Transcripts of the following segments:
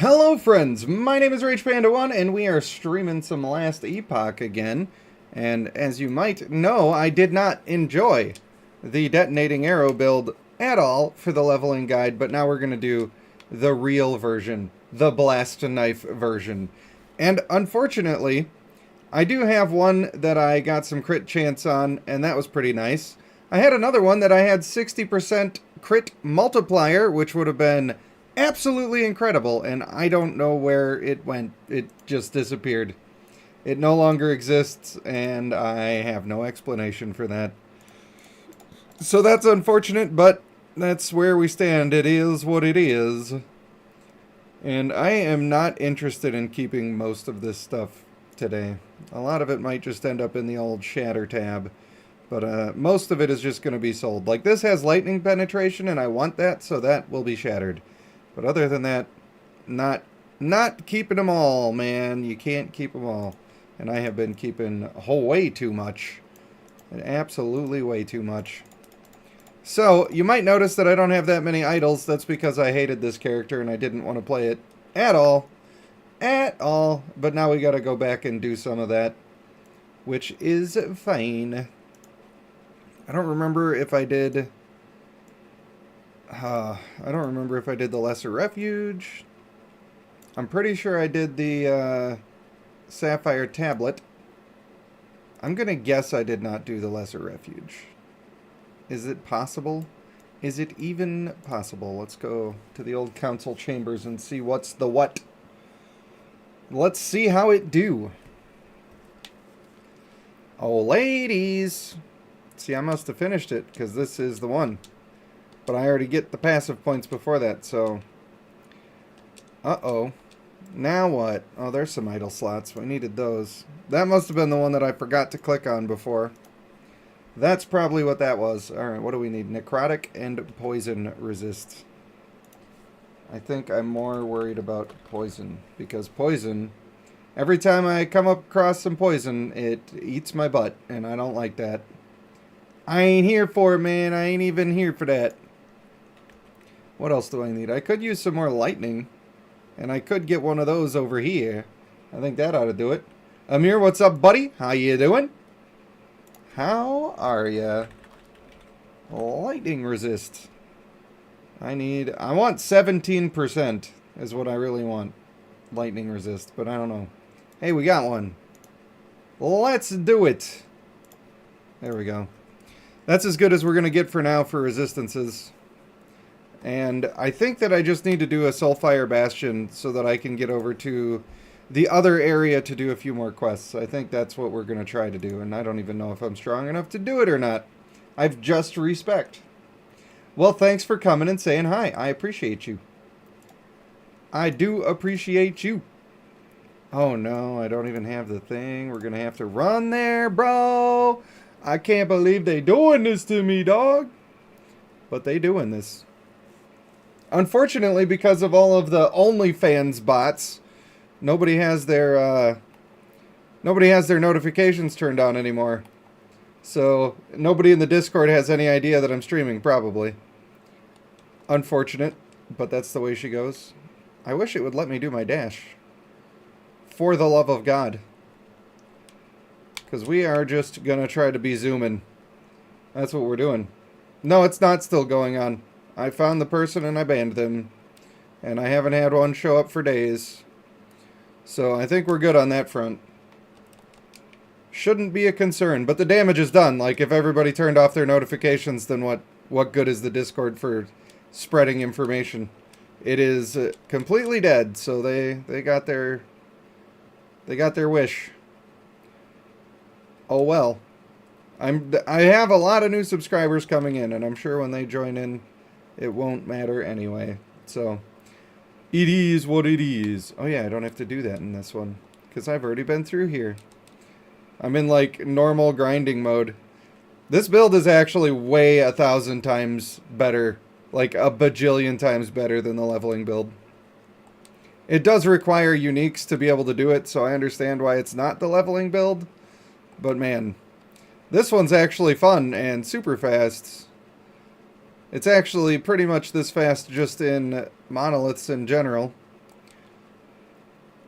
Hello friends, my name is Panda 1 and we are streaming some Last Epoch again. And as you might know, I did not enjoy the Detonating Arrow build at all for the leveling guide, but now we're going to do the real version, the Blast Knife version. And unfortunately, I do have one that I got some crit chance on, and that was pretty nice. I had another one that I had 60% crit multiplier, which would have been absolutely incredible, and I don't know where it went. It just disappeared. It no longer exists, and I have no explanation for that. So that's unfortunate, but that's where we stand. It is what it is. And I am not interested in keeping most of this stuff today. A lot of it might just end up in the old shatter tab, but most of it is just going to be sold. Like, this has lightning penetration, and I want that, so that will be shattered. But other than that, not keeping them all, man. You can't keep them all. And I have been keeping way too much. Absolutely way too much. So, you might notice that I don't have that many idols. That's because I hated this character and I didn't want to play it at all. At all. But now we gotta go back and do some of that, which is fine. I don't remember if I did... I don't remember if I did the Lesser Refuge. I'm pretty sure I did the Sapphire Tablet. I'm gonna guess I did not do the Lesser Refuge. Is it possible? Is it even possible? Let's go to the old council chambers and see what's the what. Let's see how it do. Oh, ladies. See, I must have finished it because this is the one. But I already get the passive points before that, so... Uh-oh. Now what? Oh, there's some idle slots. We needed those. That must have been the one that I forgot to click on before. That's probably what that was. Alright, what do we need? Necrotic and poison resist. I think I'm more worried about poison. Because poison... Every time I come up across some poison, it eats my butt. And I don't like that. I ain't here for it, man. I ain't even here for that. What else do I need? I could use some more lightning. And I could get one of those over here. I think that ought to do it. Amir, what's up, buddy? How you doing? How are ya? Lightning resist. I want 17% is what I really want. Lightning resist, but I don't know. Hey, we got one. Let's do it. There we go. That's as good as we're going to get for now for resistances. And I think that I just need to do a Soulfire Bastion so that I can get over to the other area to do a few more quests. I think that's what we're going to try to do, and I don't even know if I'm strong enough to do it or not. I've just respect. Well, thanks for coming and saying hi. I appreciate you. I do appreciate you. Oh no, I don't even have the thing. We're going to have to run there, bro. I can't believe they doing this to me, dog. But they doing this. Unfortunately, because of all of the OnlyFans bots, nobody has their notifications turned on anymore. So nobody in the Discord has any idea that I'm streaming, probably. Unfortunate, but that's the way she goes. I wish it would let me do my dash. For the love of God. Because we are just going to try to be zooming. That's what we're doing. No, it's not still going on. I found the person and I banned them. And I haven't had one show up for days. So I think we're good on that front. Shouldn't be a concern. But the damage is done. Like, if everybody turned off their notifications, then what good is the Discord for spreading information? It is completely dead. So they got their wish. Oh well. I have a lot of new subscribers coming in, and I'm sure when they join in, it won't matter anyway. So, it is what it is. Oh yeah, I don't have to do that in this one, because I've already been through here. I'm in, like, normal grinding mode. This build is actually way 1,000 times better. Like, a bajillion times better than the leveling build. It does require uniques to be able to do it, so I understand why it's not the leveling build. But man, this one's actually fun and super fast. It's actually pretty much this fast just in monoliths in general.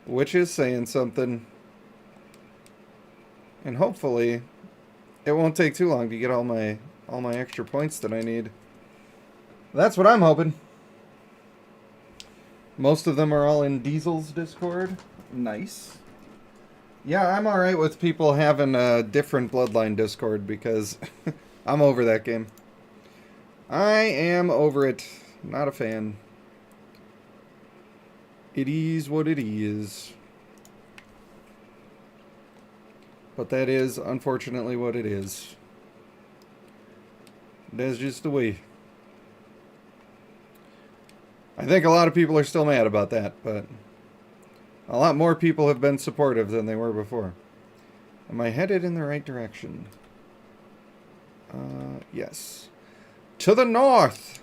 which is saying something. And hopefully it won't take too long to get all my extra points that I need. That's what I'm hoping. Most of them are all in Diesel's Discord. Nice. Yeah, I'm alright with people having a different Bloodline Discord because I'm over that game. I am over it. Not a fan. It is what it is. But that is, unfortunately, what it is. That's just the way. I think a lot of people are still mad about that, but a lot more people have been supportive than they were before. Am I headed in the right direction? Yes. To the north!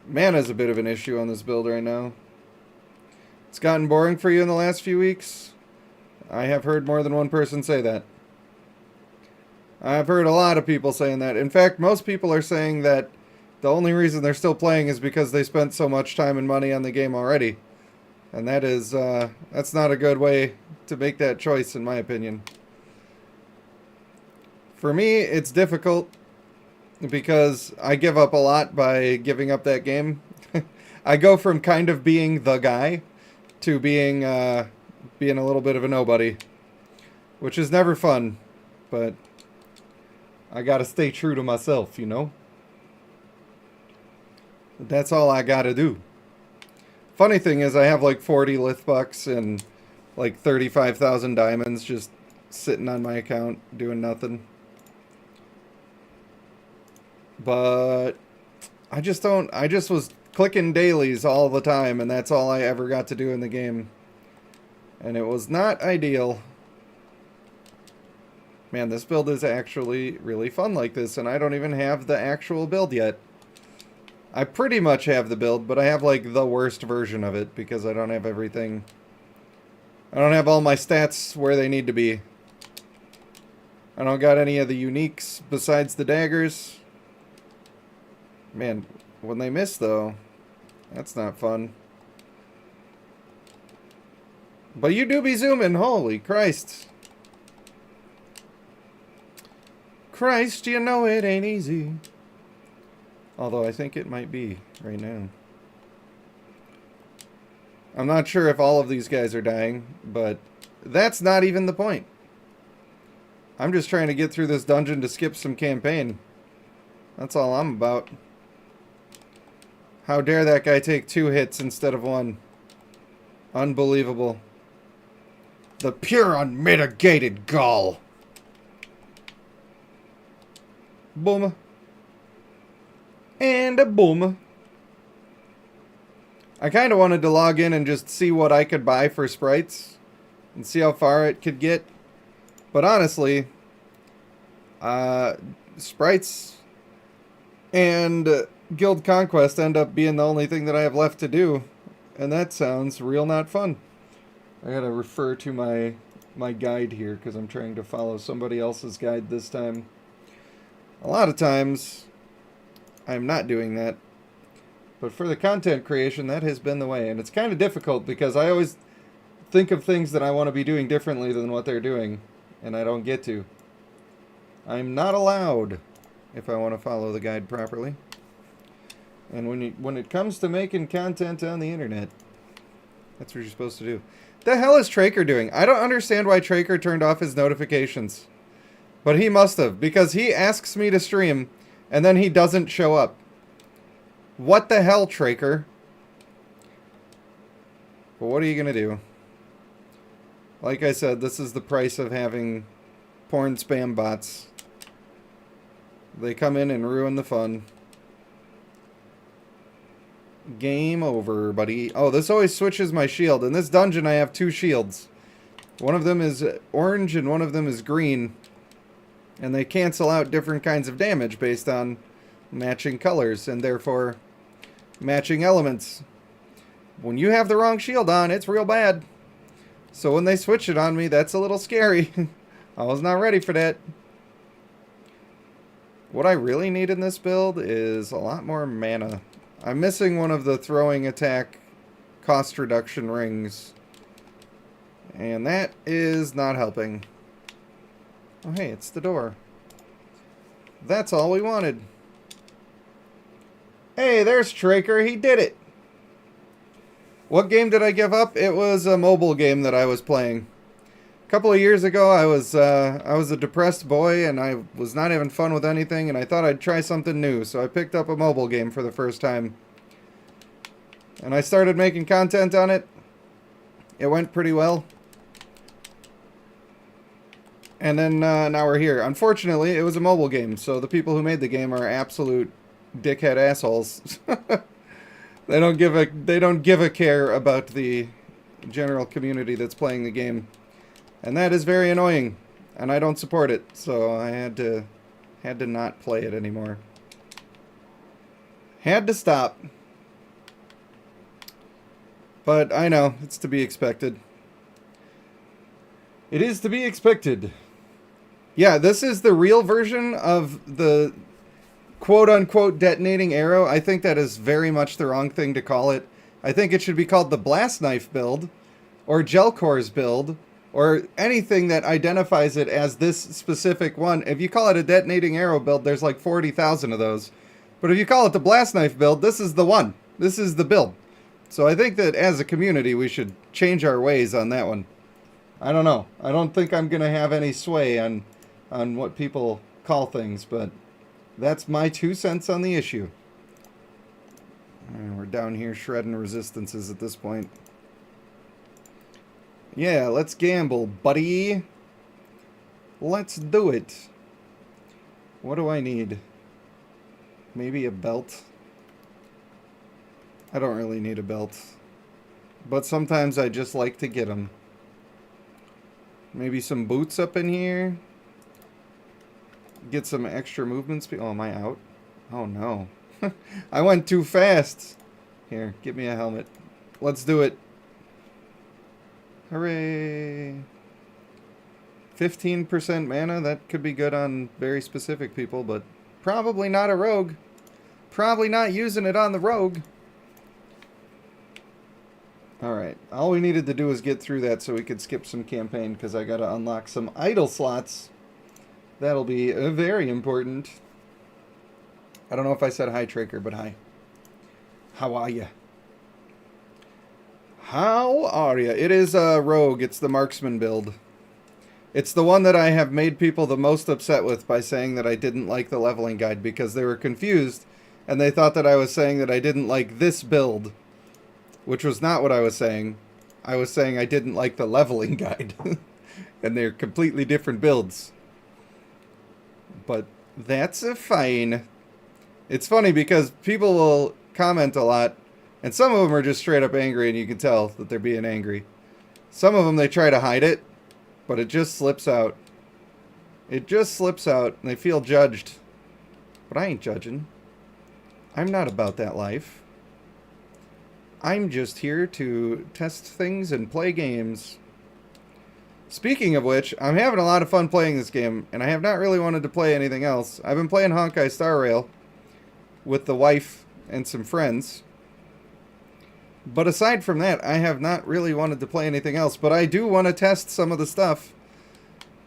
Mana's a bit of an issue on this build right now. It's gotten boring for you in the last few weeks. I have heard more than one person say that. I've heard a lot of people saying that. In fact, most people are saying that the only reason they're still playing is because they spent so much time and money on the game already. And that is, that's not a good way to make that choice, in my opinion. For me, it's difficult because I give up a lot by giving up that game. I go from kind of being the guy to being a little bit of a nobody, which is never fun, but I gotta stay true to myself, you know? That's all I gotta do. Funny thing is I have like 40 lith bucks and like 35,000 diamonds just sitting on my account doing nothing. But I just was clicking dailies all the time, and that's all I ever got to do in the game. And it was not ideal. Man, this build is actually really fun like this, and I don't even have the actual build yet. I pretty much have the build, but I have like the worst version of it because I don't have everything. I don't have all my stats where they need to be. I don't got any of the uniques besides the daggers. Man, when they miss though, that's not fun. But you do be zooming, holy Christ. Christ, you know it ain't easy. Although I think it might be right now. I'm not sure if all of these guys are dying, but that's not even the point. I'm just trying to get through this dungeon to skip some campaign. That's all I'm about. How dare that guy take 2 hits instead of 1? Unbelievable. The pure unmitigated gall. Boom. And a boom. I kind of wanted to log in and just see what I could buy for sprites. And see how far it could get. But honestly, sprites and Guild Conquest end up being the only thing that I have left to do. And that sounds real not fun. I gotta refer to my guide here because I'm trying to follow somebody else's guide this time. A lot of times, I'm not doing that. But for the content creation, that has been the way. And it's kind of difficult because I always think of things that I want to be doing differently than what they're doing. And I don't get to. I'm not allowed if I want to follow the guide properly. And when it comes to making content on the internet, that's what you're supposed to do. The hell is Traker doing? I don't understand why Traker turned off his notifications. But he must have, because he asks me to stream, and then he doesn't show up. What the hell, Traker? But what are you going to do? Like I said, this is the price of having porn spam bots. They come in and ruin the fun. Game over, buddy. Oh, this always switches my shield. In this dungeon, I have 2 shields. One of them is orange and one of them is green. And they cancel out different kinds of damage based on matching colors and therefore matching elements. When you have the wrong shield on, it's real bad. So when they switch it on me, that's a little scary. I was not ready for that. What I really need in this build is a lot more mana. I'm missing one of the throwing attack cost reduction rings. And that is not helping. Oh, hey, it's the door. That's all we wanted. Hey, there's Traker. He did it. What game did I give up? It was a mobile game that I was playing. A couple of years ago, I was a depressed boy, and I was not having fun with anything, and I thought I'd try something new, so I picked up a mobile game for the first time. And I started making content on it. It went pretty well. And then now we're here. Unfortunately, it was a mobile game, so the people who made the game are absolute dickhead assholes. They don't give a care about the general community that's playing the game. And that is very annoying, and I don't support it, so I had to not play it anymore. Had to stop. But I know, it's to be expected. It is to be expected. Yeah, this is the real version of the quote-unquote detonating arrow. I think that is very much the wrong thing to call it. I think it should be called the blast knife build, or gel cores build, or anything that identifies it as this specific one. If you call it a detonating arrow build, there's like 40,000 of those. But if you call it the blast knife build, this is the one. This is the build. So I think that as a community, we should change our ways on that one. I don't know. I don't think I'm going to have any sway on what people call things, but that's my 2 cents on the issue. And we're down here shredding resistances at this point. Yeah, let's gamble, buddy. Let's do it. What do I need? Maybe a belt? I don't really need a belt. But sometimes I just like to get them. Maybe some boots up in here. Get some extra movement speed. Oh, am I out? Oh, no. I went too fast. Here, give me a helmet. Let's do it. Hooray. 15% mana. That could be good on very specific people, but probably not a rogue. Probably not using it on the rogue. Alright, all we needed to do was get through that so we could skip some campaign, because I gotta unlock some idle slots. That'll be very important. I don't know if I said hi, Traker, but hi. How are ya? How are ya? It is a rogue. It's the marksman build. It's the one that I have made people the most upset with by saying that I didn't like the leveling guide, because they were confused, and they thought that I was saying that I didn't like this build. Which was not what I was saying. I was saying I didn't like the leveling guide. And they're completely different builds. But that's fine. It's funny because people will comment a lot. And some of them are just straight up angry and you can tell that they're being angry. Some of them they try to hide it. But it just slips out. It just slips out and they feel judged. But I ain't judging. I'm not about that life. I'm just here to test things and play games. Speaking of which, I'm having a lot of fun playing this game, and I have not really wanted to play anything else. I've been playing Honkai Star Rail with the wife and some friends. But aside from that, I have not really wanted to play anything else. But I do want to test some of the stuff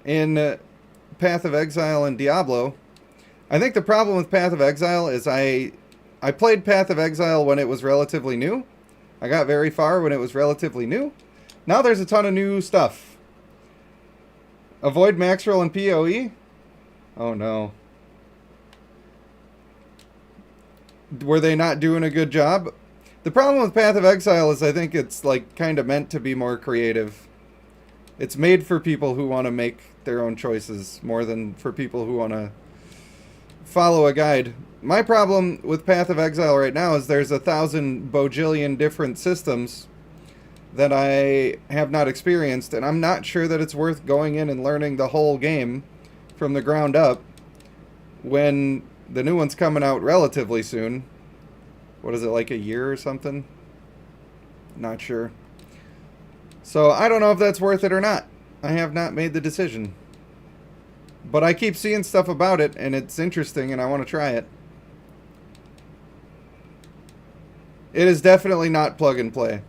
in Path of Exile and Diablo. I think the problem with Path of Exile is I played Path of Exile when it was relatively new. I got very far when it was relatively new. Now there's a ton of new stuff. Avoid max roll and PoE? Oh no. Were they not doing a good job? The problem with Path of Exile is I think it's like kind of meant to be more creative. It's made for people who want to make their own choices more than for people who want to follow a guide. My problem with Path of Exile right now is there's 1,000 bojillion different systems that I have not experienced, and I'm not sure that it's worth going in and learning the whole game from the ground up when the new one's coming out relatively soon. What is it, like a year or something? Not sure. So I don't know if that's worth it or not. I have not made the decision. But I keep seeing stuff about it, and it's interesting, and I want to try it. It is definitely not plug and play.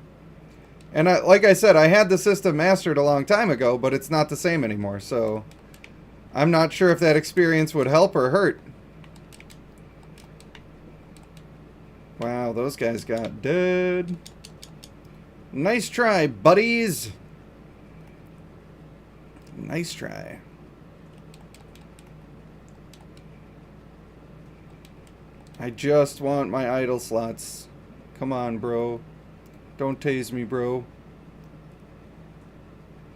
And like I said, I had the system mastered a long time ago, but it's not the same anymore. So I'm not sure if that experience would help or hurt. Wow, those guys got dead. Nice try, buddies. Nice try. I just want my idle slots. Come on, bro. Don't tase me, bro.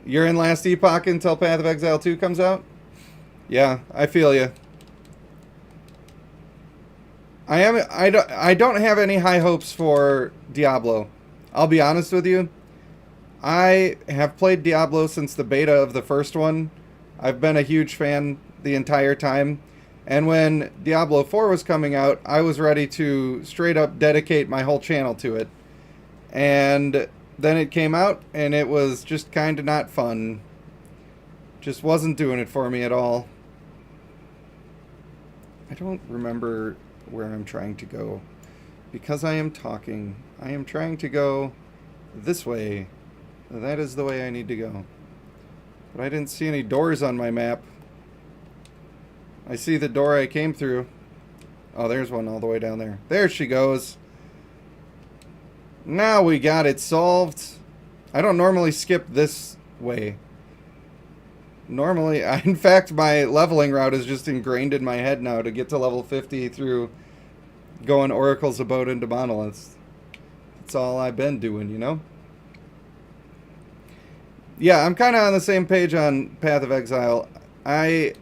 You're in Last Epoch until Path of Exile 2 comes out? Yeah, I feel you. I don't have any high hopes for Diablo. I'll be honest with you. I have played Diablo since the beta of the first one. I've been a huge fan the entire time. And when Diablo 4 was coming out, I was ready to straight up dedicate my whole channel to it. And then it came out, and it was just kind of not fun. Just wasn't doing it for me at all. I don't remember where I'm trying to go. Because I am talking, I am trying to go this way. That is the way I need to go. But I didn't see any doors on my map. I see the door I came through. Oh, there's one all the way down there. There she goes. Now we got it solved. I don't normally skip this way. Normally, in fact, my leveling route is just ingrained in my head now to get to level 50 through going Oracle's Abode into Monoliths. That's all I've been doing, you know? Yeah, I'm kind of on the same page on Path of Exile. I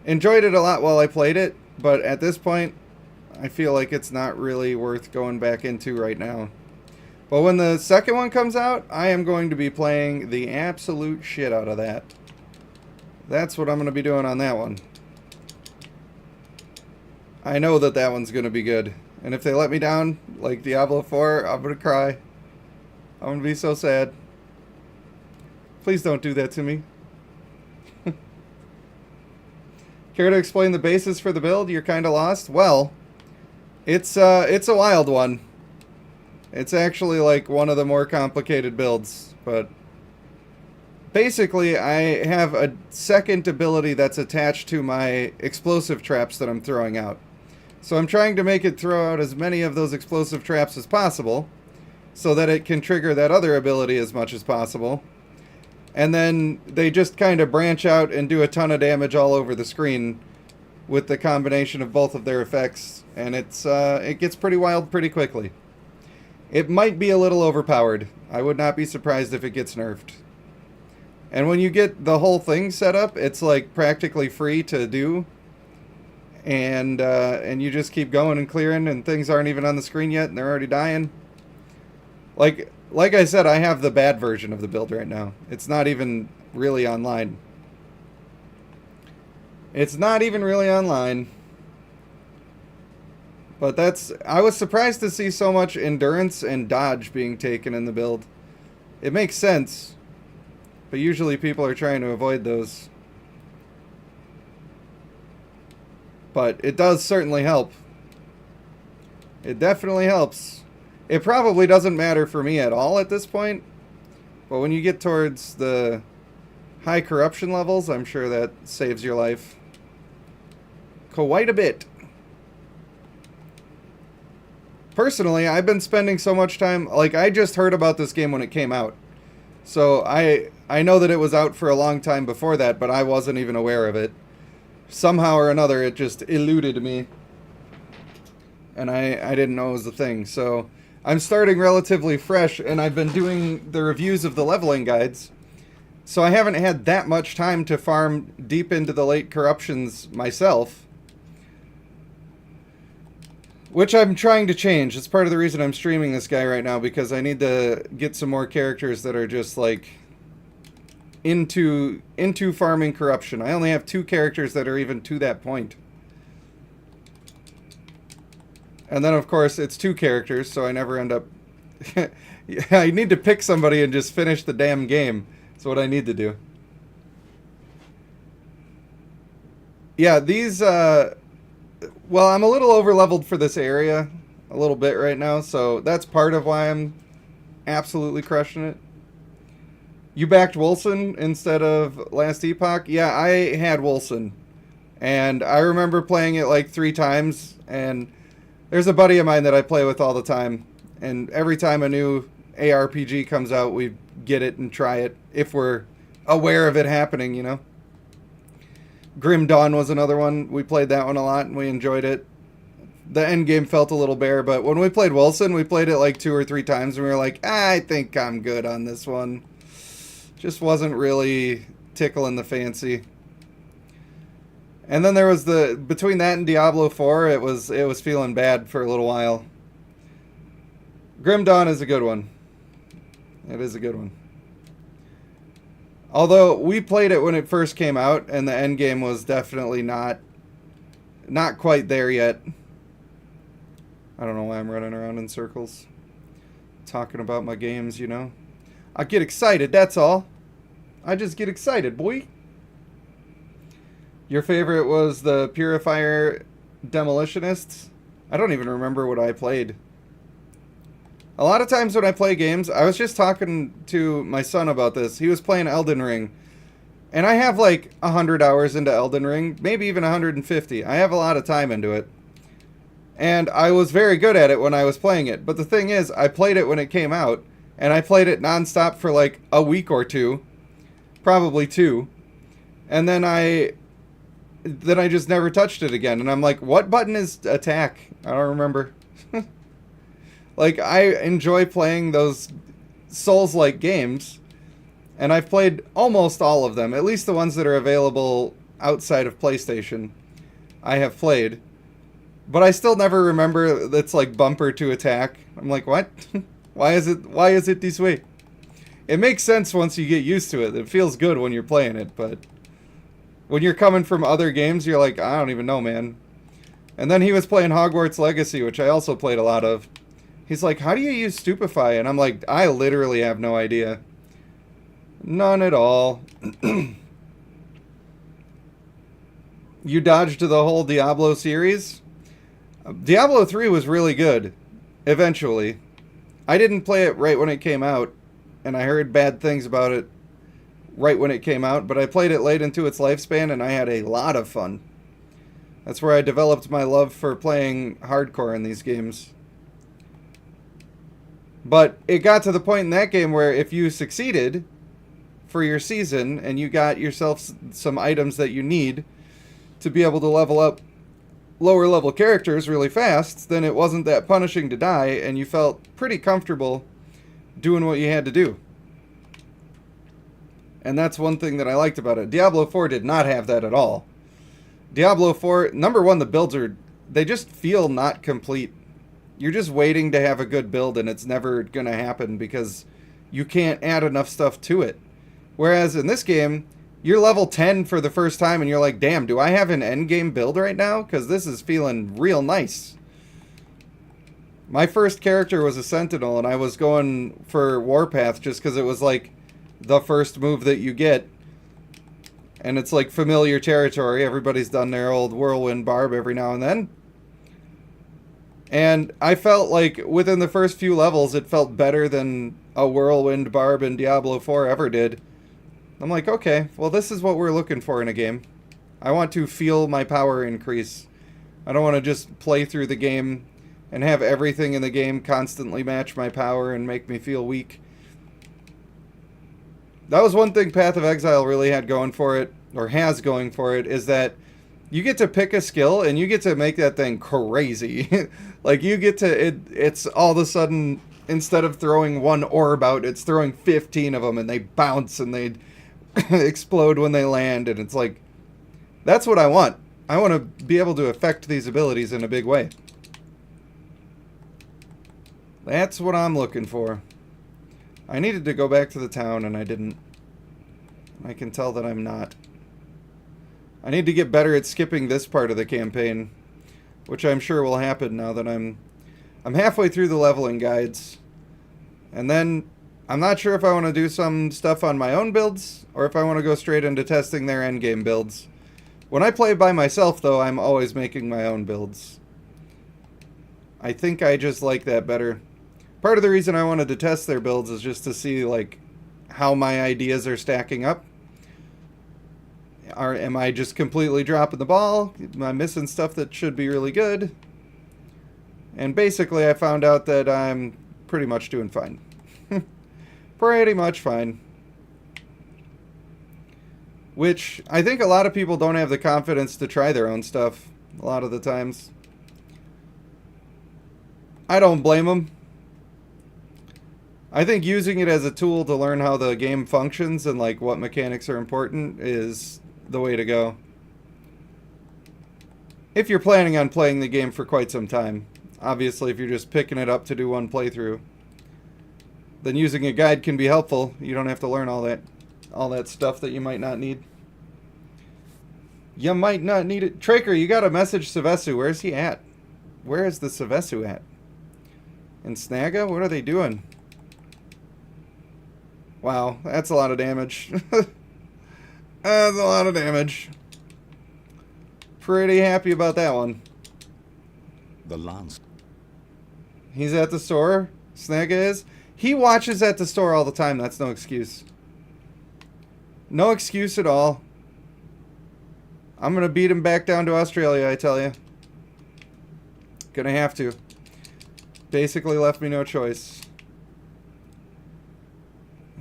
enjoyed it a lot while I played it, but at this point, I feel like it's not really worth going back into right now. But when the second one comes out, I am going to be playing the absolute shit out of that. That's what I'm going to be doing on that one. I know that that one's going to be good. And if they let me down, like Diablo 4, I'm going to cry. I'm going to be so sad. Please don't do that to me. Care to explain the basis for the build? You're kind of lost? Well, it's a wild one. It's actually like one of the more complicated builds, but basically I have a second ability that's attached to my explosive traps that I'm throwing out. So I'm trying to make it throw out as many of those explosive traps as possible so that it can trigger that other ability as much as possible. And then they just kind of branch out and do a ton of damage all over the screen with the combination of both of their effects, and it gets pretty wild pretty quickly. It might be a little overpowered. I would not be surprised if it gets nerfed. And when you get the whole thing set up, it's like practically free to do. And you just keep going and clearing, and things aren't even on the screen yet, and they're already dying. Like I said, I have the bad version of the build right now. It's not even really online. It's not even really online. But I was surprised to see so much endurance and dodge being taken in the build. It makes sense, but usually people are trying to avoid those. But it does certainly help. It definitely helps. It probably doesn't matter for me at all at this point, but when you get towards the high corruption levels, I'm sure that saves your life quite a bit. Personally, I've been spending so much time, like, I just heard about this game when it came out. So I know that it was out for a long time before that, but I wasn't even aware of it. Somehow or another, it just eluded me. And I didn't know it was a thing. So I'm starting relatively fresh, and I've been doing the reviews of the leveling guides. So I haven't had that much time to farm deep into the late corruptions myself. Which I'm trying to change. It's part of the reason I'm streaming this guy right now, because I need to get some more characters that are just like into farming corruption. I only have 2 characters that are even to that point. And then of course it's 2 characters, so I never end up I need to pick somebody and just finish the damn game. That's what I need to do. Yeah, these well, I'm a little over-leveled for this area, a little bit right now, so that's part of why I'm absolutely crushing it. You backed Wilson instead of Last Epoch? Yeah, I had Wilson. And I remember playing it like 3 times. And there's a buddy of mine that I play with all the time. And every time a new ARPG comes out, we get it and try it. If we're aware of it happening, you know. Grim Dawn was another one. We played that one a lot and we enjoyed it. The end game felt a little bare, but when we played Wilson, we played it like 2 or 3 times and we were like, I think I'm good on this one. Just wasn't really tickling the fancy. And then there was between that and Diablo 4, it was feeling bad for a little while. Grim Dawn is a good one. It is a good one. Although we played it when it first came out and the end game was definitely not quite there yet. I don't know why I'm running around in circles talking about my games, you know. I get excited, that's all. I just get excited, boy. Your favorite was the Purifier Demolitionists? I don't even remember what I played. A lot of times when I play games, I was just talking to my son about this. He was playing Elden Ring. And I have like 100 hours into Elden Ring, maybe even 150. I have a lot of time into it. And I was very good at it when I was playing it. But the thing is, I played it when it came out. And I played it nonstop for like a week or 2. Probably 2. And then I just never touched it again. And I'm like, what button is attack? I don't remember. Like, I enjoy playing those Souls-like games. And I've played almost all of them. At least the ones that are available outside of PlayStation. I have played. But I still never remember that's like bumper to attack. I'm like, what? Why is it this way? It makes sense once you get used to it. It feels good when you're playing it, but when you're coming from other games, you're like, I don't even know, man. And then he was playing Hogwarts Legacy, which I also played a lot of. He's like, how do you use Stupefy? And I'm like, I literally have no idea. None at all. You dodged the whole Diablo series? Diablo 3 was really good, eventually. I didn't play it right when it came out, and I heard bad things about it right when it came out, but I played it late into its lifespan, and I had a lot of fun. That's where I developed my love for playing hardcore in these games. But it got to the point in that game where if you succeeded for your season, and you got yourself some items that you need to be able to level up lower level characters really fast, then it wasn't that punishing to die, and you felt pretty comfortable doing what you had to do. And that's one thing that I liked about it. Diablo 4 did not have that at all. Diablo 4, number one, the builds they just feel not complete. You're just waiting to have a good build, and it's never going to happen because you can't add enough stuff to it. Whereas in this game, you're level 10 for the first time, and you're like, damn, do I have an endgame build right now? Because this is feeling real nice. My first character was a Sentinel, and I was going for Warpath just because it was like the first move that you get. And it's like familiar territory. Everybody's done their old Whirlwind Barb every now and then. And I felt like within the first few levels, it felt better than a Whirlwind Barb in Diablo 4 ever did. I'm like, okay, well, this is what we're looking for in a game. I want to feel my power increase. I don't want to just play through the game and have everything in the game constantly match my power and make me feel weak. That was one thing Path of Exile really had going for it, or has going for it, is that you get to pick a skill and you get to make that thing crazy. Like, you get to, it's all of a sudden, instead of throwing one orb out, it's throwing 15 of them, and they bounce and they explode when they land, and it's like, that's what I want. I want to be able to affect these abilities in a big way. That's what I'm looking for. I needed to go back to the town, and I didn't. I can tell that I'm not. I need to get better at skipping this part of the campaign, which I'm sure will happen now that I'm halfway through the leveling guides. And then I'm not sure if I want to do some stuff on my own builds, or if I want to go straight into testing their endgame builds. When I play by myself, though, I'm always making my own builds. I think I just like that better. Part of the reason I wanted to test their builds is just to see, like, how my ideas are stacking up. Am I just completely dropping the ball? Am I missing stuff that should be really good? And basically I found out that I'm pretty much doing fine. Pretty much fine. Which, I think a lot of people don't have the confidence to try their own stuff a lot of the times. I don't blame them. I think using it as a tool to learn how the game functions and like what mechanics are important is the way to go. If you're planning on playing the game for quite some time. Obviously, if you're just picking it up to do one playthrough, then using a guide can be helpful. You don't have to learn all that stuff that you might not need. You might not need it. Traker, you got to message Savesu. Where's he at? Where is the Savesu at? In Snaga? What are they doing? Wow, that's a lot of damage. That's a lot of damage. Pretty happy about that one. The lance. He's at the store. Snaga is. He watches at the store all the time. That's no excuse. No excuse at all. I'm going to beat him back down to Australia, I tell you. Gonna have to. Basically left me no choice.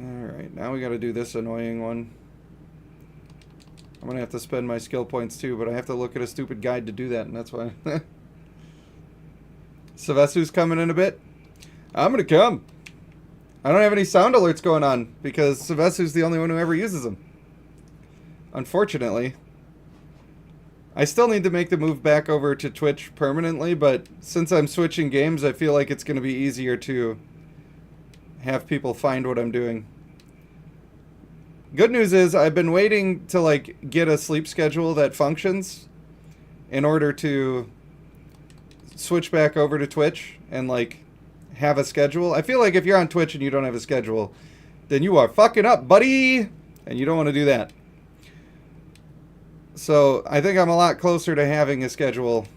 Alright, now we gotta do this annoying one. I'm gonna have to spend my skill points too, but I have to look at a stupid guide to do that, and that's why. Savesu's coming in a bit. I'm gonna come. I don't have any sound alerts going on, because Savesu's the only one who ever uses them. Unfortunately. I still need to make the move back over to Twitch permanently, but since I'm switching games, I feel like it's going to be easier to have people find what I'm doing. Good news is I've been waiting to like get a sleep schedule that functions in order to switch back over to Twitch and like have a schedule. I feel like if you're on Twitch and you don't have a schedule, then you are fucking up, buddy, and you don't want to do that. So, I think I'm a lot closer to having a schedule.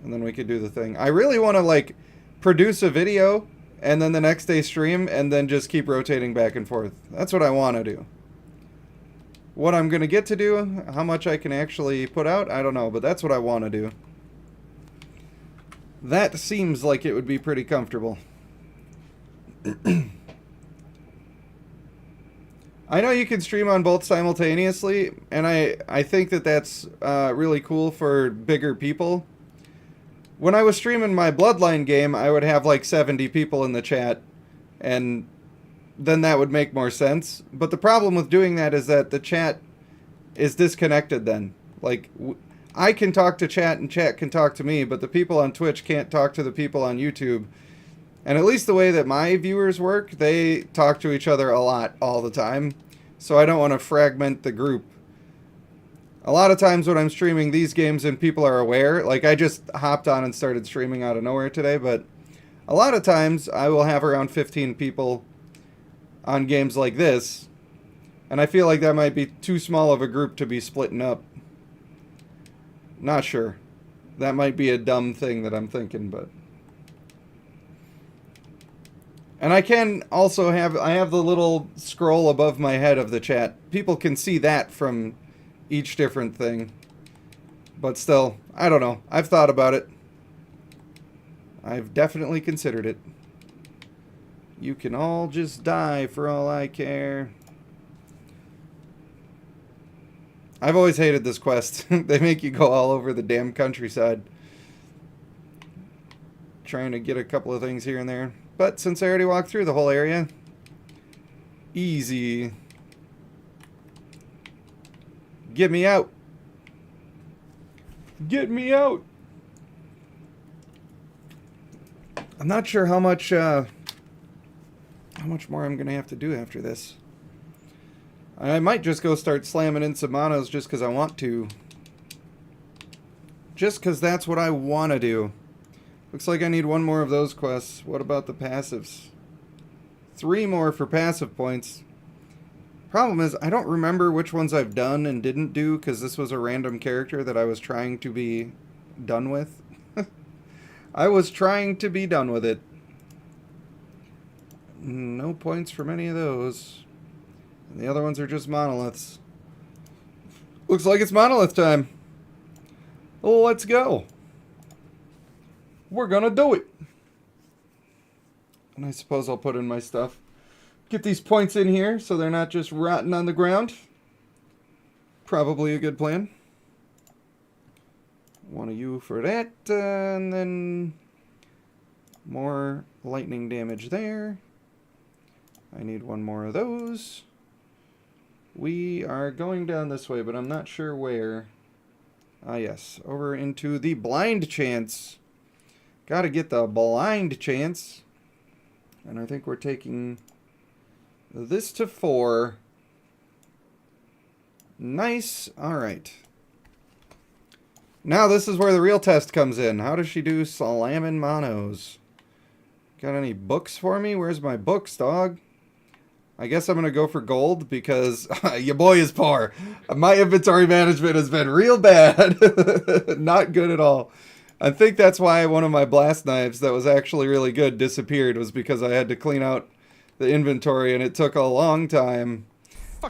And then we could do the thing. I really want to, like, produce a video, and then the next day stream, and then just keep rotating back and forth. That's what I want to do. What I'm going to get to do, how much I can actually put out, I don't know, but that's what I want to do. That seems like it would be pretty comfortable. I know you can stream on both simultaneously, and I think that that's really cool for bigger people. When I was streaming my Bloodline game, I would have like 70 people in the chat, and then that would make more sense. But the problem with doing that is that the chat is disconnected then. Like, I can talk to chat and chat can talk to me, but the people on Twitch can't talk to the people on YouTube. And at least the way that my viewers work, they talk to each other a lot all the time. So I don't want to fragment the group. A lot of times when I'm streaming these games and people are aware, like I just hopped on and started streaming out of nowhere today, but a lot of times I will have around 15 people on games like this. And I feel like that might be too small of a group to be splitting up. Not sure. That might be a dumb thing that I'm thinking, but... And I can also have, I have the little scroll above my head of the chat. People can see that from each different thing. But still, I don't know. I've thought about it. I've definitely considered it. You can all just die for all I care. I've always hated this quest. They make you go all over the damn countryside. Trying to get a couple of things here and there. But since I already walked through the whole area, easy. Get me out. Get me out. I'm not sure how much more I'm going to have to do after this. I might just go start slamming in some monos just because I want to. Just because that's what I want to do. Looks like I need one more of those quests. What about the passives? 3 more for passive points. Problem is, I don't remember which ones I've done and didn't do because this was a random character that I was trying to be done with. I was trying to be done with it. No points from any of those. And the other ones are just monoliths. Looks like it's monolith time. Well, let's go. We're gonna do it. And I suppose I'll put in my stuff. Get these points in here so they're not just rotting on the ground. Probably a good plan. One of you for that, and then more lightning damage there. I need one more of those. We are going down this way, but I'm not sure where. Ah, yes. Over into the blind chance. Gotta get the blind chance. And I think we're taking this to 4. Nice. Alright. Now this is where the real test comes in. How does she do slamming monos? Got any books for me? Where's my books, dog? I guess I'm going to go for gold because your boy is poor. My inventory management has been real bad. Not good at all. I think that's why one of my blast knives that was actually really good disappeared, was because I had to clean out the inventory and it took a long time.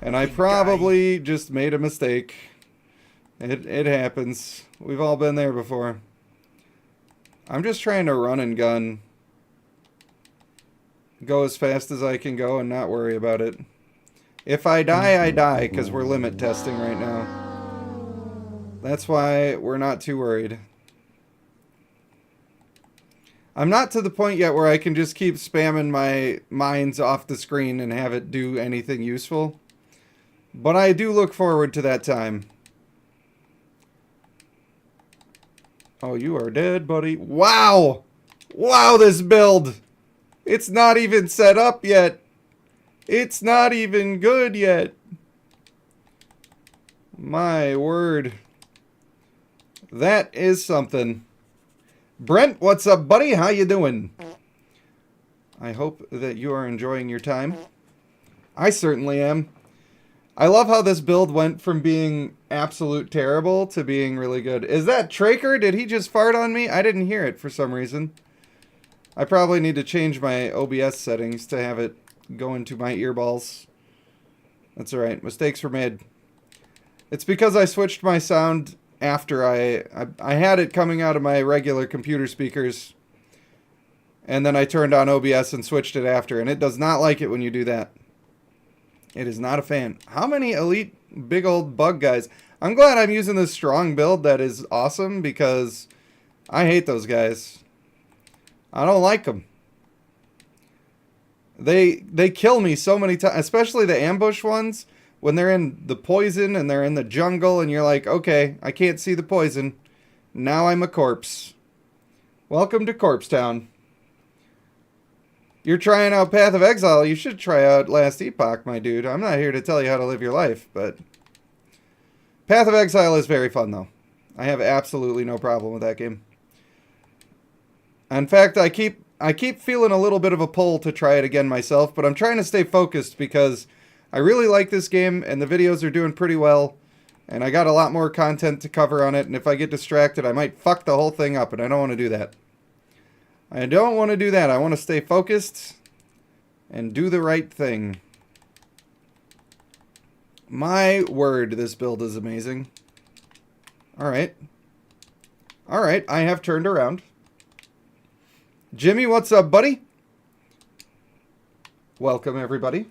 And I probably just made a mistake. It happens. We've all been there before. I'm just trying to run and gun. Go as fast as I can go and not worry about it. If I die, I die, because we're limit testing right now. That's why we're not too worried. I'm not to the point yet where I can just keep spamming my mines off the screen and have it do anything useful. But I do look forward to that time. Oh, you are dead, buddy. Wow! Wow, this build! It's not even set up yet. It's not even good yet. My word. That is something. Brent, what's up, buddy? How you doing? I hope that you are enjoying your time. I certainly am. I love how this build went from being absolute terrible to being really good. Is that Traker? Did he just fart on me? I didn't hear it for some reason. I probably need to change my OBS settings to have it go into my earballs. That's alright. Mistakes were made. It's because I switched my sound after I had it coming out of my regular computer speakers. And then I turned on OBS and switched it after. And it does not like it when you do that. It is not a fan. How many elite big old bug guys? I'm glad I'm using this strong build that is awesome, because I hate those guys. I don't like them. They kill me so many times, especially the ambush ones, when they're in the poison and they're in the jungle and you're like, okay, I can't see the poison. Now I'm a corpse. Welcome to Corpse Town. You're trying out Path of Exile. You should try out Last Epoch, my dude. I'm not here to tell you how to live your life, but Path of Exile is very fun, though. I have absolutely no problem with that game. In fact, I keep feeling a little bit of a pull to try it again myself, but I'm trying to stay focused because I really like this game and the videos are doing pretty well, and I got a lot more content to cover on it, and if I get distracted, I might fuck the whole thing up, and I don't want to do that. I don't want to do that. I want to stay focused and do the right thing. My word, this build is amazing. Alright. Alright, I have turned around. Jimmy, what's up, buddy? Welcome, everybody.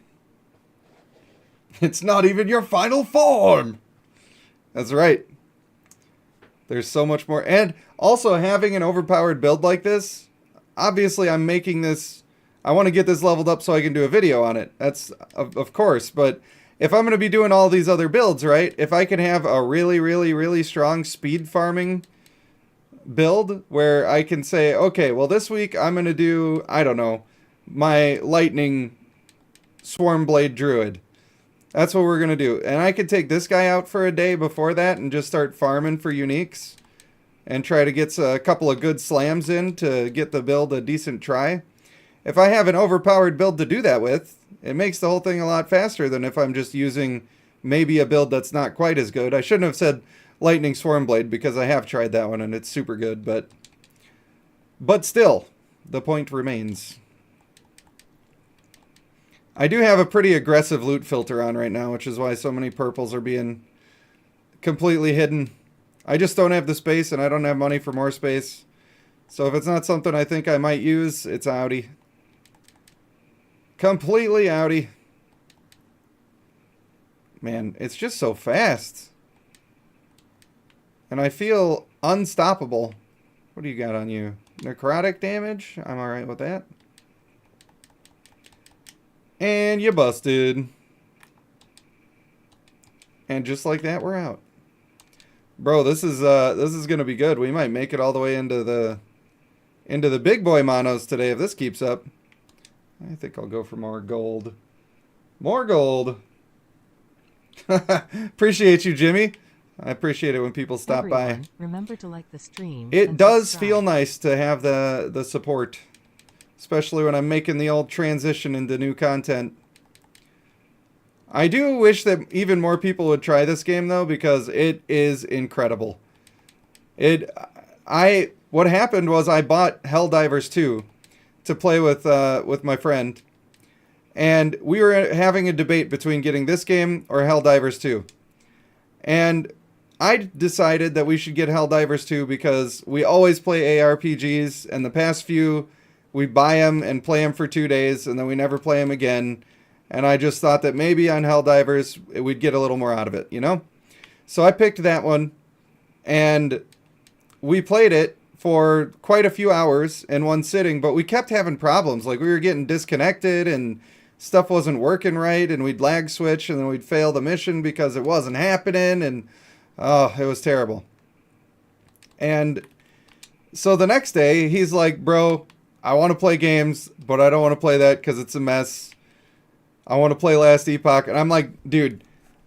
It's not even your final form! That's right. There's so much more. And also, having an overpowered build like this, obviously I'm making this, I want to get this leveled up so I can do a video on it. That's, of course, but if I'm going to be doing all these other builds, right, if I can have a really, really, really strong speed farming build where I can say, okay, well this week I'm going to do, I don't know, my lightning Swarmblade Druid. That's what we're going to do. And I could take this guy out for a day before that and just start farming for uniques and try to get a couple of good slams in to get the build a decent try. If I have an overpowered build to do that with, it makes the whole thing a lot faster than if I'm just using maybe a build that's not quite as good. I shouldn't have said Lightning Swarmblade because I have tried that one and it's super good, but still, the point remains. I do have a pretty aggressive loot filter on right now, which is why so many purples are being completely hidden. I just don't have the space, and I don't have money for more space. So if it's not something I think I might use, it's outie. Completely outie. Man, it's just so fast. And I feel unstoppable. What do you got on you? Necrotic damage? I'm alright with that. And you busted. And just like that, we're out. Bro, this is gonna be good. We might make it all the way into the big boy monos today if this keeps up. I think I'll go for more gold. More gold. Appreciate you, Jimmy. I appreciate it when people stop by. Remember to like the stream. It does feel nice to have the support, especially when I'm making the old transition into new content. I do wish that even more people would try this game though, because it is incredible. What happened was I bought Helldivers 2 to play with my friend, and we were having a debate between getting this game or Helldivers 2. And I decided that we should get Helldivers 2 because we always play ARPGs, and the past few we buy them and play them for 2 days and then we never play them again. And I just thought that maybe on Helldivers we'd get a little more out of it, you know? So I picked that one, and we played it for quite a few hours in one sitting, but we kept having problems. Like, we were getting disconnected and stuff wasn't working right, and we'd lag switch and then we'd fail the mission because it wasn't happening, and oh, it was terrible. And so the next day he's like, bro, I want to play games, but I don't want to play that because it's a mess. I want to play Last Epoch. And I'm like, dude,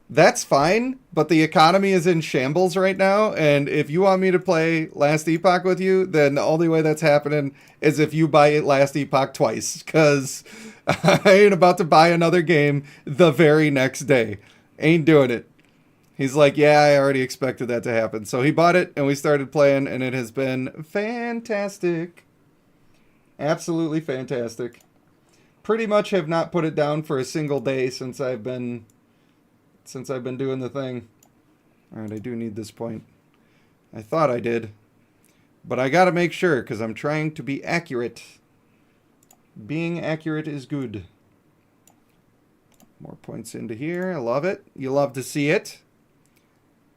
that's fine, but the economy is in shambles right now, and if you want me to play Last Epoch with you, then the only way that's happening is if you buy Last Epoch twice, because I ain't about to buy another game the very next day. Ain't doing it. He's like, yeah, I already expected that to happen. So he bought it, and we started playing, and it has been fantastic. Absolutely fantastic. Pretty much have not put it down for a single day since I've been doing the thing. Alright, I do need this point. I thought I did. But I gotta make sure, because I'm trying to be accurate. Being accurate is good. More points into here. I love it. You love to see it.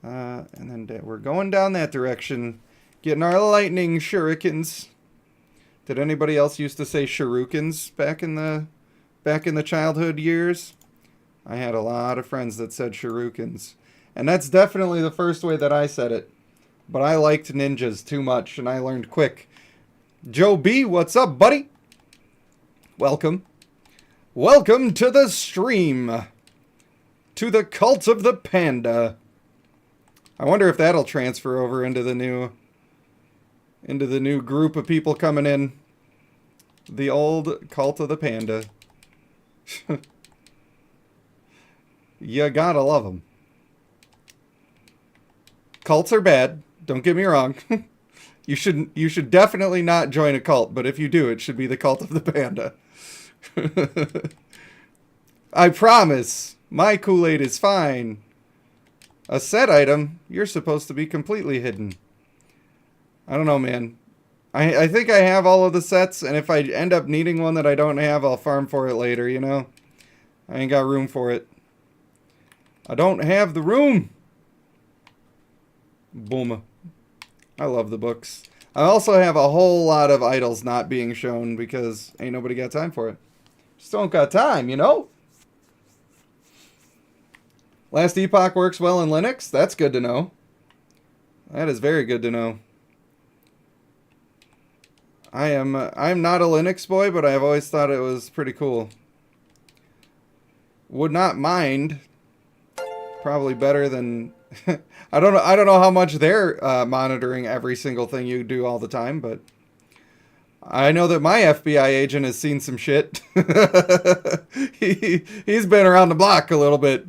And then we're going down that direction. Getting our lightning shurikens. Did anybody else used to say shurikens back in the childhood years? I had a lot of friends that said shurikens. And that's definitely the first way that I said it. But I liked ninjas too much, and I learned quick. Joe B, what's up, buddy? Welcome. Welcome to the stream. To the cult of the panda. I wonder if that'll transfer over into the new group of people coming in. The old cult of the panda. You gotta love them. Cults are bad. Don't get me wrong. You should definitely not join a cult, but if you do, it should be the cult of the panda. I promise. My Kool-Aid is fine. A set item, you're supposed to be completely hidden. I don't know, man. I think I have all of the sets, and if I end up needing one that I don't have, I'll farm for it later, you know? I ain't got room for it. I don't have the room. Boom. I love the books. I also have a whole lot of idols not being shown because ain't nobody got time for it. Just don't got time, you know? Last Epoch works well in Linux. That's good to know. That is very good to know. I'm not a Linux boy, but I've always thought it was pretty cool. Would not mind. Probably better than I don't know how much they're monitoring every single thing you do all the time, but I know that my FBI agent has seen some shit. He's been around the block a little bit.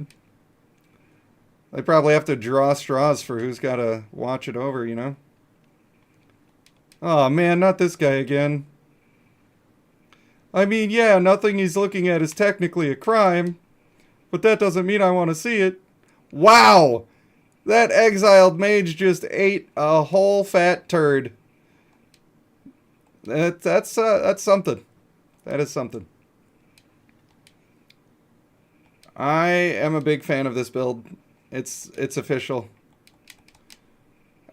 They probably have to draw straws for who's got to watch it over, you know? Oh man, not this guy again. I mean, yeah, nothing he's looking at is technically a crime, but that doesn't mean I want to see it. Wow! That exiled mage just ate a whole fat turd. That's something. That is something. I am a big fan of this build. It's official.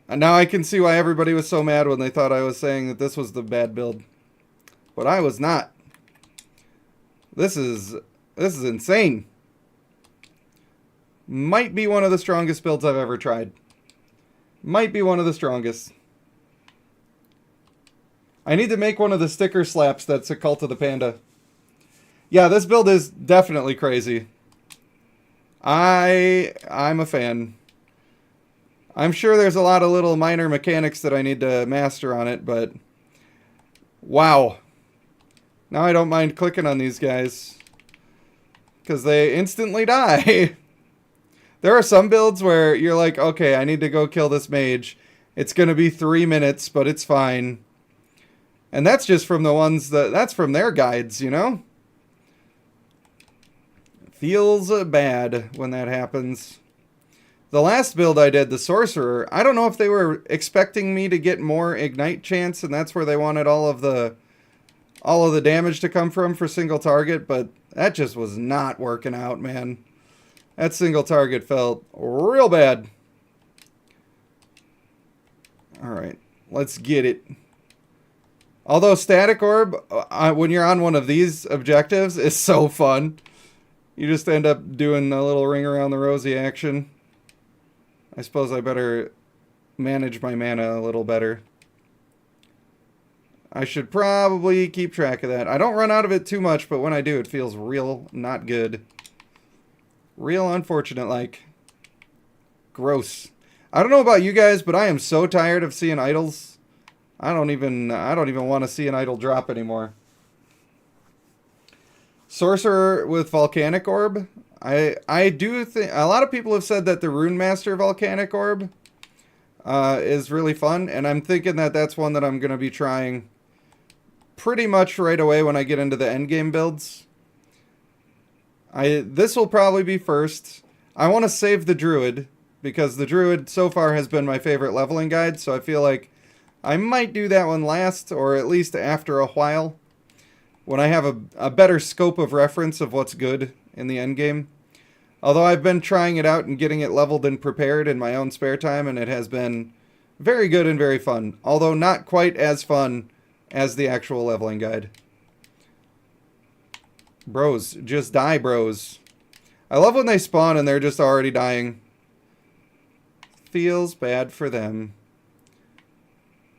And now I can see why everybody was so mad when they thought I was saying that this was the bad build. But I was not. This is insane. Might be one of the strongest builds I've ever tried. Might be one of the strongest. I need to make one of the sticker slaps that's a Cult of the Panda. Yeah, this build is definitely crazy. I'm a fan. I'm sure there's a lot of little minor mechanics that I need to master on it, but wow. Now I don't mind clicking on these guys because they instantly die. There are some builds where you're like, okay, I need to go kill this mage. It's going to be 3 minutes, but it's fine. And that's just from the ones that's from their guides, you know? Feels bad when that happens. The last build I did, the Sorcerer, I don't know if they were expecting me to get more Ignite chance, and that's where they wanted all of the damage to come from for single target, but that just was not working out, man. That single target felt real bad. Alright, let's get it. Although Static Orb, when you're on one of these objectives, is so fun. You just end up doing a little ring around the rosy action. I suppose I better manage my mana a little better. I should probably keep track of that. I don't run out of it too much, but when I do, it feels real not good. Real unfortunate, like. Gross. I don't know about you guys, but I am so tired of seeing idols. I don't even want to see an idol drop anymore. Sorcerer with Volcanic Orb. I do think a lot of people have said that the Rune Master Volcanic Orb is really fun, and I'm thinking that that's one that I'm going to be trying pretty much right away when I get into the endgame builds. This will probably be first. I want to save the Druid, because the Druid so far has been my favorite leveling guide, so I feel like I might do that one last, or at least after a while, when I have a better scope of reference of what's good in the endgame. Although I've been trying it out and getting it leveled and prepared in my own spare time, and it has been very good and very fun. Although not quite as fun as the actual leveling guide. Bros, just die, bros. I love when they spawn and they're just already dying. Feels bad for them.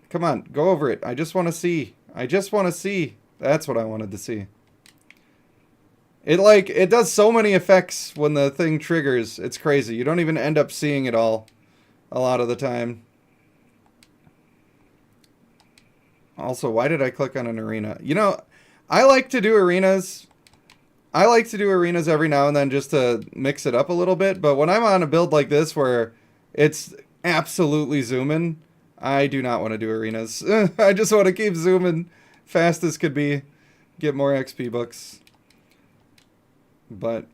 Come on, go over it. I just want to see. I just want to see. That's what I wanted to see. It does so many effects when the thing triggers. It's crazy. You don't even end up seeing it all a lot of the time. Also, why did I click on an arena? You know, I like to do arenas. I like to do arenas every now and then just to mix it up a little bit. But when I'm on a build like this where it's absolutely zooming, I do not want to do arenas. I just want to keep zooming fast as could be. Get more XP books. But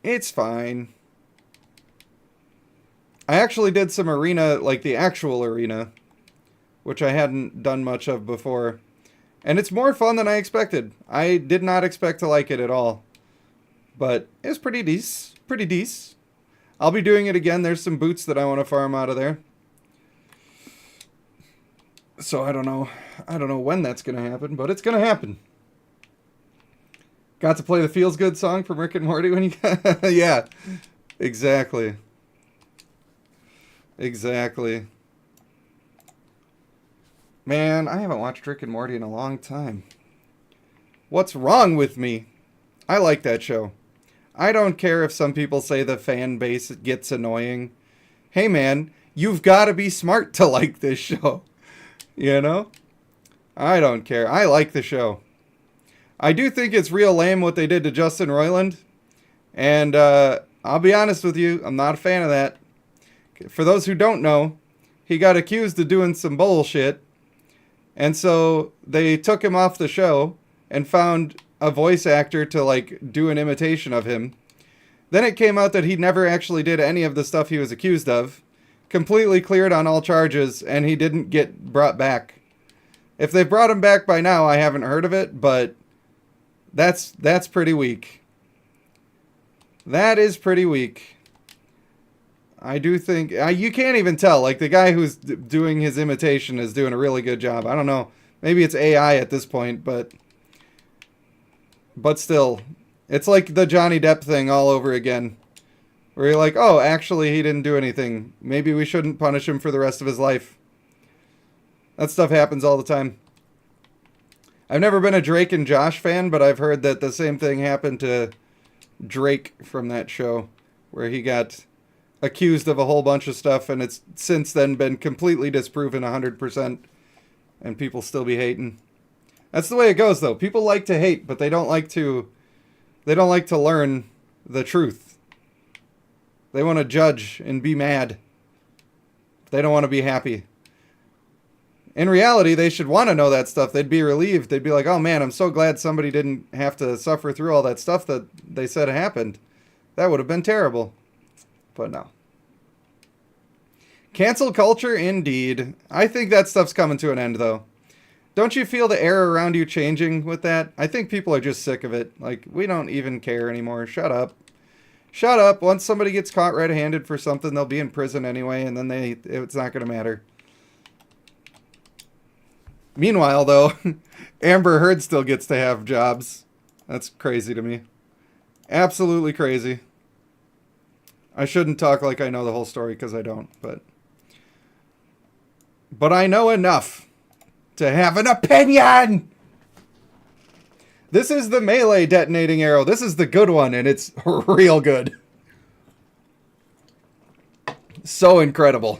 it's fine. I actually did some arena, like the actual arena, which I hadn't done much of before. And it's more fun than I expected. I did not expect to like it at all. But it's pretty decent. Pretty decent. I'll be doing it again. There's some boots that I want to farm out of there. So I don't know. I don't know when that's going to happen, but it's going to happen. Got to play the Feels Good song from Rick and Morty when you got... Yeah, exactly. Exactly. Man, I haven't watched Rick and Morty in a long time. What's wrong with me? I like that show. I don't care if some people say the fan base gets annoying. Hey man, you've got to be smart to like this show. You know? I don't care. I like the show. I do think it's real lame what they did to Justin Roiland. And I'll be honest with you, I'm not a fan of that. For those who don't know, he got accused of doing some bullshit. And so they took him off the show and found a voice actor to like do an imitation of him. Then it came out that he never actually did any of the stuff he was accused of. Completely cleared on all charges, and he didn't get brought back. If they brought him back by now, I haven't heard of it, but that's pretty weak. That is pretty weak. I do think... you can't even tell. Like, the guy who's doing his imitation is doing a really good job. I don't know. Maybe it's AI at this point, but still. It's like the Johnny Depp thing all over again. Where you're like, oh, actually, he didn't do anything. Maybe we shouldn't punish him for the rest of his life. That stuff happens all the time. I've never been a Drake and Josh fan, but I've heard that the same thing happened to Drake from that show, where he got accused of a whole bunch of stuff, and it's since then been completely disproven 100%, and people still be hating. That's the way it goes, though. People like to hate, but they don't like to learn the truth. They want to judge and be mad. They don't want to be happy. In reality, they should want to know that stuff. They'd be relieved. They'd be like, oh man, I'm so glad somebody didn't have to suffer through all that stuff that they said happened. That would have been terrible. But no. Cancel culture, indeed. I think that stuff's coming to an end, though. Don't you feel the air around you changing with that? I think people are just sick of it. Like, we don't even care anymore. Shut up. Shut up. Once somebody gets caught red-handed for something, they'll be in prison anyway, and then it's not going to matter. Meanwhile, though, Amber Heard still gets to have jobs. That's crazy to me. Absolutely crazy. I shouldn't talk like I know the whole story, because I don't, but I know enough to have an opinion! This is the melee detonating arrow. This is the good one, and it's real good. So incredible.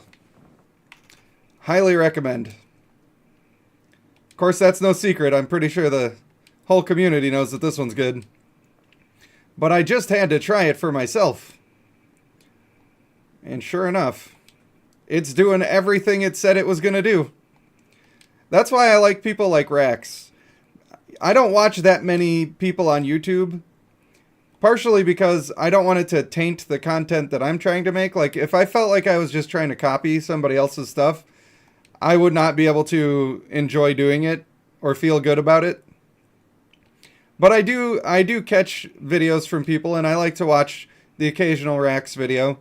Highly recommend. Of course, that's no secret. I'm pretty sure the whole community knows that this one's good. But I just had to try it for myself. And sure enough, it's doing everything it said it was going to do. That's why I like people like Raxx. I don't watch that many people on YouTube. Partially because I don't want it to taint the content that I'm trying to make. Like, if I felt like I was just trying to copy somebody else's stuff, I would not be able to enjoy doing it or feel good about it. But I do catch videos from people, and I like to watch the occasional Raxx video.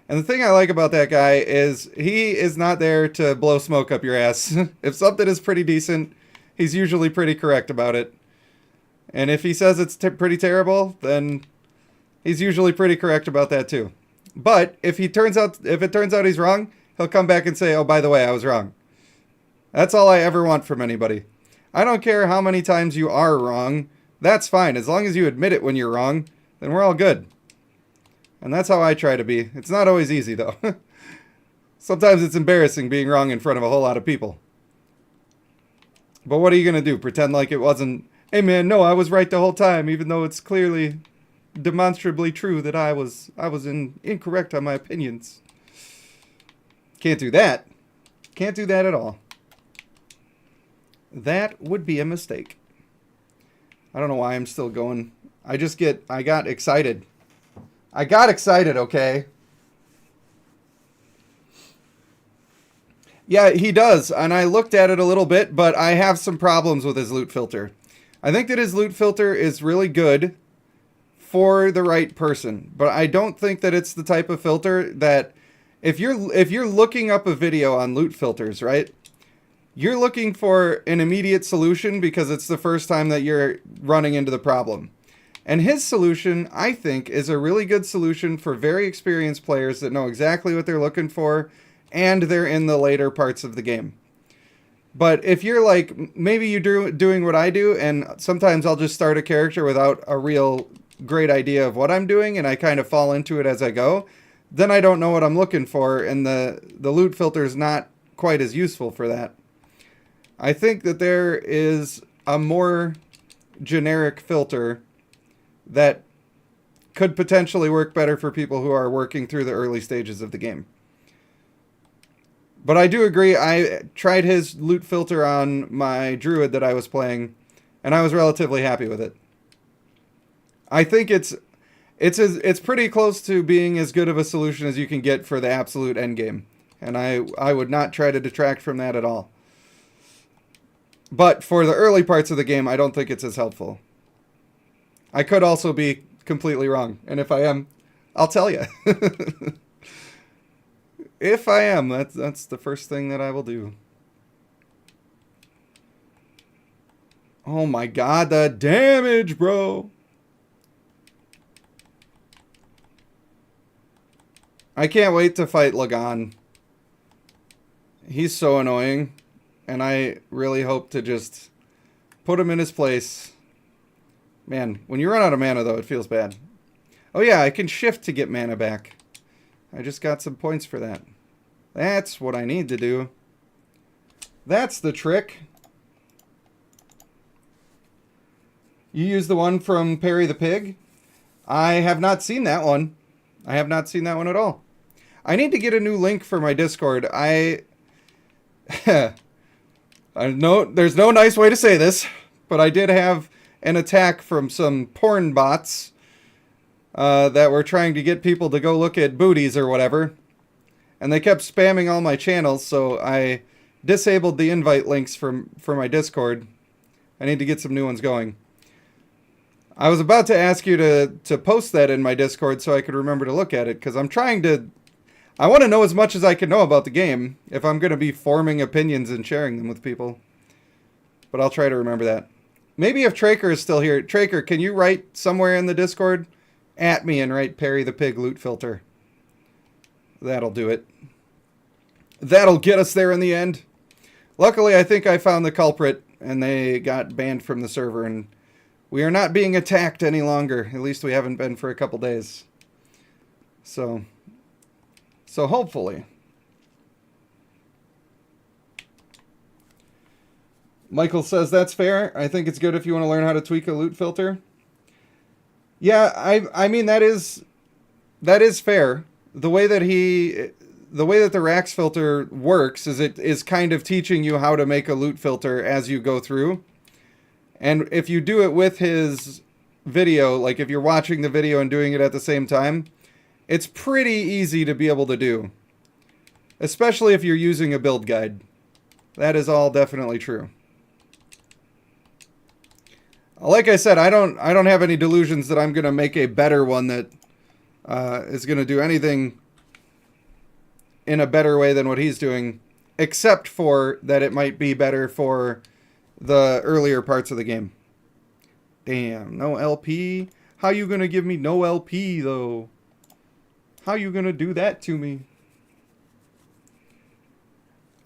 And the thing I like about that guy is he is not there to blow smoke up your ass. If something is pretty decent, he's usually pretty correct about it. And if he says it's pretty terrible, then he's usually pretty correct about that too. But if it turns out he's wrong, he'll come back and say, oh, by the way, I was wrong. That's all I ever want from anybody. I don't care how many times you are wrong. That's fine. As long as you admit it when you're wrong, then we're all good. And that's how I try to be. It's not always easy, though. Sometimes it's embarrassing being wrong in front of a whole lot of people. But what are you going to do? Pretend like it wasn't, hey man, no, I was right the whole time, even though it's clearly demonstrably true that I was incorrect on my opinions. Can't do that. Can't do that at all. That would be a mistake. I don't know why I'm still going. I got excited. I got excited, okay? Yeah, he does, and I looked at it a little bit, but I have some problems with his loot filter. I think that his loot filter is really good for the right person, but I don't think that it's the type of filter that if you're looking up a video on loot filters, right? You're looking for an immediate solution because it's the first time that you're running into the problem. And his solution, I think, is a really good solution for very experienced players that know exactly what they're looking for, and they're in the later parts of the game. But if you're like, maybe you're doing what I do, and sometimes I'll just start a character without a real great idea of what I'm doing, and I kind of fall into it as I go, then I don't know what I'm looking for, and the loot filter is not quite as useful for that. I think that there is a more generic filter that could potentially work better for people who are working through the early stages of the game. But I do agree, I tried his loot filter on my druid that I was playing, and I was relatively happy with it. I think it's pretty close to being as good of a solution as you can get for the absolute end game. And I would not try to detract from that at all. But for the early parts of the game, I don't think it's as helpful. I could also be completely wrong. And if I am, I'll tell you. If I am, that's the first thing that I will do. Oh my god, the damage, bro. I can't wait to fight Lagan. He's so annoying. And I really hope to just put him in his place. Man, when you run out of mana, though, it feels bad. Oh yeah, I can shift to get mana back. I just got some points for that. That's what I need to do. That's the trick. You use the one from Perry the Pig? I have not seen that one. I have not seen that one at all. I need to get a new link for my Discord. I know there's no nice way to say this, but I did have an attack from some porn bots that were trying to get people to go look at booties or whatever. And they kept spamming all my channels, so I disabled the invite links for my Discord. I need to get some new ones going. I was about to ask you to post that in my Discord so I could remember to look at it, because I'm trying to... I want to know as much as I can know about the game if I'm going to be forming opinions and sharing them with people. But I'll try to remember that. Maybe if Traker is still here. Traker, can you write somewhere in the Discord? At me and write Perry the Pig loot filter. That'll do it. That'll get us there in the end. Luckily, I think I found the culprit and they got banned from the server and we are not being attacked any longer. At least we haven't been for a couple days. So hopefully. Michael says that's fair. I think it's good if you want to learn how to tweak a loot filter. Yeah, I mean that is fair. The way that the Raxx filter works is it is kind of teaching you how to make a loot filter as you go through. And if you do it with his video, like if you're watching the video and doing it at the same time, it's pretty easy to be able to do. Especially if you're using a build guide. That is all definitely true. Like I said, I don't have any delusions that I'm going to make a better one that is going to do anything in a better way than what he's doing, except for that it might be better for the earlier parts of the game. Damn, no LP? How you going to give me no LP, though? How you going to do that to me?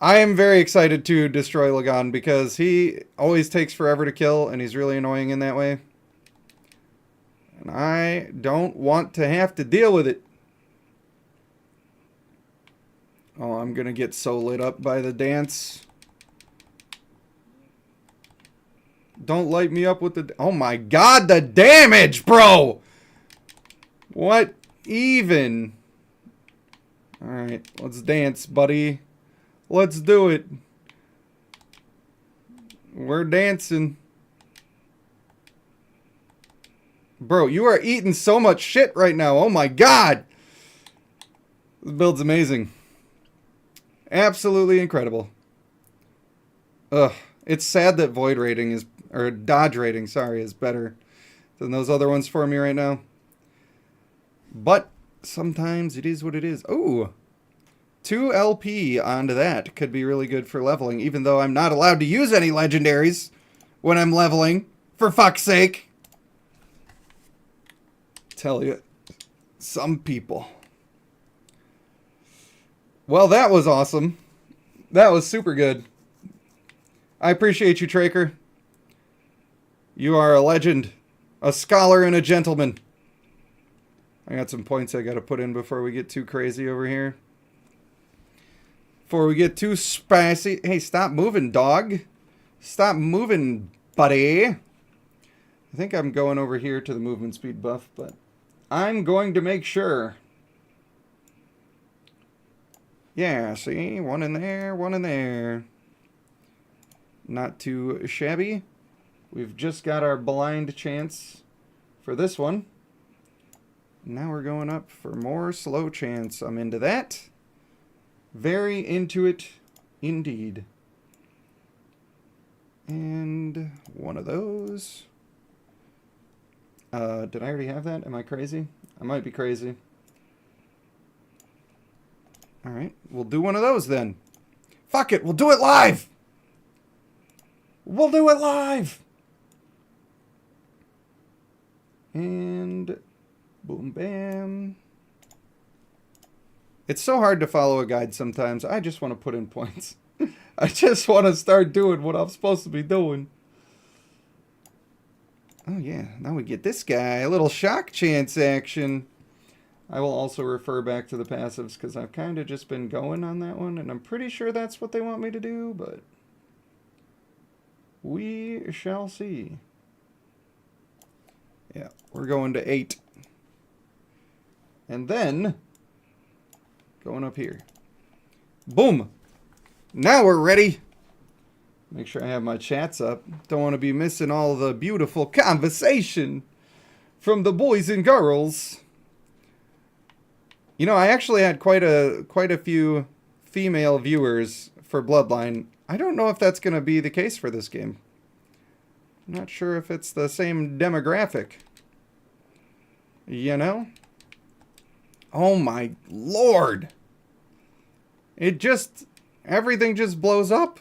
I am very excited to destroy Lagan because he always takes forever to kill and he's really annoying in that way. And I don't want to have to deal with it. Oh, I'm going to get so lit up by the dance. Don't light me up with the... Oh my god, the damage, bro! What even? Alright, let's dance, buddy. Let's do it. We're dancing. Bro, you are eating so much shit right now. Oh my god. This build's amazing. Absolutely incredible. Ugh. It's sad that void rating is... Or dodge rating, sorry, is better than those other ones for me right now. But sometimes it is what it is. Ooh. 2 LP onto that could be really good for leveling, even though I'm not allowed to use any legendaries when I'm leveling. For fuck's sake. Tell you, some people. Well, that was awesome. That was super good. I appreciate you, Traker. You are a legend. A scholar and a gentleman. I got some points I gotta put in before we get too crazy over here. Before we get too spicy. Hey, stop moving, dog. Stop moving, buddy. I think I'm going over here to the movement speed buff, but I'm going to make sure. Yeah, see? One in there, one in there. Not too shabby. We've just got our blind chance for this one. Now we're going up for more slow chance. I'm into that. Very into it indeed. And one of those. Did I already have that? Am I crazy? I might be crazy. Alright, we'll do one of those then. Fuck it, we'll do it live! We'll do it live! And boom bam. It's so hard to follow a guide sometimes. I just want to put in points. I just want to start doing what I'm supposed to be doing. Oh yeah, now we get this guy. A little shock chance action. I will also refer back to the passives because I've kind of just been going on that one. And I'm pretty sure that's what they want me to do, but we shall see. Yeah, we're going to 8. And then going up here. Boom! Now we're ready. Make sure I have my chats up. Don't want to be missing all the beautiful conversation from the boys and girls. You know, I actually had quite a few female viewers for Bloodline. I don't know if that's going to be the case for this game. I'm not sure if it's the same demographic. You know? Oh my lord! Everything just blows up.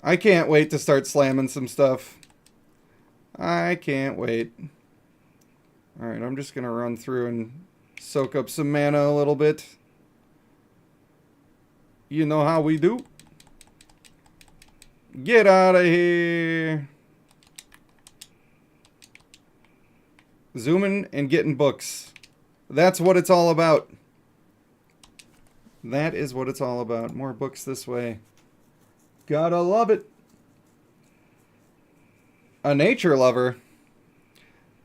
I can't wait to start slamming some stuff. I can't wait. Alright, I'm just going to run through and soak up some mana a little bit. You know how we do. Get out of here. Zooming and getting books. That's what it's all about. That is what it's all about. More books this way. Gotta love it. A nature lover.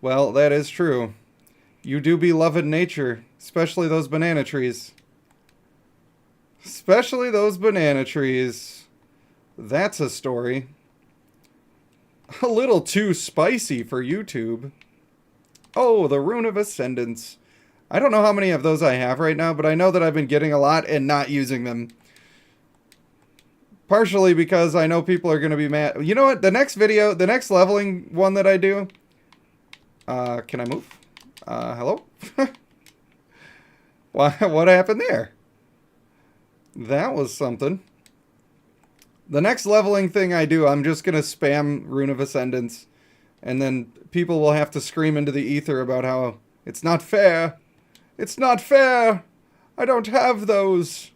Well, that is true. You do be loving nature. Especially those banana trees. Especially those banana trees. That's a story. A little too spicy for YouTube. Oh, the Rune of Ascendance. I don't know how many of those I have right now, but I know that I've been getting a lot and not using them. Partially because I know people are going to be mad. You know what? The next video, the next leveling one that I do. Can I move? Hello? What happened there? That was something. The next leveling thing I do, I'm just going to spam Rune of Ascendance. And then people will have to scream into the ether about how it's not fair. It's not fair. I don't have those.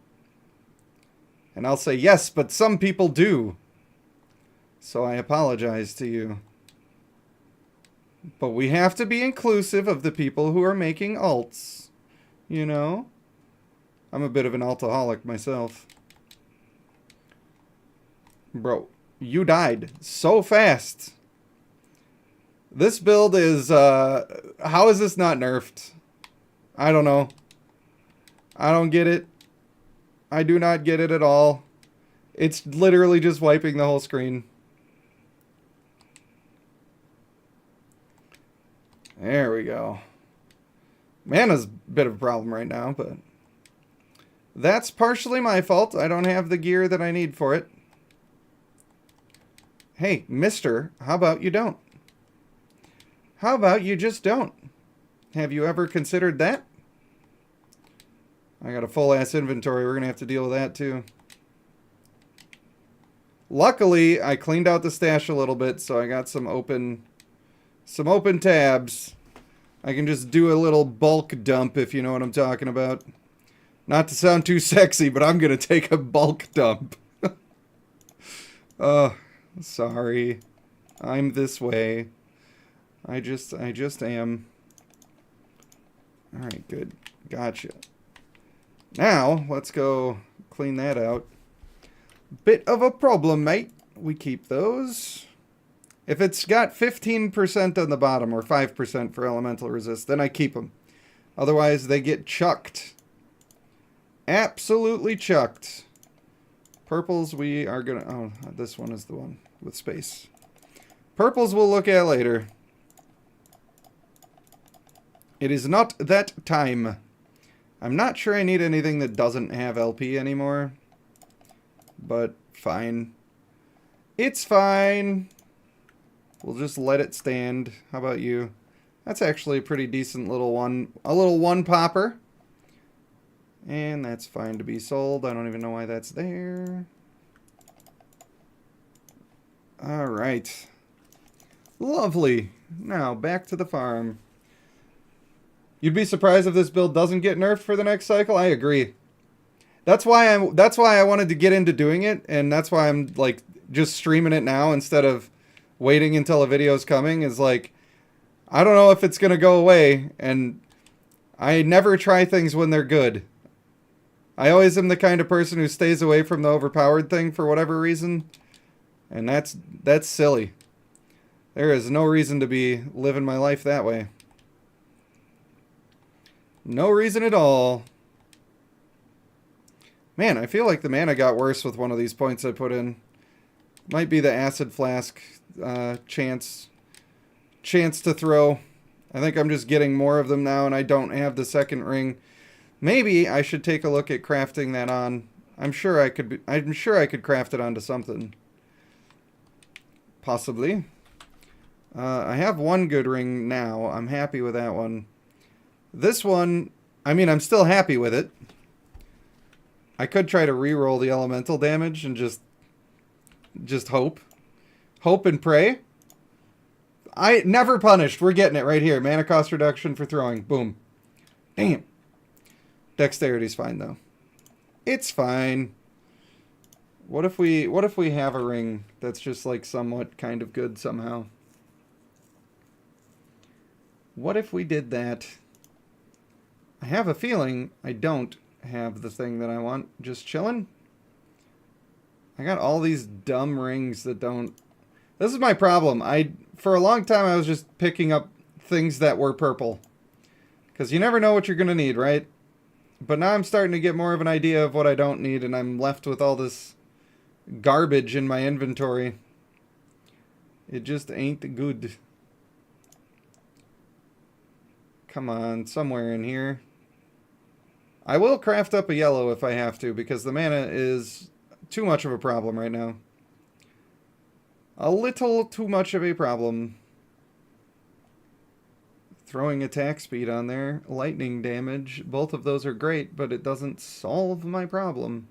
And I'll say, yes, but some people do. So I apologize to you. But we have to be inclusive of the people who are making alts. You know? I'm a bit of an altaholic myself. Bro, you died so fast. This build is, how is this not nerfed? I don't know. I don't get it. I do not get it at all. It's literally just wiping the whole screen. There we go. Mana's a bit of a problem right now, but that's partially my fault. I don't have the gear that I need for it. Hey, mister, how about you don't? How about you just don't? Have you ever considered that? I got a full-ass inventory. We're going to have to deal with that, too. Luckily, I cleaned out the stash a little bit, so I got some open tabs. I can just do a little bulk dump, if you know what I'm talking about. Not to sound too sexy, but I'm going to take a bulk dump. Sorry. I'm this way. I just am. Alright, good. Gotcha. Now, let's go clean that out. Bit of a problem, mate. We keep those. If it's got 15% on the bottom, or 5% for elemental resist, then I keep them. Otherwise, they get chucked. Absolutely chucked. Purples, we are gonna... Oh, this one is the one with space. Purples we'll look at later. It is not that time. I'm not sure I need anything that doesn't have LP anymore. But fine. It's fine. We'll just let it stand. How about you? That's actually a pretty decent little one. A little one popper. And that's fine to be sold. I don't even know why that's there. Alright. Lovely. Now, back to the farm. You'd be surprised if this build doesn't get nerfed for the next cycle? I agree. That's why I wanted to get into doing it, and that's why I'm like just streaming it now instead of waiting until a video's coming. Is like, I don't know if it's gonna go away, and I never try things when they're good. I always am the kind of person who stays away from the overpowered thing for whatever reason, and that's silly. There is no reason to be living my life that way. No reason at all. Man, I feel like the mana got worse with one of these points I put in. Might be the acid flask chance to throw. I think I'm just getting more of them now, and I don't have the second ring. Maybe I should take a look at crafting that on. I'm sure I could craft it onto something. Possibly. I have one good ring now. I'm happy with that one. This one, I mean, I'm still happy with it. I could try to re-roll the elemental damage and just hope. Hope and pray. I never punished. We're getting it right here. Mana cost reduction for throwing. Boom. Damn. Dexterity's fine though. It's fine. What if we have a ring that's just like somewhat kind of good somehow? What if we did that? I have a feeling I don't have the thing that I want. Just chilling. I got all these dumb rings that don't... This is my problem. For a long time I was just picking up things that were purple. Because you never know what you're going to need, right? But now I'm starting to get more of an idea of what I don't need, and I'm left with all this garbage in my inventory. It just ain't good. Come on, somewhere in here. I will craft up a yellow if I have to, because the mana is too much of a problem right now. A little too much of a problem. Throwing attack speed on there, lightning damage, both of those are great, but it doesn't solve my problem.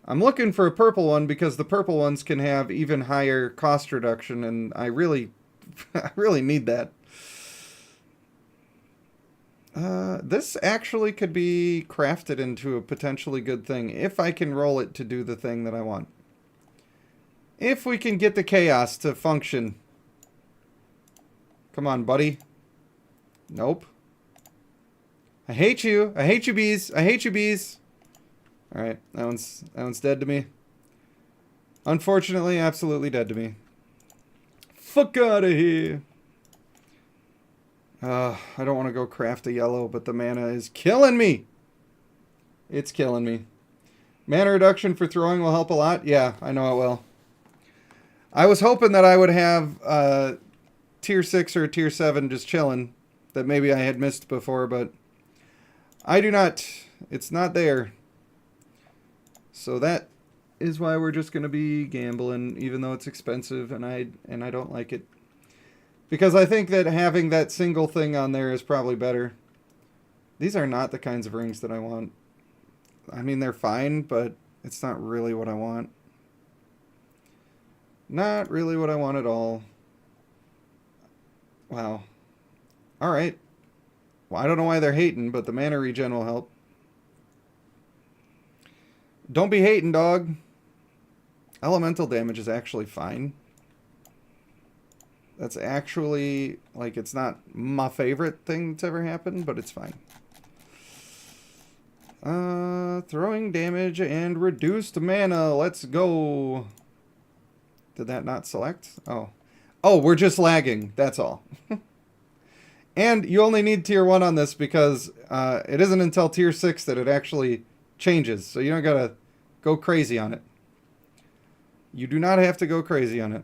I'm looking for a purple one because the purple ones can have even higher cost reduction, and I really need that. This actually could be crafted into a potentially good thing if I can roll it to do the thing that I want. If we can get the chaos to function. Come on, buddy. Nope. I hate you. I hate you, bees. I hate you, bees. Alright, that one's dead to me. Unfortunately, absolutely dead to me. Fuck out of here. I don't want to go craft a yellow, but the mana is killing me. It's killing me. Mana reduction for throwing will help a lot. Yeah, I know it will. I was hoping that I would have tier 6 or tier 7 just chilling that maybe I had missed before, but I do not. It's not there. So that is why we're just going to be gambling, even though it's expensive and I don't like it. Because I think that having that single thing on there is probably better. These are not the kinds of rings that I want. I mean, they're fine, but it's not really what I want. Not really what I want at all. Wow. Alright. Well, I don't know why they're hating, but the mana regen will help. Don't be hating, dog. Elemental damage is actually fine. That's actually, like, it's not my favorite thing that's ever happened, but it's fine. Throwing damage and reduced mana. Let's go. Did that not select? Oh. Oh, we're just lagging. That's all. And you only need tier 1 on this because it isn't until tier 6 that it actually changes. So you don't gotta go crazy on it. You do not have to go crazy on it.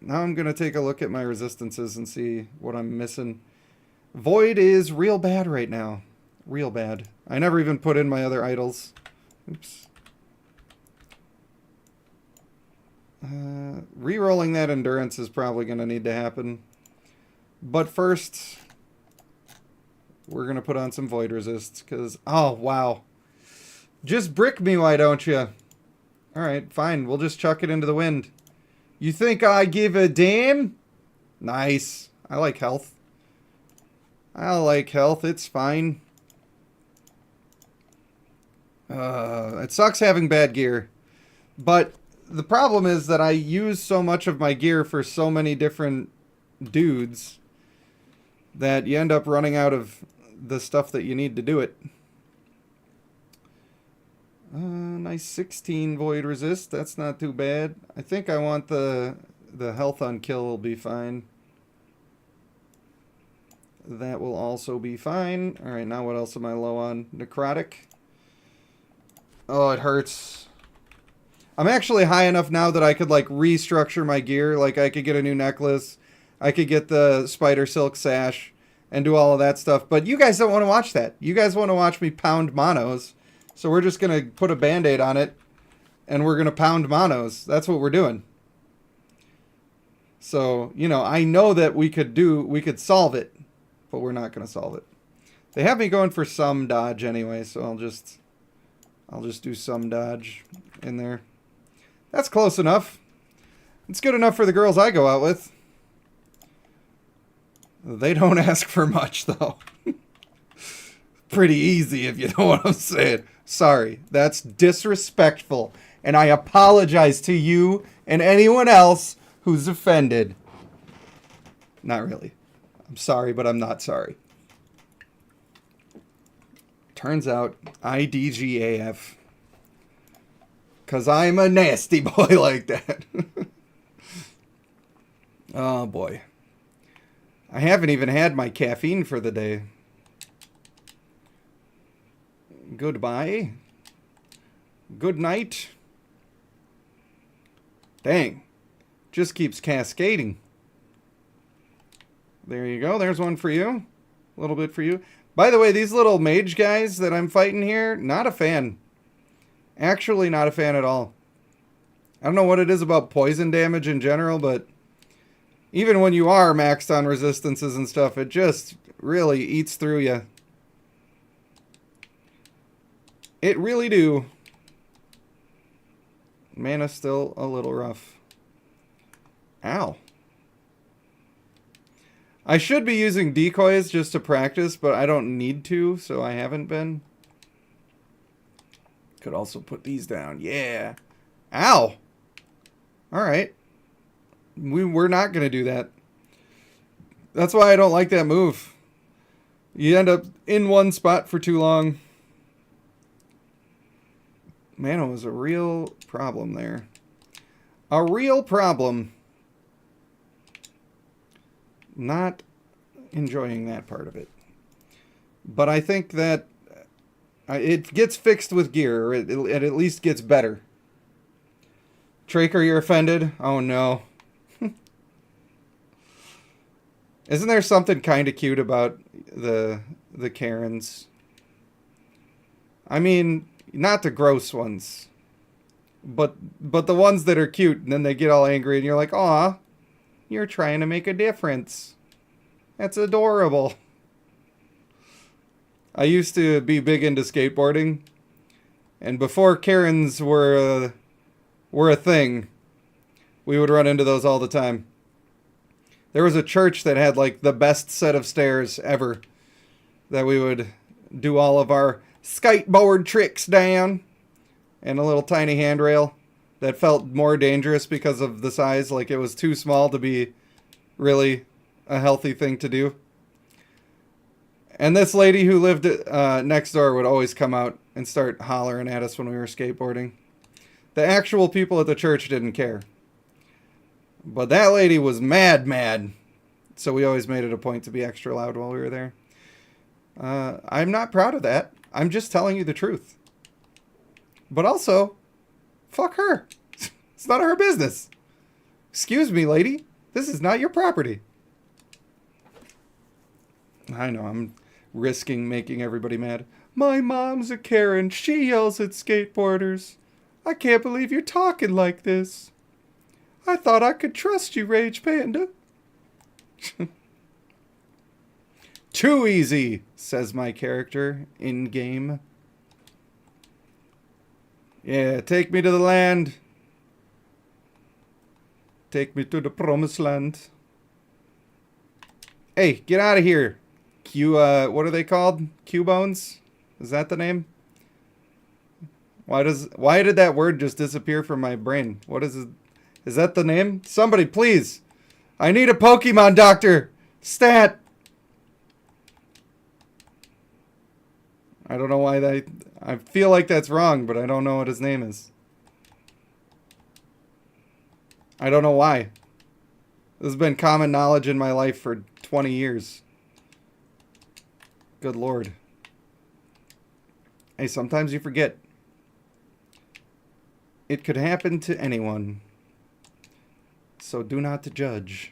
Now I'm going to take a look at my resistances and see what I'm missing. Void is real bad right now. Real bad. I never even put in my other idols. Oops. Re-rolling that endurance is probably going to need to happen. But first, we're going to put on some void resists. Because, oh, wow. Just brick me, why don't you? Alright, fine. We'll just chuck it into the wind. You think I give a damn? Nice. I like health. I like health. It's fine. It sucks having bad gear. But the problem is that I use so much of my gear for so many different dudes that you end up running out of the stuff that you need to do it. Nice 16 void resist. That's not too bad. I think I want the health on kill will be fine. That will also be fine. Alright, now what else am I low on? Necrotic. Oh, it hurts. I'm actually high enough now that I could, like, restructure my gear. Like, I could get a new necklace. I could get the spider silk sash and do all of that stuff. But you guys don't want to watch that. You guys want to watch me pound monos. So we're just going to put a band-aid on it. And we're going to pound monos. That's what we're doing. So, you know, I know that we could solve it. But we're not going to solve it. They have me going for some dodge anyway. So I'll just do some dodge in there. That's close enough. It's good enough for the girls I go out with. They don't ask for much, though. Pretty easy, if you know what I'm saying. Sorry, that's disrespectful. And I apologize to you and anyone else who's offended. Not really. I'm sorry, but I'm not sorry. Turns out, IDGAF. Because I'm a nasty boy like that. Oh, boy. I haven't even had my caffeine for the day. Goodbye. Good night. Dang. Just keeps cascading. There you go. There's one for you. A little bit for you. By the way, these little mage guys that I'm fighting here, not a fan. Actually not a fan at all. I don't know what it is about poison damage in general, but even when you are maxed on resistances and stuff, it just really eats through you. It really do. Mana's still a little rough. Ow. I should be using decoys just to practice, but I don't need to, so I haven't been. Could also put these down. Yeah. Ow. Alright. We're not going to do that. That's why I don't like that move. You end up in one spot for too long. Man, it was a real problem there. A real problem. Not enjoying that part of it. But I think that it gets fixed with gear, or it at least gets better. Traker, you're offended? Oh no. Isn't there something kind of cute about the Karens? I mean, not the gross ones. But the ones that are cute, and then they get all angry, and you're like, aw, you're trying to make a difference. That's adorable. I used to be big into skateboarding, and before Karens were a thing, we would run into those all the time. There was a church that had like the best set of stairs ever that we would do all of our skateboard tricks down, and a little tiny handrail that felt more dangerous because of the size. Like it was too small to be really a healthy thing to do. And this lady who lived next door would always come out and start hollering at us when we were skateboarding. The actual people at the church didn't care. But that lady was mad. So we always made it a point to be extra loud while we were there. I'm not proud of that. I'm just telling you the truth. But also, fuck her. It's none of her business. Excuse me, lady. This is not your property. I know, I'm risking making everybody mad. My mom's a Karen. She yells at skateboarders. I can't believe you're talking like this. I thought I could trust you, Rage Panda. Too easy, says my character in-game. Yeah, take me to the land. Take me to the promised land. Hey, get out of here. What are they called? Q-bones? Is that the name? Why did that word just disappear from my brain? What is it? Is that the name? Somebody, please. I need a Pokemon doctor. Stat. I don't know why I feel like that's wrong, but I don't know what his name is. I don't know why. This has been common knowledge in my life for 20 years. Good Lord. Hey, sometimes you forget. It could happen to anyone. So do not judge.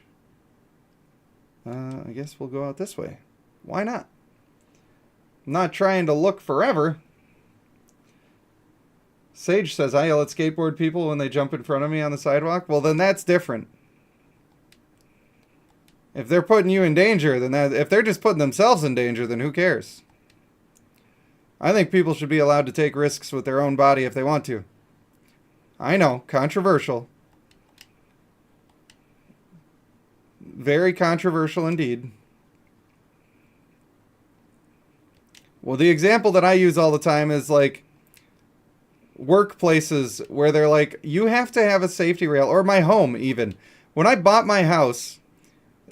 I guess we'll go out this way. Why not? I'm not trying to look forever. Sage says, I yell at skateboard people when they jump in front of me on the sidewalk. Well, then that's different. If they're putting you in danger, then if they're just putting themselves in danger, then who cares? I think people should be allowed to take risks with their own body if they want to. I know, controversial. Very controversial indeed. Well, the example that I use all the time is like workplaces where they're like, you have to have a safety rail, or my home even. When I bought my house,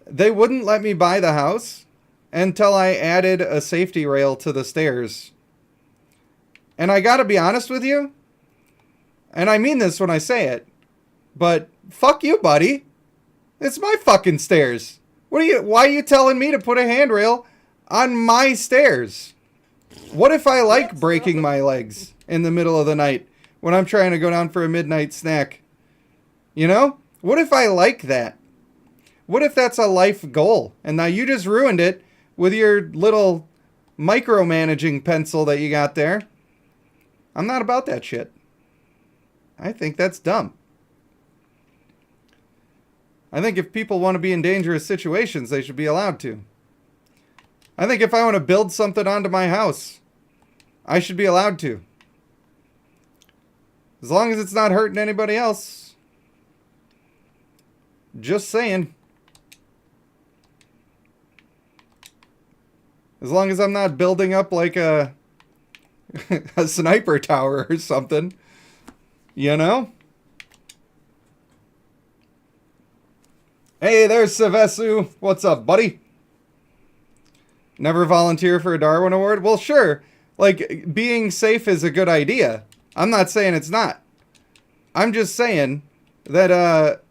they wouldn't let me buy the house until I added a safety rail to the stairs. And I gotta be honest with you, and I mean this when I say it, but fuck you, buddy. It's my fucking stairs. Why are you telling me to put a handrail on my stairs? What if I like breaking my legs in the middle of the night when I'm trying to go down for a midnight snack? You know? What if I like that? What if that's a life goal? And now you just ruined it with your little micromanaging pencil that you got there. I'm not about that shit. I think that's dumb. I think if people want to be in dangerous situations, they should be allowed to. I think if I want to build something onto my house, I should be allowed to. As long as it's not hurting anybody else. Just saying. As long as I'm not building up like a sniper tower or something. You know? Hey, there's Savesu. What's up, buddy? Never volunteer for a Darwin Award? Well, sure. Like, being safe is a good idea. I'm not saying it's not. I'm just saying that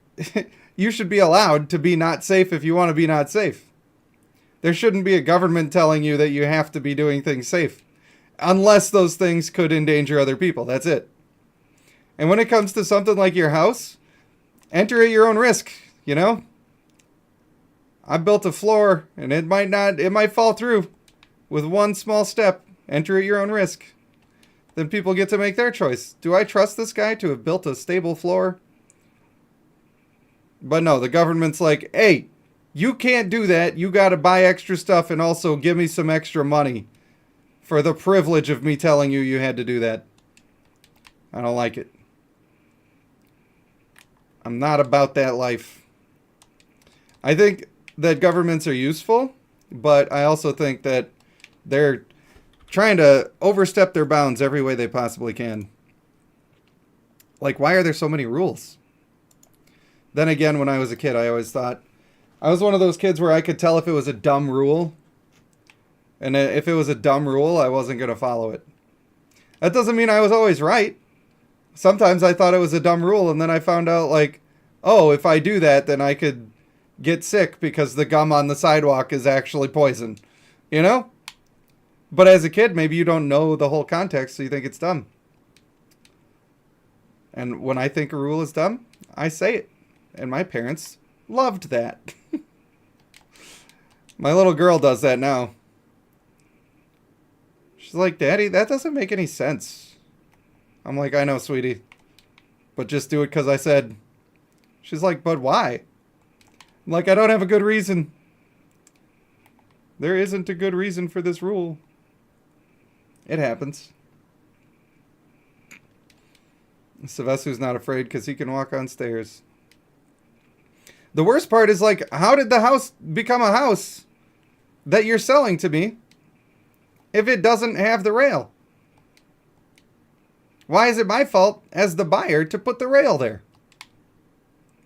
you should be allowed to be not safe if you want to be not safe. There shouldn't be a government telling you that you have to be doing things safe. Unless those things could endanger other people. That's it. And when it comes to something like your house, enter at your own risk, you know? I built a floor, and it might fall through with one small step. Enter at your own risk. Then people get to make their choice. Do I trust this guy to have built a stable floor? But no, the government's like, hey, you can't do that. You got to buy extra stuff and also give me some extra money for the privilege of me telling you you had to do that. I don't like it. I'm not about that life. I think that governments are useful, but I also think that they're trying to overstep their bounds every way they possibly can. Like, why are there so many rules? Then again, when I was a kid, I always thought, I was one of those kids where I could tell if it was a dumb rule. And if it was a dumb rule, I wasn't going to follow it. That doesn't mean I was always right. Sometimes I thought it was a dumb rule, and then I found out, like, oh, if I do that, then I could get sick because the gum on the sidewalk is actually poison. You know? But as a kid, maybe you don't know the whole context, so you think it's dumb. And when I think a rule is dumb, I say it. And my parents Loved that. My little girl does that now. She's like, Daddy, that doesn't make any sense. I'm like, I know, sweetie. But just do it because I said. She's like, but why? I'm like, I don't have a good reason. There isn't a good reason for this rule. It happens. Sylvester's not afraid because he can walk on stairs. The worst part is, like, how did the house become a house that you're selling to me if it doesn't have the rail? Why is it my fault as the buyer to put the rail there?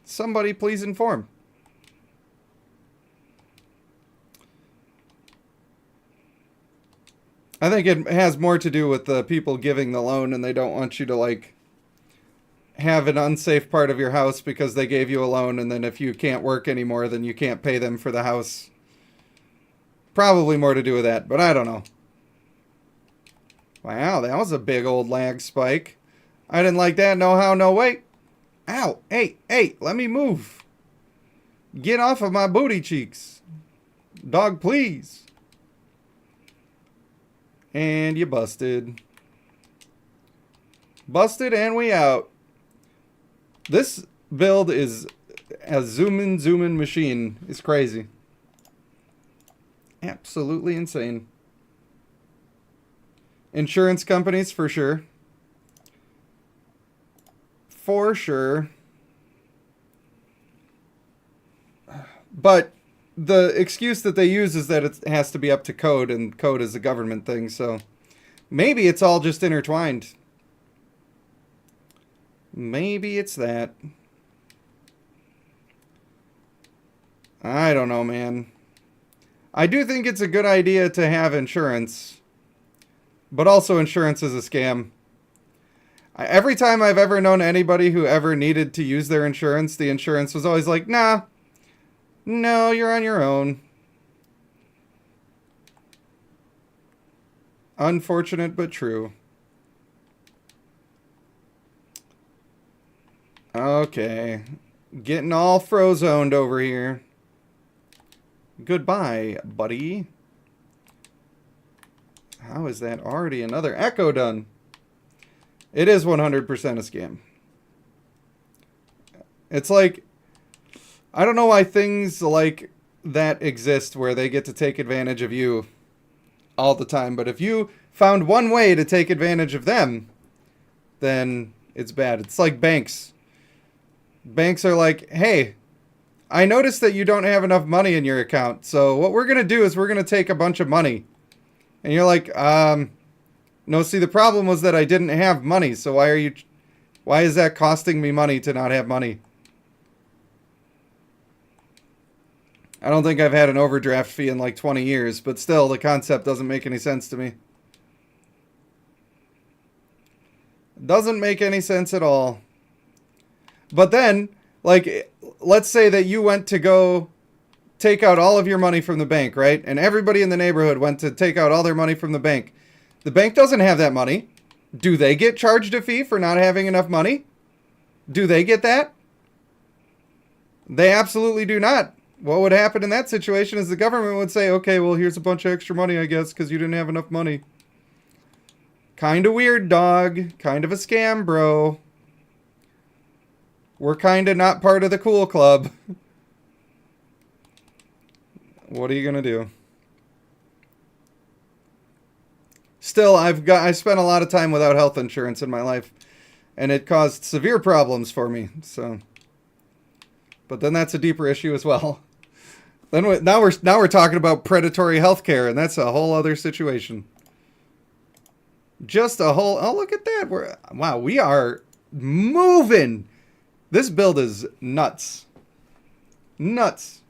Somebody please inform. I think it has more to do with the people giving the loan, and they don't want you to, like, have an unsafe part of your house because they gave you a loan, and then if you can't work anymore, then you can't pay them for the house. Probably more to do with that, but I don't know. Wow, that was a big old lag spike. I didn't like that. No how, no way. Ow. Hey, hey, let me move. Get off of my booty cheeks. Dog, please. And you busted. Busted and we out. This build is a zoom in machine. It's crazy. Absolutely insane. Insurance companies, for sure. For sure. But the excuse that they use is that it has to be up to code, and code is a government thing, so maybe it's all just intertwined. Maybe it's that. I don't know, man. I do think it's a good idea to have insurance, but also insurance is a scam. Every time I've ever known anybody who ever needed to use their insurance, the insurance was always like, nah, no, you're on your own. Unfortunate, but true. Okay. Getting all frozoned over here. Goodbye, buddy. How is that already another echo done? It is 100% a scam. It's like, I don't know why things like that exist where they get to take advantage of you all the time. But if you found one way to take advantage of them, then it's bad. It's like banks. Banks are like, hey, I noticed that you don't have enough money in your account. So what we're going to do is we're going to take a bunch of money. And you're like, no, see, the problem was that I didn't have money. So why is that costing me money to not have money? I don't think I've had an overdraft fee in like 20 years, but still, the concept doesn't make any sense to me. Doesn't make any sense at all. But then, like, let's say that you went to go take out all of your money from the bank, right? And everybody in the neighborhood went to take out all their money from the bank. The bank doesn't have that money. Do they get charged a fee for not having enough money? Do they get that? They absolutely do not. What would happen in that situation is the government would say, okay, well, here's a bunch of extra money, I guess, because you didn't have enough money. Kind of weird, dog. Kind of a scam, bro. We're kind of not part of the cool club. What are you going to do? Still, I spent a lot of time without health insurance in my life, and it caused severe problems for me. So, but then that's a deeper issue as well. Then now we're talking about predatory healthcare, and that's a whole other situation. Just a whole. Oh, look at that! Wow, we are moving. This build is nuts. Nuts.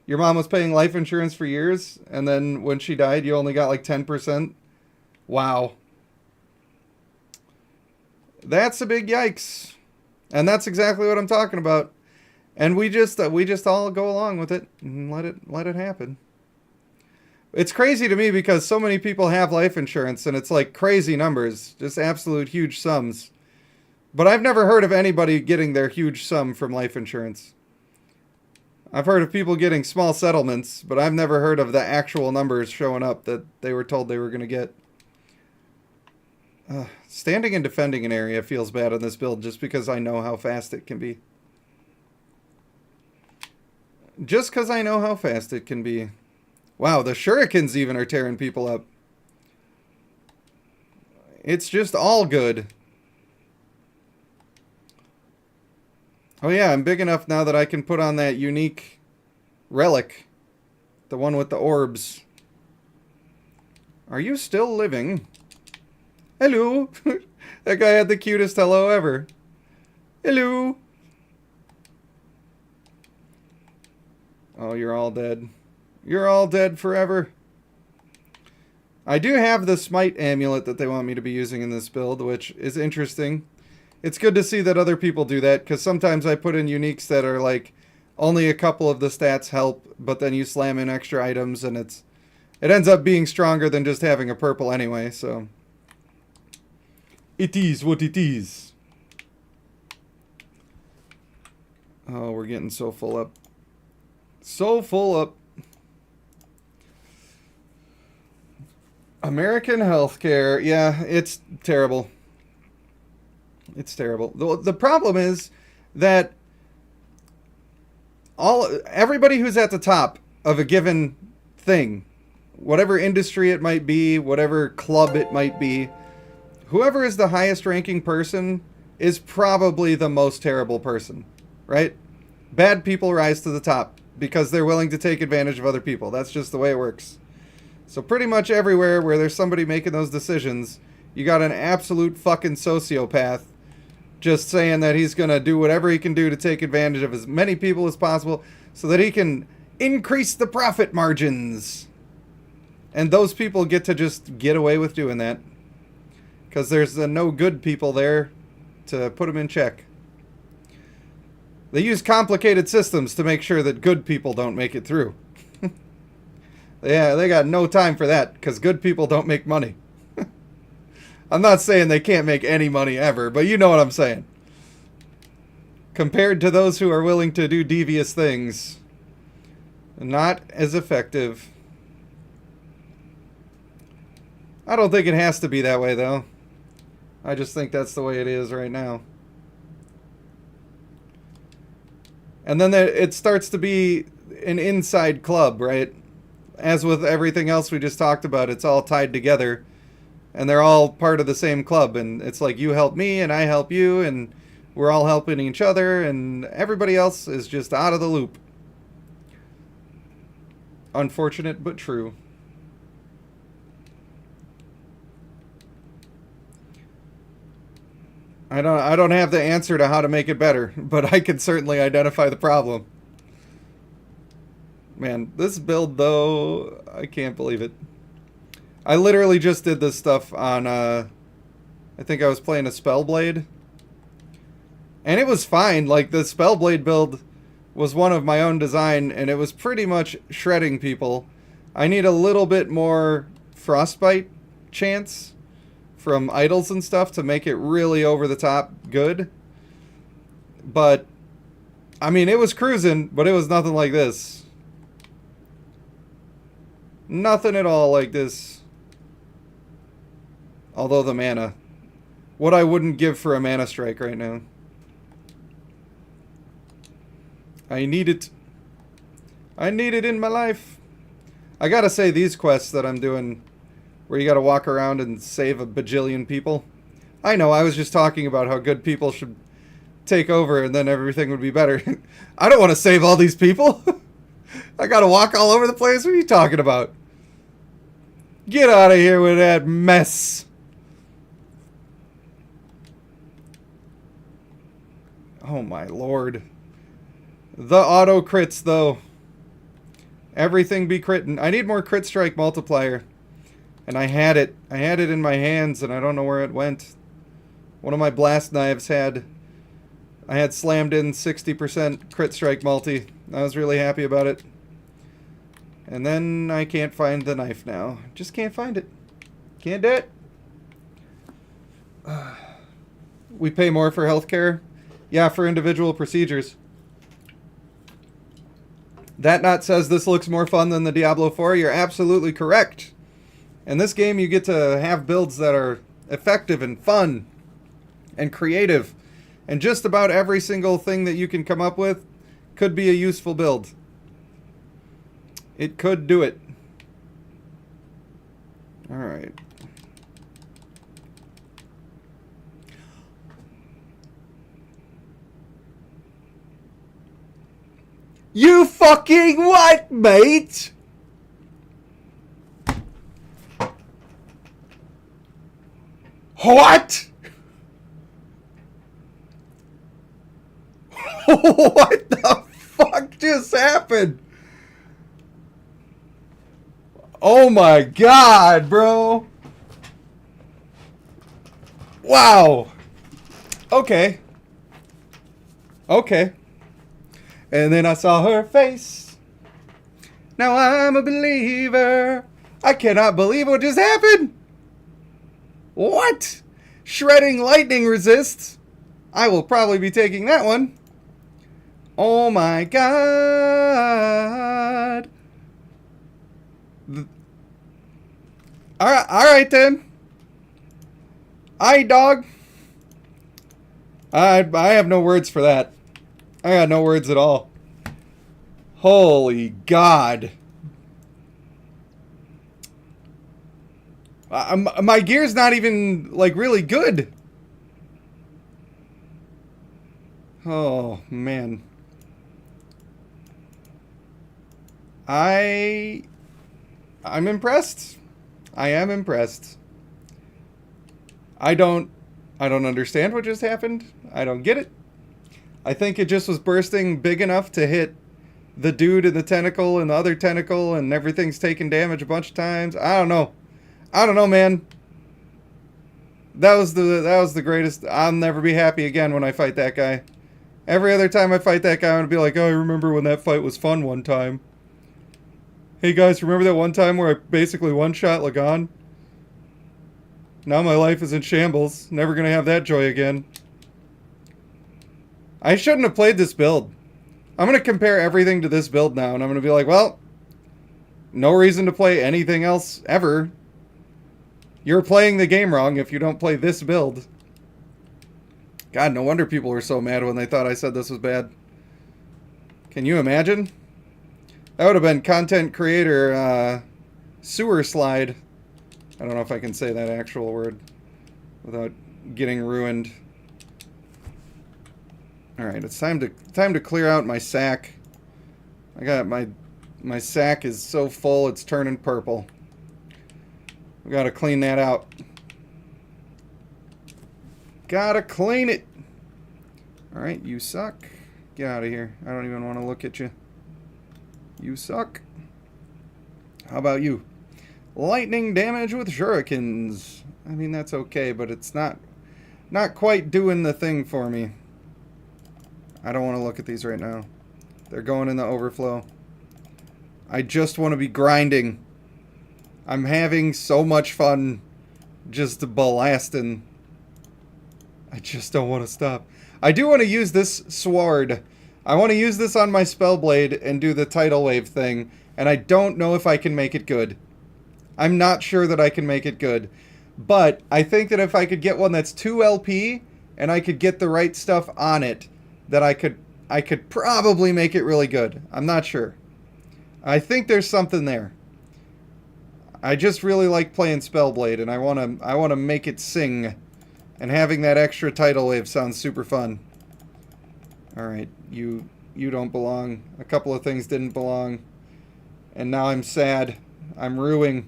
Your mom was paying life insurance for years, and then when she died, you only got like 10%. Wow. That's a big yikes. And that's exactly what I'm talking about. And we just all go along with it and let it happen. It's crazy to me because so many people have life insurance, and it's like crazy numbers, just absolute huge sums. But I've never heard of anybody getting their huge sum from life insurance. I've heard of people getting small settlements, but I've never heard of the actual numbers showing up that they were told they were going to get. Standing and defending an area feels bad on this build just because I know how fast it can be. Just because I know how fast it can be. Wow, the shurikens even are tearing people up. It's just all good. Oh yeah, I'm big enough now that I can put on that unique relic. The one with the orbs. Are you still living? Hello. That guy had the cutest hello ever. Hello. Oh, you're all dead. You're all dead forever. I do have the smite amulet that they want me to be using in this build, which is interesting. It's good to see that other people do that, because sometimes I put in uniques that are like only a couple of the stats help, but then you slam in extra items and it ends up being stronger than just having a purple anyway, so it is what it is. Oh, we're getting so full up. So full up. American healthcare, yeah, it's terrible. It's terrible. The problem is that everybody who's at the top of a given thing, whatever industry it might be, whatever club it might be, whoever is the highest ranking person is probably the most terrible person, right? Bad people rise to the top because they're willing to take advantage of other people. That's just the way it works. So pretty much everywhere where there's somebody making those decisions, you got an absolute fucking sociopath just saying that he's going to do whatever he can do to take advantage of as many people as possible so that he can increase the profit margins. And those people get to just get away with doing that because there's no good people there to put them in check. They use complicated systems to make sure that good people don't make it through. Yeah, they got no time for that because good people don't make money. I'm not saying they can't make any money ever, but you know what I'm saying. Compared to those who are willing to do devious things, not as effective. I don't think it has to be that way, though. I just think that's the way it is right now. And then it starts to be an inside club, right? As with everything else we just talked about, it's all tied together. And they're all part of the same club. And it's like you help me and I help you. And we're all helping each other. And everybody else is just out of the loop. Unfortunate, but true. I don't have the answer to how to make it better. But I can certainly identify the problem. Man, this build, though, I can't believe it. I literally just did this stuff on, I think I was playing a Spellblade. And it was fine. Like, the Spellblade build was one of my own design, and it was pretty much shredding people. I need a little bit more Frostbite chance from idols and stuff to make it really over the top good. But, I mean, it was cruising, but it was nothing like this. Nothing at all like this. Although the mana. What I wouldn't give for a mana strike right now. I need it. I need it in my life. I gotta say, these quests that I'm doing, where you gotta walk around and save a bajillion people. I know, I was just talking about how good people should take over and then everything would be better. I don't want to save all these people. I gotta walk all over the place. What are you talking about? Get out of here with that mess. Oh my lord. The auto crits, though. Everything be critting. I need more crit strike multiplier. And I had it. I had it in my hands, and I don't know where it went. One of my blast knives I had slammed in 60% crit strike multi. I was really happy about it. And then I can't find the knife now. Just can't find it. Can't do it. We pay more for healthcare? Yeah, for individual procedures. That Not says this looks more fun than the Diablo 4. You're absolutely correct. In this game, you get to have builds that are effective and fun and creative. And just about every single thing that you can come up with could be a useful build. It could do it. Alright. You fucking what, mate? What? What the fuck just happened? Oh my god, bro. Wow. Okay. Okay. And then I saw her face. Now I'm a believer. I cannot believe what just happened. What? Shredding lightning resists. I will probably be taking that one. Oh my god. Alright then. Alright, dog. I have no words for that. I got no words at all. Holy God. My gear's not even, like, really good. Oh, man. I'm impressed. I am impressed. I don't understand what just happened. I don't get it. I think it just was bursting big enough to hit the dude in the tentacle and the other tentacle, and everything's taking damage a bunch of times. I don't know. I don't know, man. That was the greatest. I'll never be happy again when I fight that guy. Every other time I fight that guy, I'm gonna be like, oh, I remember when that fight was fun one time. Hey guys, remember that one time where I basically one-shot Lagan? Now my life is in shambles. Never gonna have that joy again. I shouldn't have played this build. I'm going to compare everything to this build now, and I'm going to be like, well, no reason to play anything else ever. You're playing the game wrong if you don't play this build. God, no wonder people were so mad when they thought I said this was bad. Can you imagine? That would have been content creator sewer slide. I don't know if I can say that actual word without getting ruined. Alright, it's time to clear out my sack. I got my sack is so full it's turning purple. We gotta clean that out. Gotta clean it. Alright, you suck. Get out of here. I don't even want to look at you. You suck. How about you? Lightning damage with shurikens. I mean, that's okay, but it's not quite doing the thing for me. I don't want to look at these right now. They're going in the overflow. I just want to be grinding. I'm having so much fun just blasting. I just don't want to stop. I do want to use this sword. I want to use this on my Spellblade and do the tidal wave thing, and I don't know if I can make it good. I'm not sure that I can make it good. But I think that if I could get one that's 2 LP and I could get the right stuff on it, that I could probably make it really good. I'm not sure. I think there's something there. I just really like playing Spellblade, and I wanna make it sing, and having that extra tidal wave sounds super fun. All right, you don't belong. A couple of things didn't belong, and now I'm sad. I'm ruining.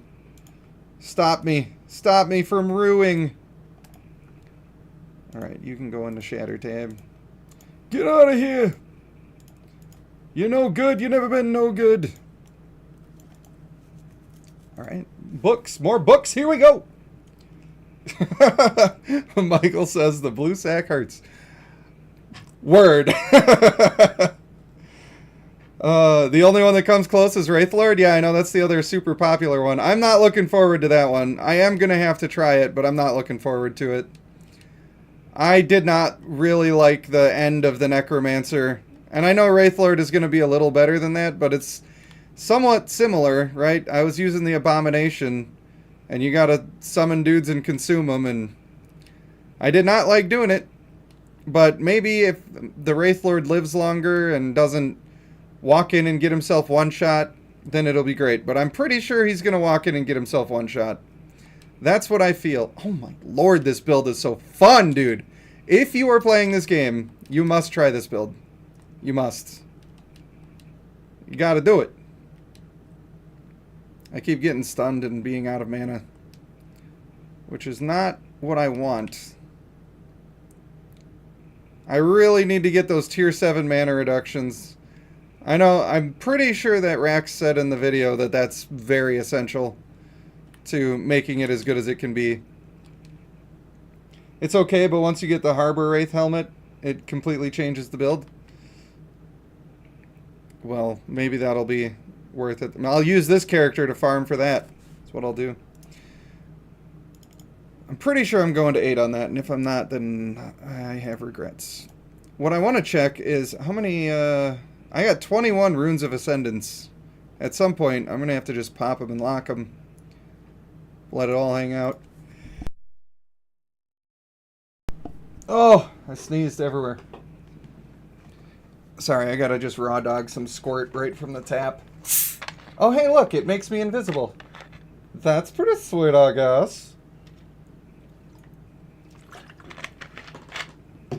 Stop me! Stop me from ruining. All right, you can go into Shatter tab. Get out of here! You're no good. You never been no good. Alright. Books. More books. Here we go! Michael says the blue sack hurts. Word. The only one that comes close is Wraithlord? Yeah, I know. That's the other super popular one. I'm not looking forward to that one. I am going to have to try it, but I'm not looking forward to it. I did not really like the end of the Necromancer And I know Wraithlord is going to be a little better than that, but it's somewhat similar, right? I was using the Abomination, and you gotta summon dudes and consume them, and I did not like doing it. But maybe if the Wraithlord lives longer and doesn't walk in and get himself one shot, then it'll be great. But I'm pretty sure he's going to walk in and get himself one shot. That's what I feel. Oh my lord, this build is so fun, dude. If you are playing this game, you must try this build. You must. You gotta do it. I keep getting stunned and being out of mana, which is not what I want. I really need to get those tier 7 mana reductions. I know, I'm pretty sure that Raxx said in the video that that's very essential to making it as good as it can be. It's okay, but once you get the Harbor Wraith helmet, it completely changes the build. Well, maybe that'll be worth it. I'll use this character to farm for that. That's what I'll do. I'm pretty sure I'm going to 8 on that, and if I'm not, then I have regrets. What I want to check is how many... I got 21 Runes of Ascendance. At some point, I'm going to have to just pop them and lock them. Let it all hang out. Oh, I sneezed everywhere. Sorry, I gotta just raw dog some squirt right from the tap. Oh, hey, look, it makes me invisible. That's pretty sweet, I guess.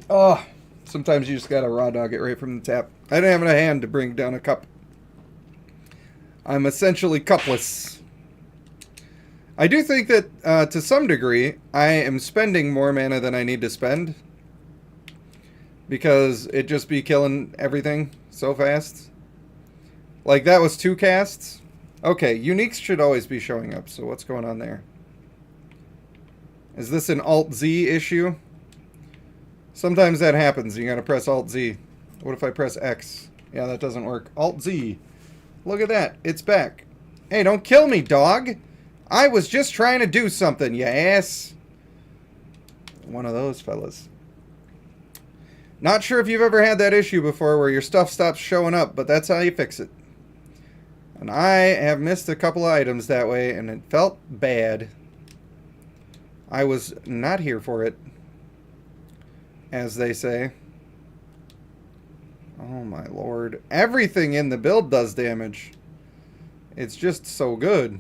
Oh, sometimes you just gotta raw dog it right from the tap. I didn't have a hand to bring down a cup. I'm essentially cupless. I do think that, to some degree, I am spending more mana than I need to spend. Because it just be killing everything so fast. Like, that was 2 casts. Okay, uniques should always be showing up, so what's going on there? Is this an Alt-Z issue? Sometimes that happens, you gotta press Alt-Z. What if I press X? Yeah, that doesn't work. Alt-Z. Look at that, it's back. Hey, don't kill me, dog! I was just trying to do something, you ass! One of those fellas. Not sure if you've ever had that issue before where your stuff stops showing up, but that's how you fix it. And I have missed a couple of items that way, and it felt bad. I was not here for it, as they say. Oh my lord. Everything in the build does damage. It's just so good.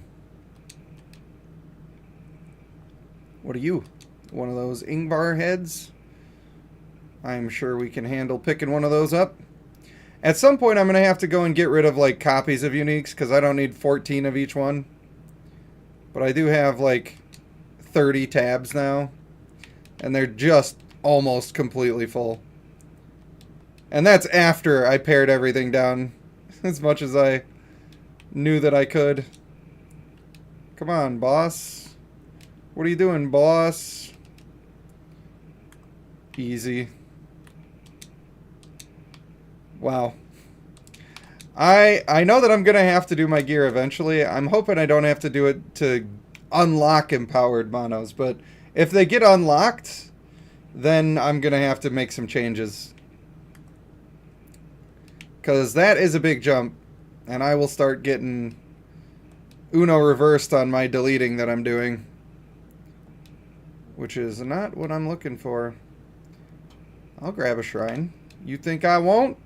What are you? One of those Ingvar heads? I'm sure we can handle picking one of those up. At some point, I'm going to have to go and get rid of, like, copies of uniques, because I don't need 14 of each one. But I do have, like, 30 tabs now. And they're just almost completely full. And that's after I pared everything down as much as I knew that I could. Come on, boss. What are you doing, boss? Easy. Wow. I know that I'm going to have to do my gear eventually. I'm hoping I don't have to do it to unlock empowered monos. But if they get unlocked, then I'm going to have to make some changes. Because that is a big jump. And I will start getting Uno reversed on my deleting that I'm doing. Which is not what I'm looking for. I'll grab a shrine. You think I won't?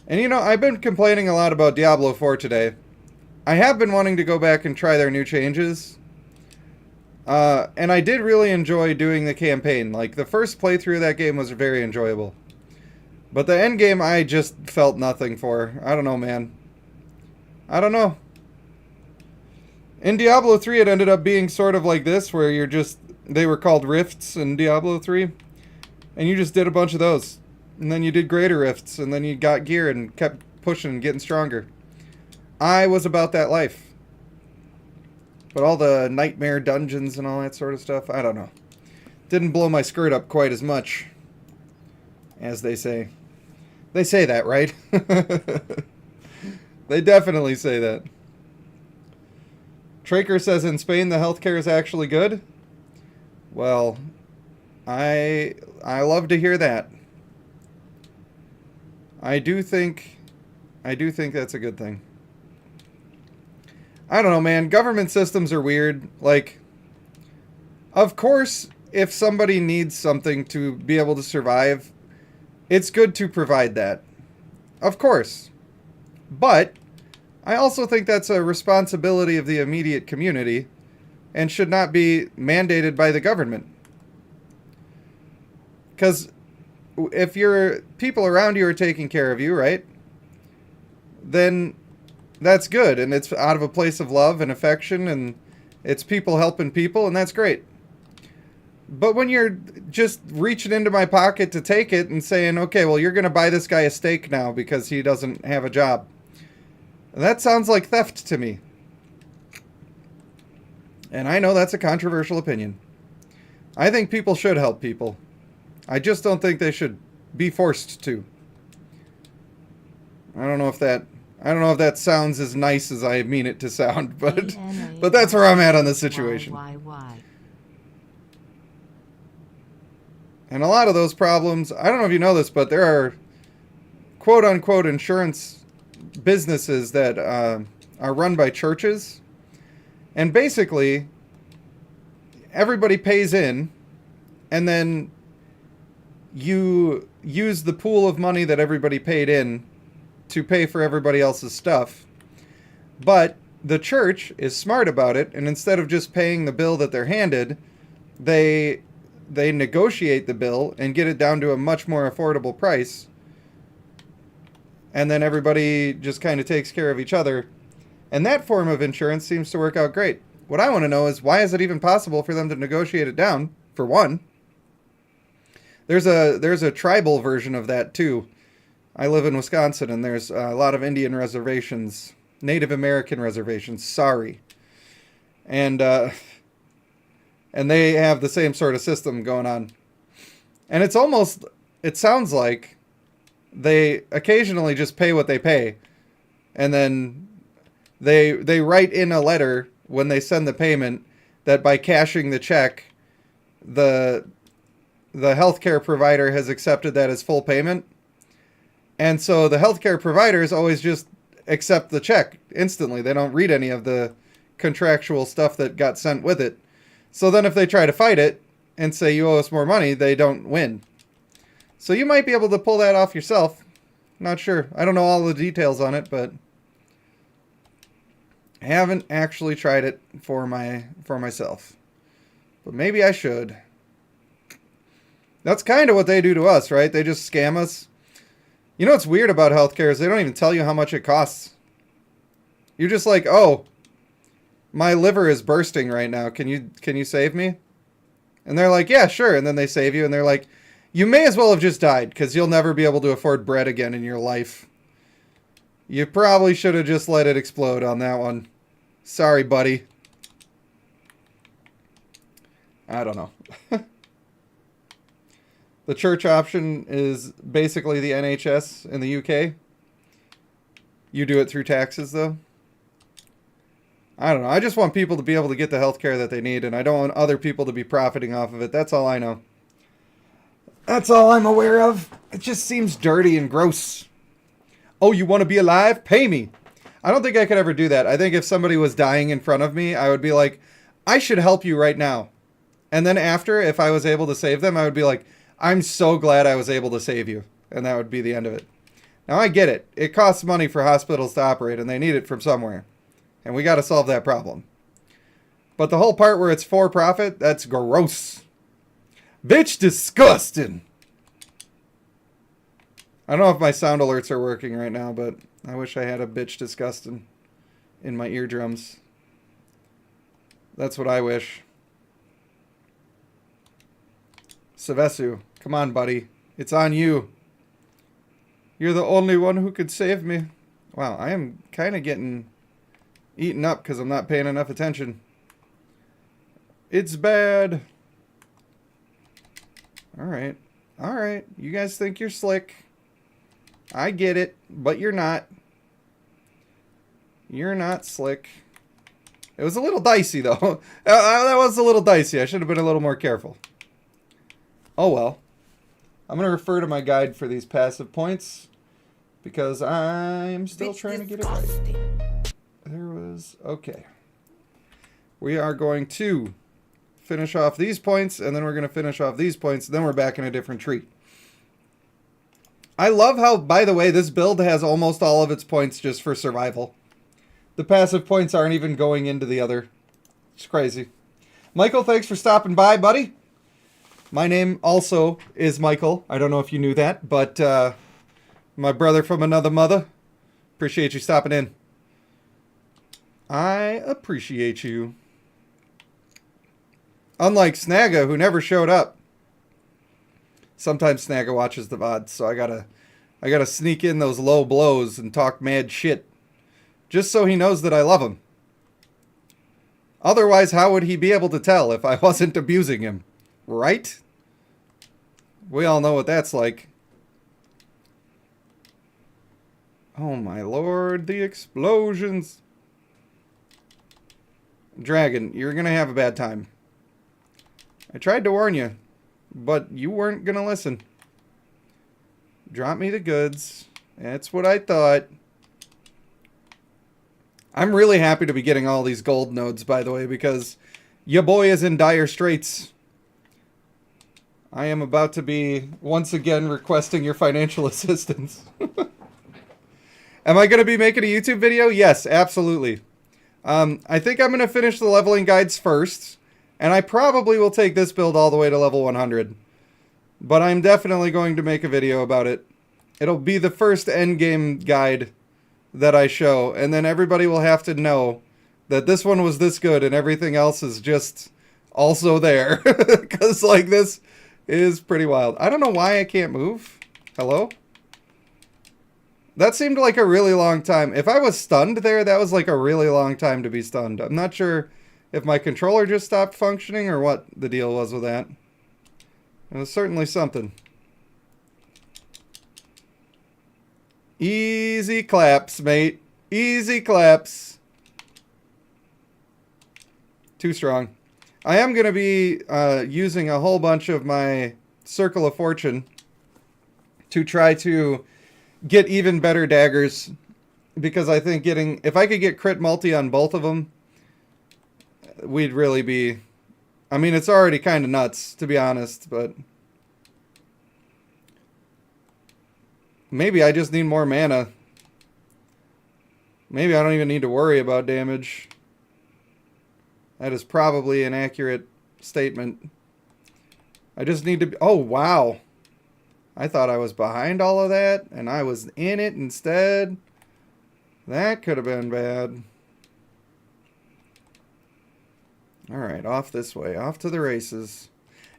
And you know, I've been complaining a lot about Diablo 4 today. I have been wanting to go back and try their new changes. And I did really enjoy doing the campaign. Like, the first playthrough of that game was very enjoyable. But the end game, I just felt nothing for. I don't know, man. I don't know. In Diablo 3, it ended up being sort of like this, where you're just... They were called rifts in Diablo 3. And you just did a bunch of those. And then you did greater rifts, and then you got gear and kept pushing and getting stronger. I was about that life. But all the nightmare dungeons and all that sort of stuff, I don't know. Didn't blow my skirt up quite as much. As they say. They say that, right? They definitely say that. Traker says in Spain the healthcare is actually good. Well, I love to hear that. I do think that's a good thing. I don't know, man. Government systems are weird. Like, of course, if somebody needs something to be able to survive, it's good to provide that. Of course. But I also think that's a responsibility of the immediate community and should not be mandated by the government. Because if your people around you are taking care of you, right, then that's good. And it's out of a place of love and affection, and it's people helping people, and that's great. But when you're just reaching into my pocket to take it and saying, okay, well, you're going to buy this guy a steak now because he doesn't have a job, that sounds like theft to me. And I know that's a controversial opinion. I think people should help people. I just don't think they should be forced to. I don't know if that sounds as nice as I mean it to sound, but that's where I'm at on this situation. And a lot of those problems, I don't know if you know this, but there are quote-unquote insurance businesses that are run by churches. And basically, everybody pays in, and then you use the pool of money that everybody paid in to pay for everybody else's stuff. But the church is smart about it, and instead of just paying the bill that they're handed, they negotiate the bill and get it down to a much more affordable price. And then everybody just kind of takes care of each other. And that form of insurance seems to work out great. What I want to know is, why is it even possible for them to negotiate it down, for one? There's a tribal version of that, too. I live in Wisconsin, and there's a lot of Indian reservations, Native American reservations, sorry. And they have the same sort of system going on. And it sounds like they occasionally just pay what they pay. And then they write in a letter when they send the payment that by cashing the check, the healthcare provider has accepted that as full payment. And so the healthcare providers always just accept the check instantly. They don't read any of the contractual stuff that got sent with it. So then if they try to fight it and say you owe us more money, they don't win. So you might be able to pull that off yourself. Not sure. I don't know all the details on it, but I haven't actually tried it for myself. But maybe I should. That's kind of what they do to us, right? They just scam us. You know what's weird about healthcare is they don't even tell you how much it costs. You're just like, oh, my liver is bursting right now. Can you save me? And they're like, yeah, sure. And then they save you, and they're like, you may as well have just died, because you'll never be able to afford bread again in your life. You probably should have just let it explode on that one. Sorry, buddy. I don't know. The church option is basically the NHS in the UK. You do it through taxes, though. I don't know. I just want people to be able to get the health care that they need, and I don't want other people to be profiting off of it. That's all I know. That's all I'm aware of. It just seems dirty and gross. Oh, you want to be alive? Pay me. I don't think I could ever do that. I think if somebody was dying in front of me, I would be like, I should help you right now. And then after, if I was able to save them, I would be like, I'm so glad I was able to save you. And that would be the end of it. Now, I get it. It costs money for hospitals to operate, and they need it from somewhere. And we got to solve that problem. But the whole part where it's for profit, that's gross. Bitch, disgusting. I don't know if my sound alerts are working right now, but I wish I had a bitch disgusting in my eardrums. That's what I wish. Savesu, come on, buddy. It's on you. You're the only one who could save me. Wow, I am kind of getting eaten up because I'm not paying enough attention. It's bad. Alright. Alright. You guys think you're slick. I get it, but you're not. You're not slick. It was a little dicey, though. That was a little dicey. I should have been a little more careful. Oh, well. I'm going to refer to my guide for these passive points. because I'm still trying to get it right. There was... Okay. We are going to finish off these points, and then we're going to finish off these points, and then we're back in a different tree. I love how, by the way, this build has almost all of its points just for survival. The passive points aren't even going into the other. It's crazy. Michael, thanks for stopping by, buddy. My name also is Michael. I don't know if you knew that, but my brother from another mother. Appreciate you stopping in. I appreciate you. Unlike Snagga, who never showed up. Sometimes Snagga watches the VODs, so I gotta sneak in those low blows and talk mad shit. Just so he knows that I love him. Otherwise, how would he be able to tell if I wasn't abusing him? Right? We all know what that's like. Oh my lord, the explosions. Dragon, you're gonna have a bad time. I tried to warn you, but you weren't gonna listen. Drop me the goods. That's what I thought. I'm really happy to be getting all these gold nodes, by the way, because your boy is in dire straits. I am about to be, once again, requesting your financial assistance. Am I going to be making a YouTube video? Yes, absolutely. I think I'm going to finish the leveling guides first, and I probably will take this build all the way to level 100. But I'm definitely going to make a video about it. It'll be the first endgame guide that I show, and then everybody will have to know that this one was this good and everything else is just also there. Because, like, this is pretty wild. I don't know why I can't move. Hello? That seemed like a really long time. If I was stunned there, that was like a really long time to be stunned. I'm not sure if my controller just stopped functioning or what the deal was with that. It was certainly something. Easy claps, mate. Easy claps. Too strong. I am going to be using a whole bunch of my Circle of Fortune to try to get even better daggers. Because I think if I could get crit multi on both of them, we'd really be... I mean, it's already kind of nuts, to be honest, but... Maybe I just need more mana. Maybe I don't even need to worry about damage. That is probably an accurate statement. I just need to be... Oh, wow. I thought I was behind all of that, and I was in it instead. That could have been bad. Alright, off this way. Off to the races.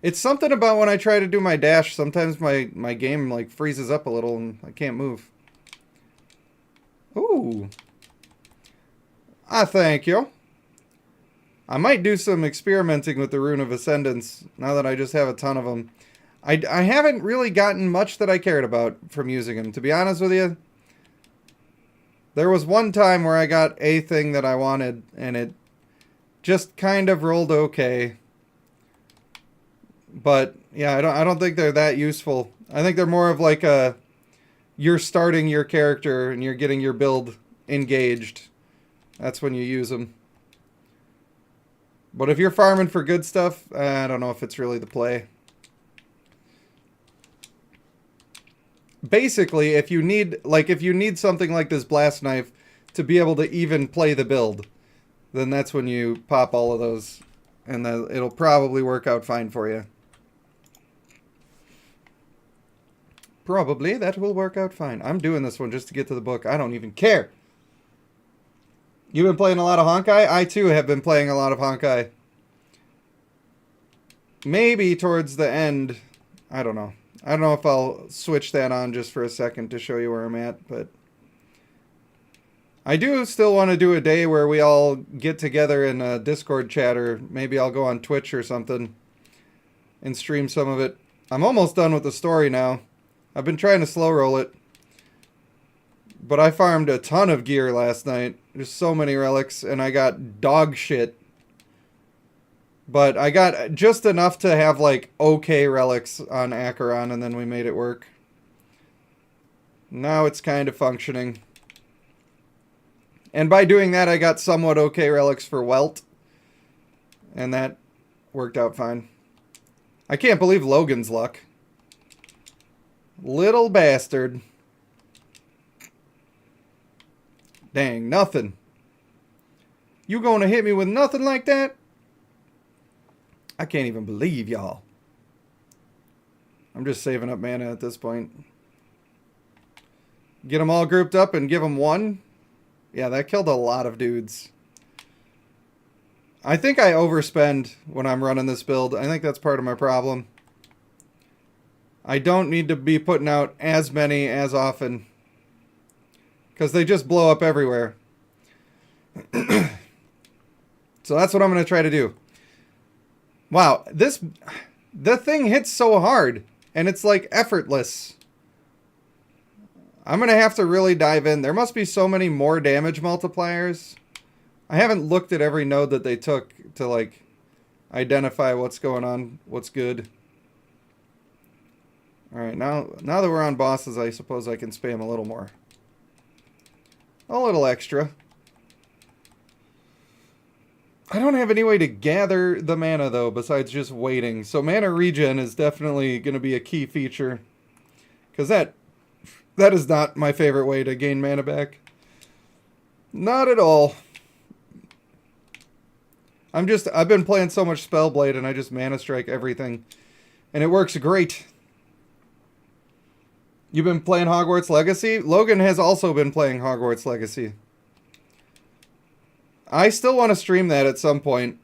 It's something about when I try to do my dash, sometimes my game like freezes up a little and I can't move. Ooh. Thank you. I might do some experimenting with the Rune of Ascendance now that I just have a ton of them. I haven't really gotten much that I cared about from using them, to be honest with you. There was one time where I got a thing that I wanted and it just kind of rolled okay. But yeah, I don't think they're that useful. I think they're more of like you're starting your character and you're getting your build engaged. That's when you use them. But if you're farming for good stuff, I don't know if it's really the play. Basically, if you need something like this blast knife to be able to even play the build, then that's when you pop all of those, and it'll probably work out fine for you. Probably that will work out fine. I'm doing this one just to get to the book. I don't even care. You've been playing a lot of Honkai? I too have been playing a lot of Honkai. Maybe towards the end. I don't know. I don't know if I'll switch that on just for a second to show you where I'm at, but I do still want to do a day where we all get together in a Discord chat, or maybe I'll go on Twitch or something and stream some of it. I'm almost done with the story now. I've been trying to slow roll it, but I farmed a ton of gear last night. There's so many relics, and I got dog shit. But I got just enough to have, like, okay relics on Acheron, and then we made it work. Now it's kind of functioning. And by doing that, I got somewhat okay relics for Welt. And that worked out fine. I can't believe Logan's luck. Little bastard. Dang, nothing. You gonna hit me with nothing like that? I can't even believe y'all. I'm just saving up mana at this point. Get them all grouped up and give them one. Yeah, that killed a lot of dudes. I think I overspend when I'm running this build. I think that's part of my problem. I don't need to be putting out as many as often. Because they just blow up everywhere. So that's what I'm going to try to do. Wow, the thing hits so hard. And it's like effortless. I'm going to have to really dive in. There must be so many more damage multipliers. I haven't looked at every node that they took to like identify what's going on, what's good. Alright, now that we're on bosses, I suppose I can spam a little more. A little extra. I don't have any way to gather the mana, though, besides just waiting. So mana regen is definitely going to be a key feature. Because that is not my favorite way to gain mana back. Not at all. I've been playing so much Spellblade, and I just mana strike everything. And it works great. You've been playing Hogwarts Legacy? Logan has also been playing Hogwarts Legacy. I still want to stream that at some point.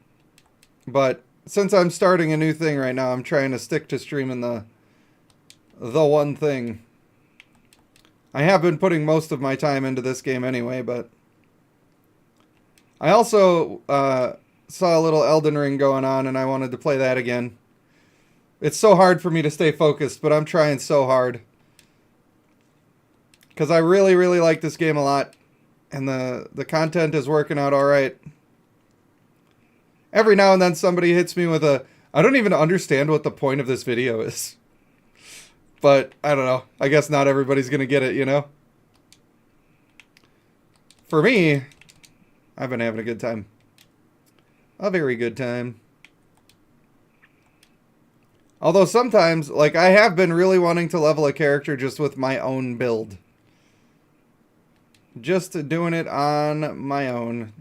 But since I'm starting a new thing right now, I'm trying to stick to streaming the one thing. I have been putting most of my time into this game anyway, but I also saw a little Elden Ring going on, and I wanted to play that again. It's so hard for me to stay focused, but I'm trying so hard. Because I really, really like this game a lot. And the content is working out alright. Every now and then somebody hits me with a... I don't even understand what the point of this video is. But, I don't know. I guess not everybody's going to get it, you know? For me, I've been having a good time. A very good time. Although sometimes, like, I have been really wanting to level a character just with my own build. Just doing it on my own.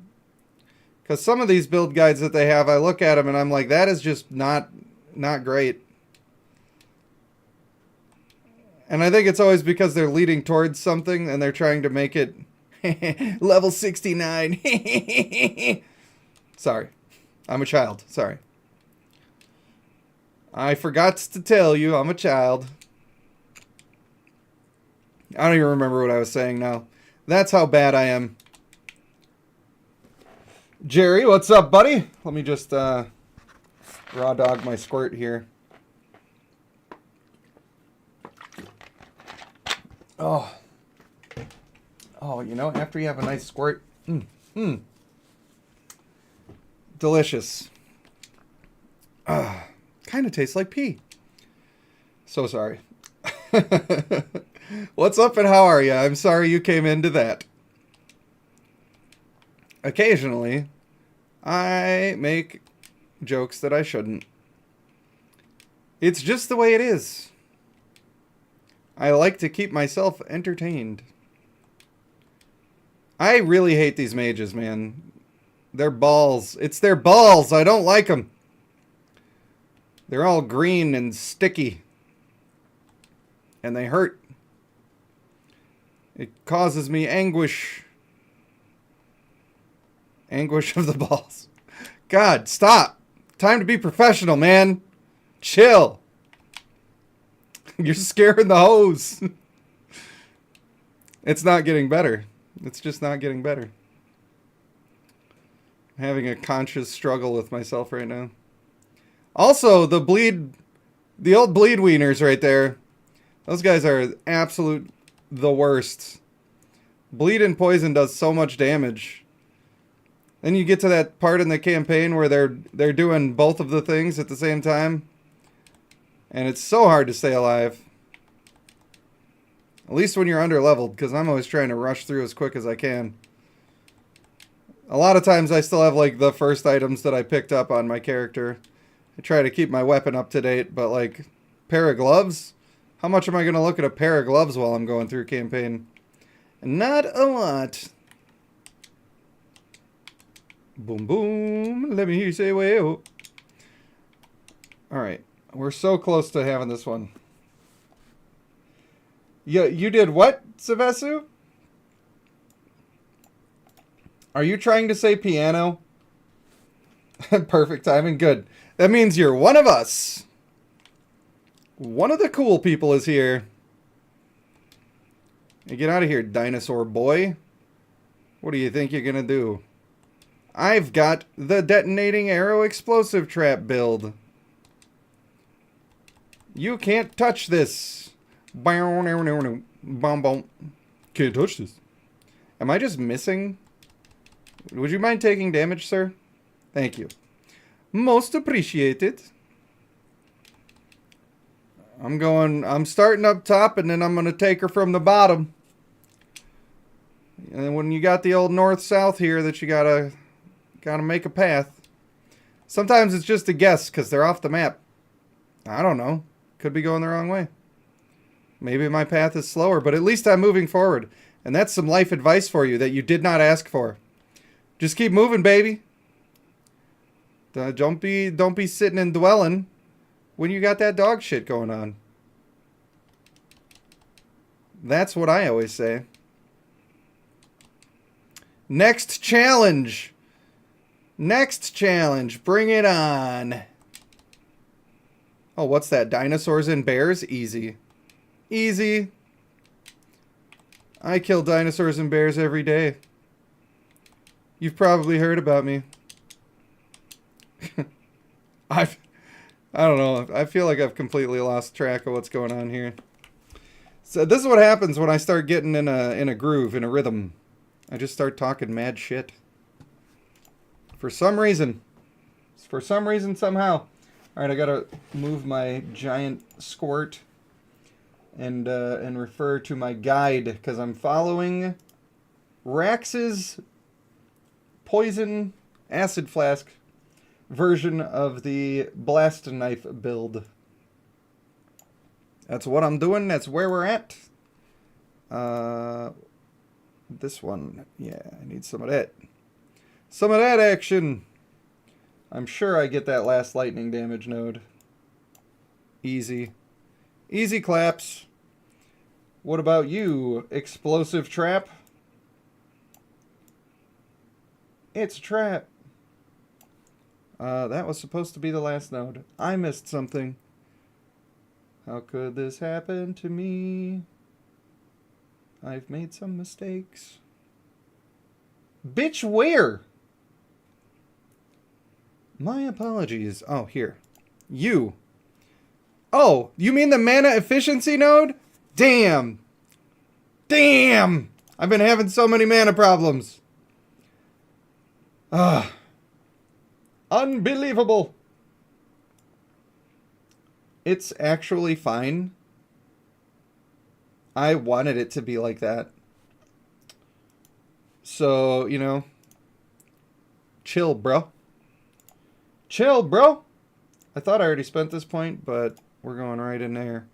Because some of these build guides that they have, I look at them and I'm like, that is just not great. And I think it's always because they're leading towards something and they're trying to make it level 69. Sorry. I'm a child. Sorry. I forgot to tell you I'm a child. I don't even remember what I was saying now. That's how bad I am. Jerry, what's up, buddy? Let me just raw dog my squirt here. Oh, you know, after you have a nice squirt, delicious. Kind of tastes like pee. So sorry. What's up and how are you? I'm sorry you came into that. Occasionally, I make jokes that I shouldn't. It's just the way it is. I like to keep myself entertained. I really hate these mages, man. They're balls. It's their balls. I don't like them. They're all green and sticky. And they hurt. It causes me anguish. Anguish of the balls. God, stop. Time to be professional, man. Chill. You're scaring the hose. It's not getting better. It's just not getting better. I'm having a conscious struggle with myself right now. Also, the old bleed wieners right there. Those guys are the worst. Bleed and poison does so much damage. Then you get to that part in the campaign where they're doing both of the things at the same time. And it's so hard to stay alive. At least when you're under-leveled, because I'm always trying to rush through as quick as I can. A lot of times I still have, like, the first items that I picked up on my character. I try to keep my weapon up to date, but, like, pair of gloves? How much am I going to look at a pair of gloves while I'm going through campaign? Not a lot. Boom, boom. Let me hear you say, way-oh. Alright. We're so close to having this one. You did what, Savesu? Are you trying to say piano? Perfect timing. Good. That means you're one of us. One of the cool people is here. Hey, get out of here, dinosaur boy. What do you think you're gonna do? I've got the detonating arrow explosive trap build. You can't touch this. Can't touch this. Am I just missing? Would you mind taking damage, sir? Thank you. Most appreciated. I'm starting up top, and then I'm going to take her from the bottom. And when you got the old north-south here that you gotta make a path. Sometimes it's just a guess, because they're off the map. I don't know. Could be going the wrong way. Maybe my path is slower, but at least I'm moving forward. And that's some life advice for you that you did not ask for. Just keep moving, baby. Don't be sitting and dwelling when you got that dog shit going on. That's what I always say. Next challenge. Next challenge. Bring it on. Oh, what's that? Dinosaurs and bears? Easy. Easy. I kill dinosaurs and bears every day. You've probably heard about me. I don't know. I feel like I've completely lost track of what's going on here. So this is what happens when I start getting in a groove, in a rhythm. I just start talking mad shit. For some reason. Somehow. Alright, I gotta move my giant squirt and refer to my guide, because I'm following Raxx's poison acid flask version of the blast knife build. That's what I'm doing. That's where we're at. This one. Yeah, I need some of that. Some of that action. I'm sure I get that last lightning damage node. Easy. Easy claps. What about you, explosive trap? It's a trap. That was supposed to be the last node. I missed something. How could this happen to me? I've made some mistakes. Bitch, where? My apologies. Oh, here. You. Oh, you mean the mana efficiency node? Damn. Damn. I've been having so many mana problems. Ah. Unbelievable. It's actually fine. I wanted it to be like that. So, you know. Chill, bro. Chill, bro. I thought I already spent this point, but we're going right in there.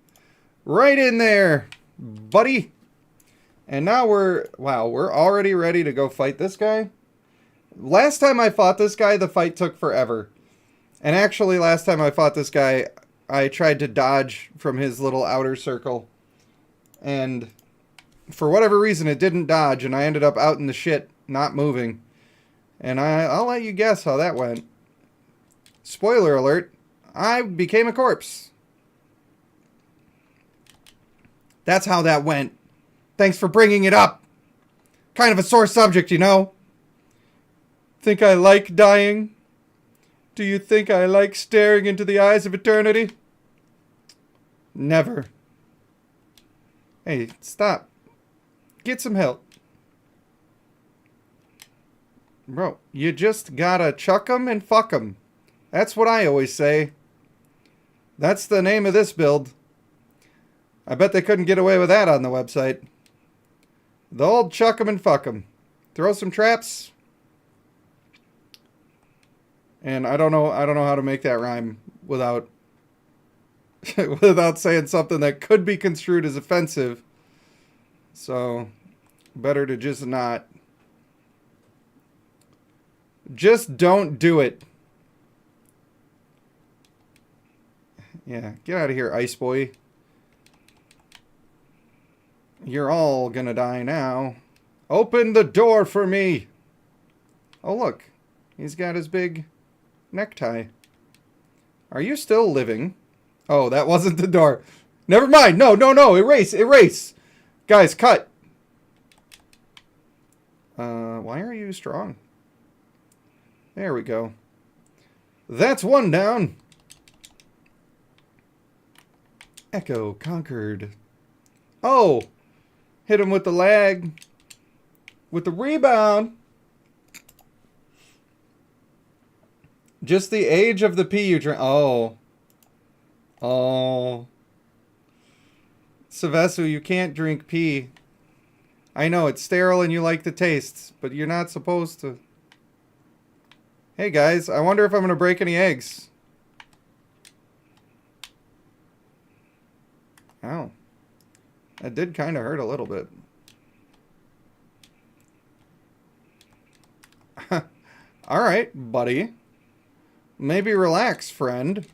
Right in there, buddy. And now we're already ready to go fight this guy. Last time I fought this guy, the fight took forever. And actually, last time I fought this guy, I tried to dodge from his little outer circle. And for whatever reason, it didn't dodge, and I ended up out in the shit, not moving. And I'll let you guess how that went. Spoiler alert, I became a corpse. That's how that went. Thanks for bringing it up. Kind of a sore subject, you know. Think I like dying? Do you think I like staring into the eyes of eternity? Never. Hey, stop. Get some help. Bro, you just gotta chuck 'em and fuck 'em. That's what I always say. That's the name of this build. I bet they couldn't get away with that on the website. The old chuck 'em and fuck 'em. Throw some traps. And I don't know how to make that rhyme without without saying something that could be construed as offensive. So, better to just not. Just don't do it. Yeah, get out of here, Ice Boy. You're all gonna die now. Open the door for me! Oh, look. He's got his big necktie. Are you still living? Oh, that wasn't the door. Never mind. No. Erase. Erase. Guys, cut. Why are you strong? There we go. That's one down. Echo conquered. Oh! Hit him with the lag. With the rebound. Just the age of the pee you drink. Oh. Oh. Savesu, you can't drink pee. I know, it's sterile and you like the taste, but you're not supposed to. Hey guys, I wonder if I'm going to break any eggs. Ow. That did kind of hurt a little bit. Alright, buddy. Maybe relax, friend.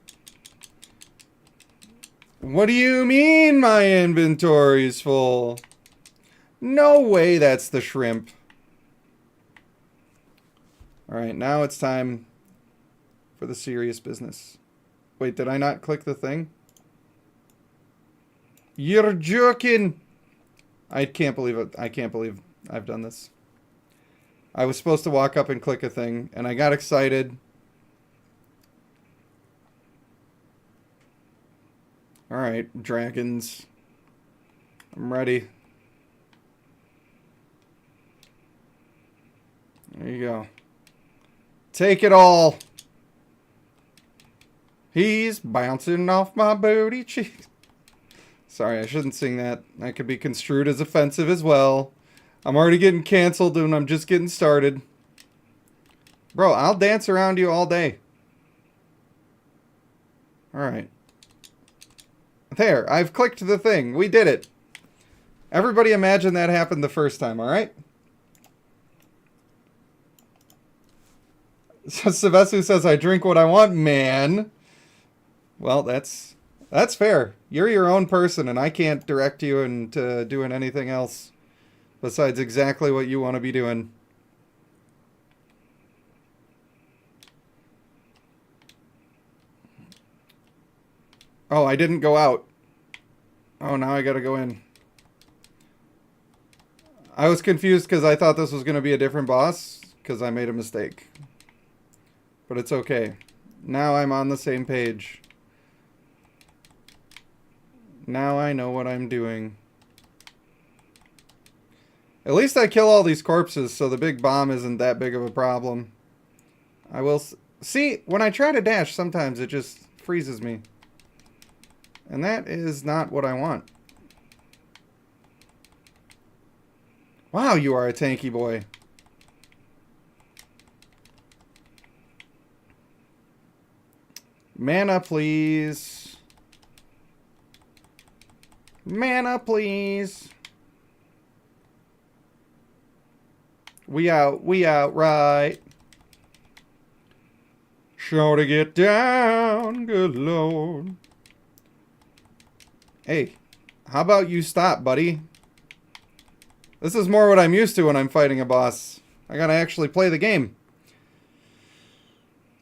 What do you mean my inventory's full? No way that's the shrimp. Alright, now it's time for the serious business. Wait, did I not click the thing? You're joking! I can't believe it. I can't believe I've done this. I was supposed to walk up and click a thing, and I got excited. Alright, dragons. I'm ready. There you go. Take it all. He's bouncing off my booty cheeks. Sorry, I shouldn't sing that. That could be construed as offensive as well. I'm already getting canceled and I'm just getting started. Bro, I'll dance around you all day. Alright. There, I've clicked the thing. We did it. Everybody imagine that happened the first time, alright? So Savesu says, I drink what I want, man. Well, that's fair. You're your own person, and I can't direct you into doing anything else besides exactly what you want to be doing. Oh, I didn't go out. Oh, now I gotta go in. I was confused because I thought this was going to be a different boss because I made a mistake. But it's okay. Now I'm on the same page. Now I know what I'm doing. At least I kill all these corpses, so the big bomb isn't that big of a problem. I will... See, when I try to dash, sometimes it just freezes me. And that is not what I want. Wow, you are a tanky boy. Mana, please. Mana, please. We out, right. Sure to get down, good lord. Hey, how about you stop, buddy? This is more what I'm used to when I'm fighting a boss. I gotta actually play the game.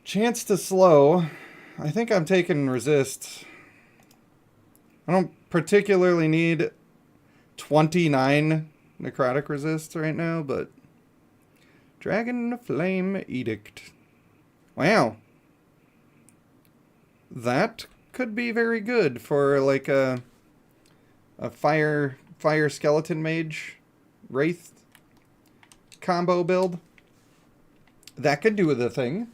Chance to slow. I think I'm taking resist. I don't particularly need 29 necrotic resist right now, but... Dragon Flame Edict. Wow. That could be very good for like a fire skeleton mage wraith combo build. That could do the thing.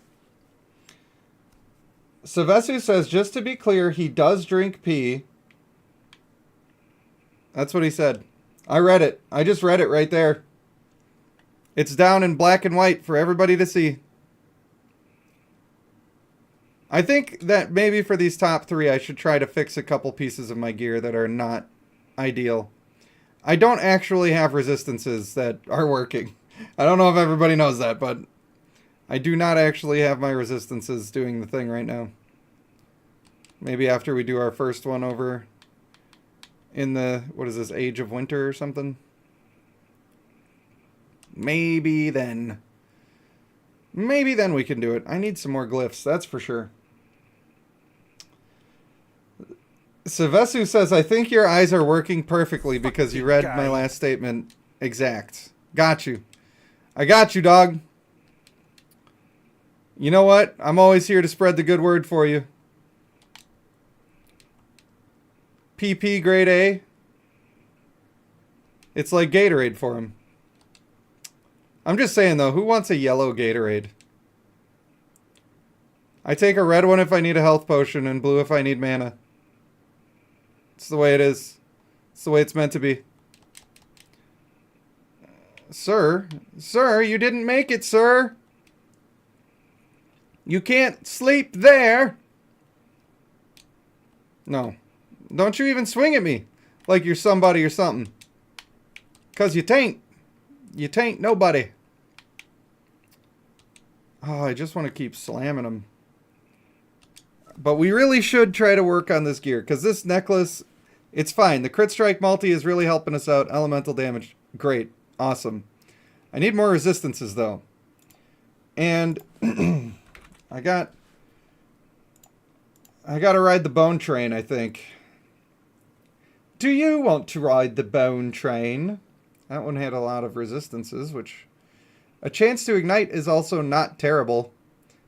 Savesu says, just to be clear, he does drink pee. That's what he said. I read it. I just read it right there. It's down in black and white for everybody to see. I think that maybe for these top 3, I should try to fix a couple pieces of my gear that are not ideal. I don't actually have resistances that are working. I don't know if everybody knows that, but I do not actually have my resistances doing the thing right now. Maybe after we do our first one over in the, what is this, Age of Winter or something? Maybe then. Maybe then we can do it. I need some more glyphs, that's for sure. Savesu says, I think your eyes are working perfectly because you read my last statement exact. Got you. I got you, dog. You know what? I'm always here to spread the good word for you. PP grade A. It's like Gatorade for him. I'm just saying though, who wants a yellow Gatorade? I take a red one if I need a health potion and blue if I need mana. It's the way it is. It's the way it's meant to be. Sir, you didn't make it, sir. You can't sleep there. No. Don't you even swing at me like you're somebody or something. 'Cause you tain't. You tain't nobody. Oh, I just want to keep slamming them. But we really should try to work on this gear. Because this necklace, it's fine. The crit strike multi is really helping us out. Elemental damage, great. Awesome. I need more resistances, though. And I got to ride the bone train, I think. Do you want to ride the bone train? That one had a lot of resistances, which... A chance to ignite is also not terrible.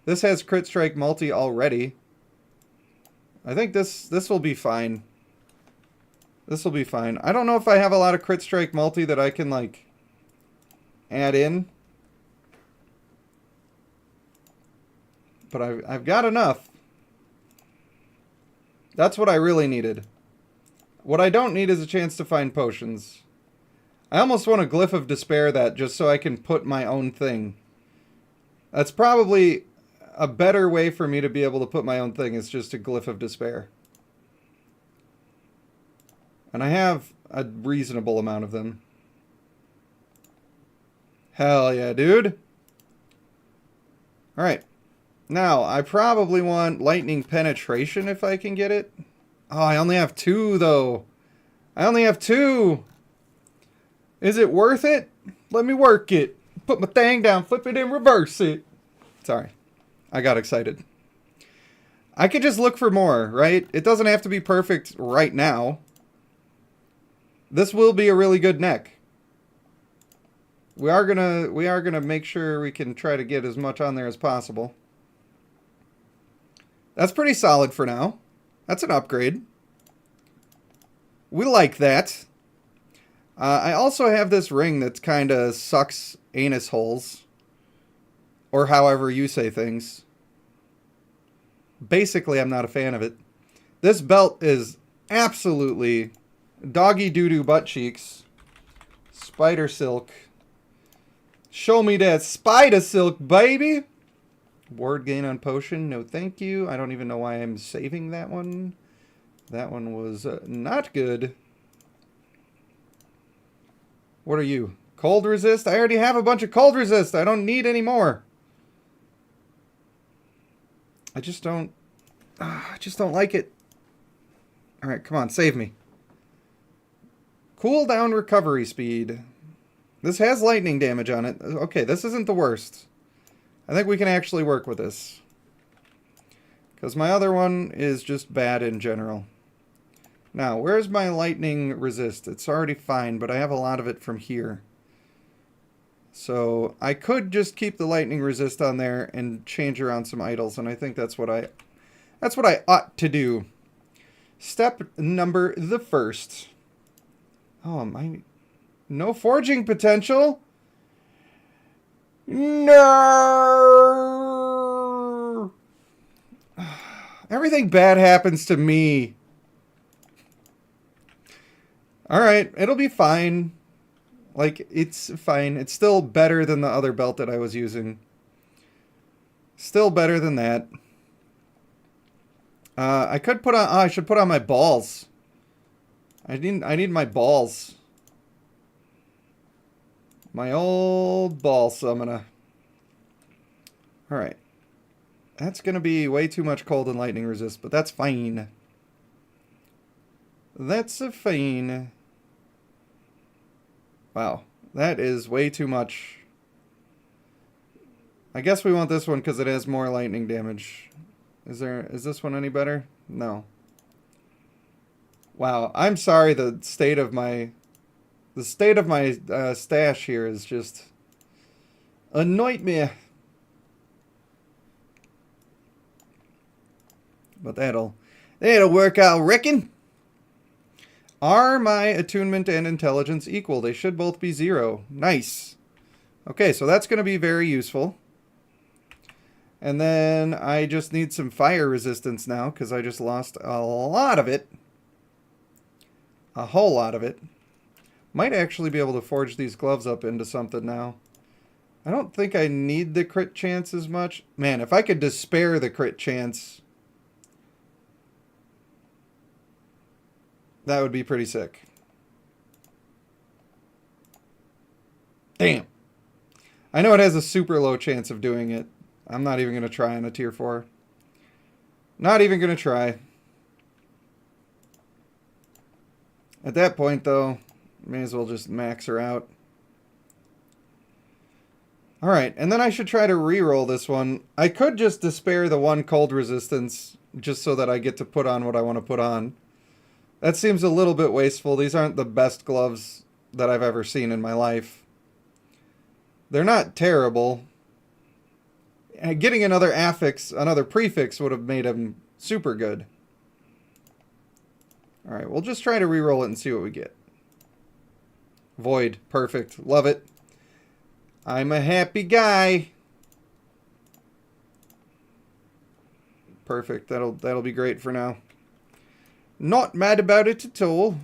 This has crit strike multi already. I think this will be fine. This will be fine. I don't know if I have a lot of crit strike multi that I can, like, add in. But I've got enough. That's what I really needed. What I don't need is a chance to find potions. I almost want a Glyph of Despair that just so I can put my own thing. That's probably a better way for me to be able to put my own thing is just a Glyph of Despair. And I have a reasonable amount of them. Hell yeah, dude. Alright. Now, I probably want Lightning Penetration if I can get it. Oh, I only have 2, though. I only have 2. Is it worth it? Let me work it. Put my thing down, flip it, and reverse it. Sorry. I got excited. I could just look for more, right? It doesn't have to be perfect right now. This will be a really good neck. We are gonna make sure we can try to get as much on there as possible. That's pretty solid for now. That's an upgrade. We like that. I also have this ring that kind of sucks anus holes. Or however you say things. Basically, I'm not a fan of it. This belt is absolutely doggy doo-doo butt cheeks. Spider silk. Show me that spider silk, baby! Ward gain on potion. No thank you. I don't even know why I'm saving that one. That one was not good. What are you? Cold resist? I already have a bunch of cold resist. I don't need any more. I just don't like it. Alright, come on, save me. Cooldown recovery speed. This has lightning damage on it. Okay, this isn't the worst. I think we can actually work with this. Because my other one is just bad in general. Now, where's my lightning resist? It's already fine, but I have a lot of it from here. So, I could just keep the lightning resist on there and change around some idols, and I think that's what I ought to do. Step number the first. Oh, no forging potential? No! Everything bad happens to me. Alright, it'll be fine. Like, it's fine. It's still better than the other belt that I was using. Still better than that. I could put on... Oh, I should put on my balls. I need my balls. My old ball summoner. Alright. That's going to be way too much cold and lightning resist, but that's fine. That's a fine. Wow. That is way too much. I guess we want this one because it has more lightning damage. Is this one any better? No. Wow. I'm sorry the state of my stash here is just a nightmare. But that'll work out, reckon. Are my attunement and intelligence equal? They should both be 0. Nice. Okay, so that's going to be very useful. And then I just need some fire resistance now because I just lost a lot of it. A whole lot of it. Might actually be able to forge these gloves up into something now. I don't think I need the crit chance as much. Man, if I could despair the crit chance, that would be pretty sick. Damn. I know it has a super low chance of doing it. I'm not even going to try on a tier 4. Not even going to try. At that point, though, may as well just max her out. Alright, and then I should try to reroll this one. I could just despair the 1 cold resistance just so that I get to put on what I want to put on. That seems a little bit wasteful. These aren't the best gloves that I've ever seen in my life. They're not terrible. Getting another affix, another prefix would have made them super good. Alright, we'll just try to reroll it and see what we get. Void. Perfect. Love it. I'm a happy guy. Perfect. That'll be great for now. Not mad about it at all.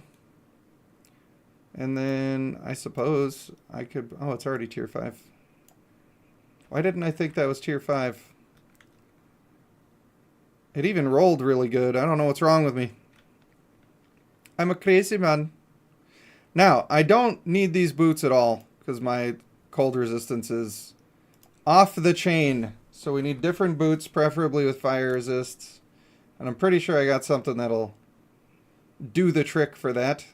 And then I suppose I could... Oh, it's already tier 5. Why didn't I think that was tier 5? It even rolled really good. I don't know what's wrong with me. I'm a crazy man. Now, I don't need these boots at all because my cold resistance is off the chain. So we need different boots, preferably with fire resists. And I'm pretty sure I got something that'll do the trick for that.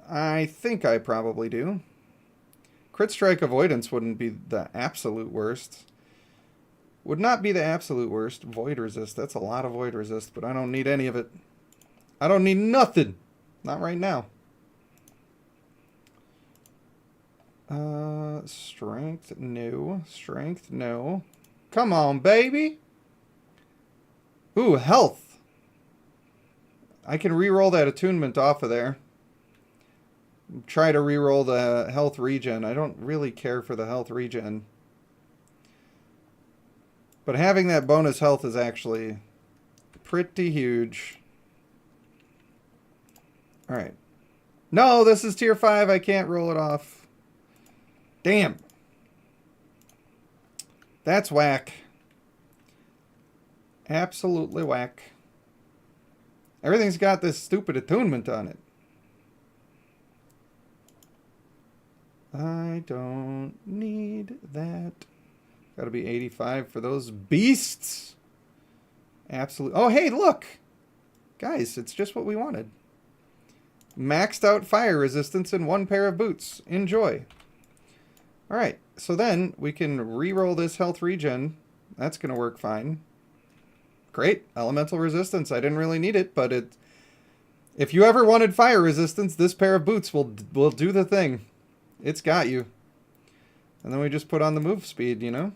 I think I probably do. Crit strike avoidance wouldn't be the absolute worst. Would not be the absolute worst. Void resist. That's a lot of void resist, but I don't need any of it. I don't need nothing. Not right now. Strength, no. Strength, no. Come on, baby. Ooh, health. I can re-roll that attunement off of there. Try to re-roll the health regen. I don't really care for the health regen. But having that bonus health is actually pretty huge. Alright. No, this is tier 5. I can't roll it off. Damn. That's whack. Absolutely whack. Everything's got this stupid attunement on it. I don't need that. Gotta be 85 for those beasts. Absolutely. Oh, hey, look. Guys, it's just what we wanted. Maxed out fire resistance and 1 pair of boots. Enjoy. Alright, so then we can re-roll this health regen. That's going to work fine. Great. Elemental resistance. I didn't really need it, but if you ever wanted fire resistance, this pair of boots will do the thing. It's got you. And then we just put on the move speed, you know?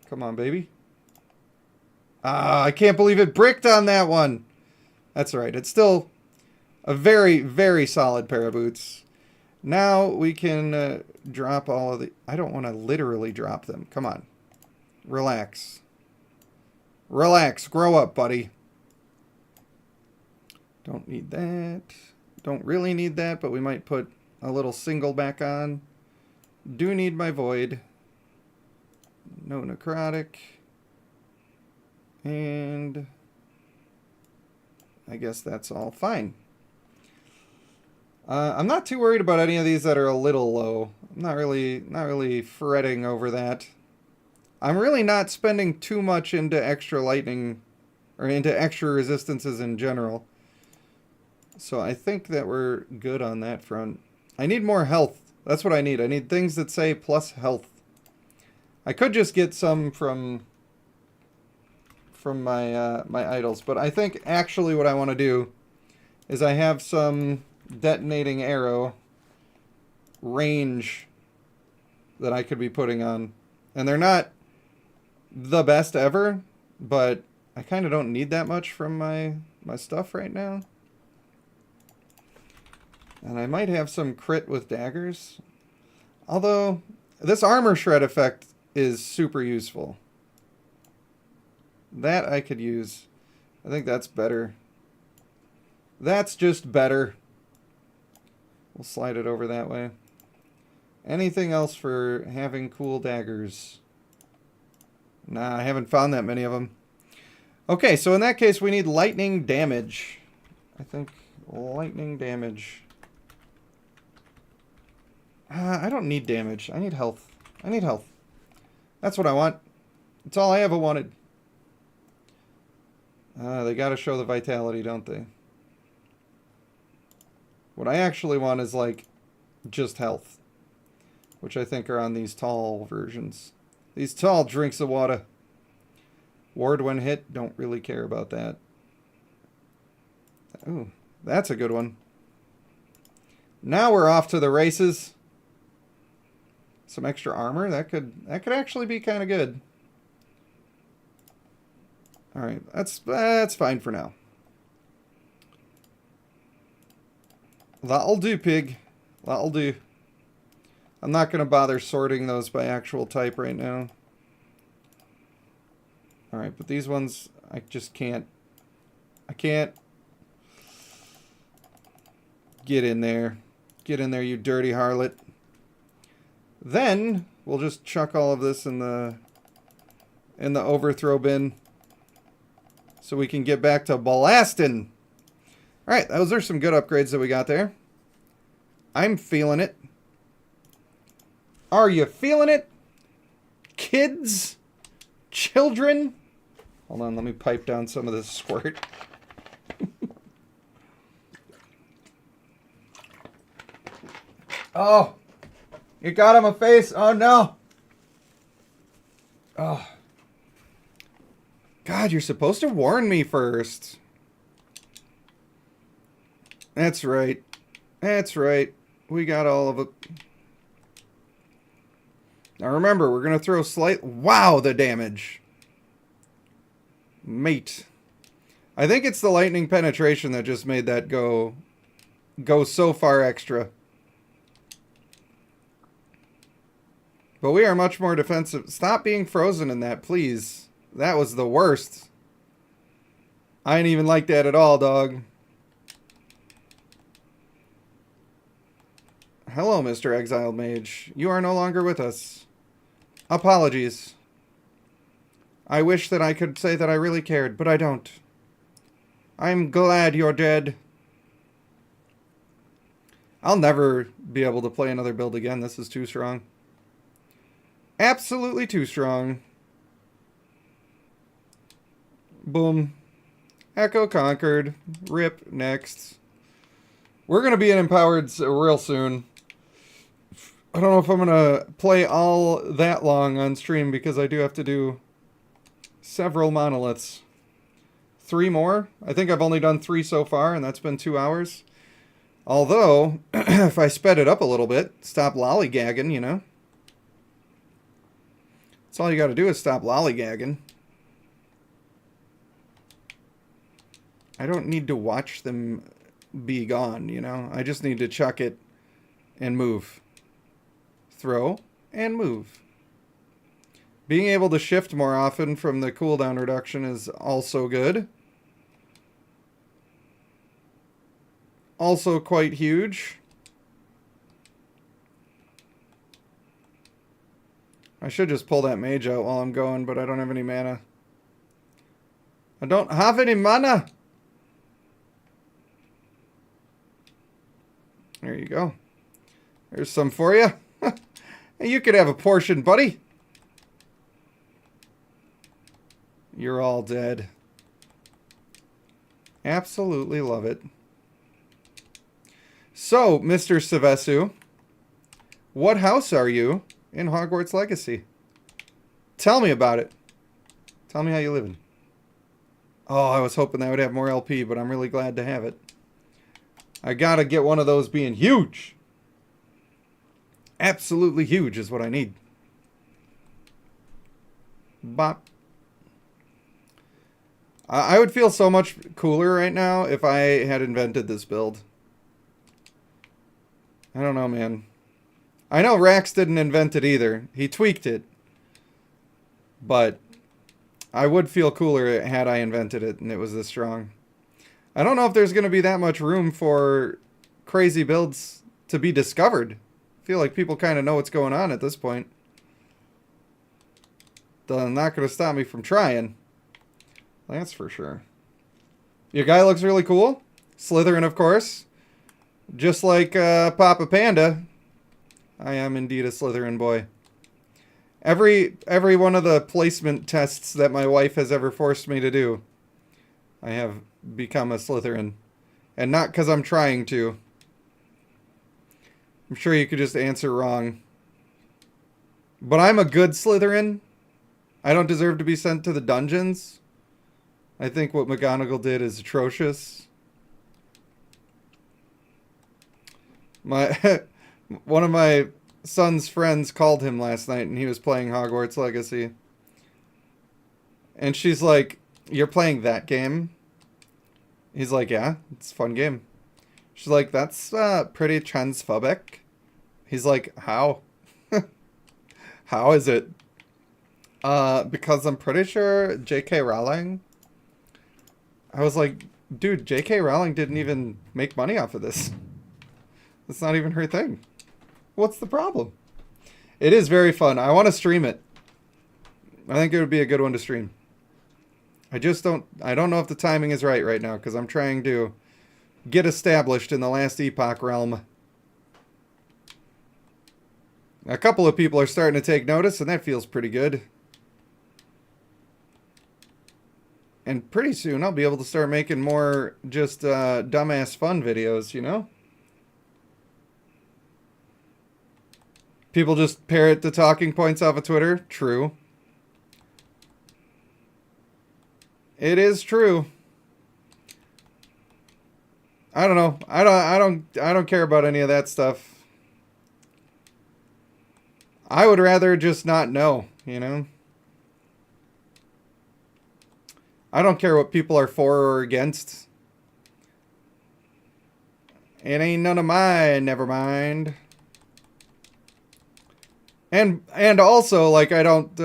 Come on, baby. Ah, I can't believe it bricked on that one. That's right. It's still a very, very solid pair of boots. Now we can drop all of the... I don't want to literally drop them. Come on. Relax. Relax. Grow up, buddy. Don't need that. Don't really need that, but we might put a little single back on. Do need my void. No necrotic. And I guess that's all fine. I'm not too worried about any of these that are a little low. I'm not really fretting over that. I'm really not spending too much into extra lightning or into extra resistances in general. So I think that we're good on that front. I need more health. That's what I need. I need things that say plus health. I could just get some from my my idols, but I think actually what I want to do is I have some detonating arrow range that I could be putting on. And they're not the best ever, but I kind of don't need that much from my stuff right now. And I might have some crit with daggers. Although, this armor shred effect is super useful. That I could use. I think that's better. That's just better. We'll slide it over that way. Anything else for having cool daggers? Nah, I haven't found that many of them. Okay, so in that case, we need lightning damage. I think lightning damage. I don't need damage. I need health. I need health. That's what I want. That's all I ever wanted. They gotta show the vitality, don't they? What I actually want is, like, just health. Which I think are on these tall versions. These tall drinks of water. Ward when hit, don't really care about that. Ooh, that's a good one. Now we're off to the races. Some extra armor, that could actually be kind of good. All right, that's fine for now. That'll do, pig. That'll do. I'm not going to bother sorting those by actual type right now. All right, but these ones, I just can't. I can't. Get in there. Get in there, you dirty harlot. Then, we'll just chuck all of this in the overthrow bin. So we can get back to blasting. Alright, those are some good upgrades that we got there. I'm feeling it. Are you feeling it? Kids? Children? Hold on, let me pipe down some of this squirt. Oh! You got on my face! Oh no! Oh. God, you're supposed to warn me first. That's right. That's right. We got all of it. Now remember, we're going to throw slight... Wow, the damage. Mate. I think it's the lightning penetration that just made that go so far extra. But we are much more defensive. Stop being frozen in that, please. That was the worst. I ain't even like that at all, dog. Hello, Mr. Exiled Mage. You are no longer with us. Apologies. I wish that I could say that I really cared, but I don't. I'm glad you're dead. I'll never be able to play another build again. This is too strong. Absolutely too strong. Boom. Echo conquered. Rip. Next. We're going to be in Empowered real soon. I don't know if I'm going to play all that long on stream because I do have to do several monoliths. 3 more? I think I've only done 3 so far, and that's been 2 hours. Although, if I sped it up a little bit, stop lollygagging, you know. That's all you got to do is stop lollygagging. I don't need to watch them be gone, you know. I just need to chuck it and move. Throw and move. Being able to shift more often from the cooldown reduction is also good. also quite huge. I should just pull that mage out while I'm going, but I don't have any mana. I don't have any mana! There you go. There's some for you. You could have a portion, buddy. You're all dead. Absolutely love it. So, Mr. Savesu, what house are you in Hogwarts Legacy? Tell me about it. Tell me how you living. Oh, I was hoping that would have more LP, but I'm really glad to have it. I gotta get one of those being huge. Absolutely huge is what I need. Bop. I would feel so much cooler right now if I had invented this build. I don't know, man. I know Raxx didn't invent it either. He tweaked it. But I would feel cooler had I invented it and it was this strong. I don't know if there's going to be that much room for crazy builds to be discovered. I feel like people kind of know what's going on at this point. They're not going to stop me from trying. That's for sure. Your guy looks really cool. Slytherin, of course. Just like Papa Panda. I am indeed a Slytherin boy. Every one of the placement tests that my wife has ever forced me to do, I have become a Slytherin. And not because I'm trying to. I'm sure you could just answer wrong. But I'm a good Slytherin. I don't deserve to be sent to the dungeons. I think what McGonagall did is atrocious. One of my son's friends called him last night and he was playing Hogwarts Legacy. And she's like, "You're playing that game?" He's like, "Yeah, it's a fun game." She's like, "That's pretty transphobic." He's like, "How?" How is it? Because I'm pretty sure J.K. Rowling. I was like, dude, J.K. Rowling didn't even make money off of this. That's not even her thing. What's the problem? It is very fun. I want to stream it. I think it would be a good one to stream. I don't know if the timing is right now because I'm trying to get established in the last epoch realm. A couple of people are starting to take notice and that feels pretty good. And pretty soon I'll be able to start making more just dumbass fun videos, you know? People just parrot the talking points off of Twitter. True. It is true. I don't know. I don't care about any of that stuff. I would rather just not know, you know? I don't care what people are for or against. It ain't none of mine, never mind. And also, like, I don't,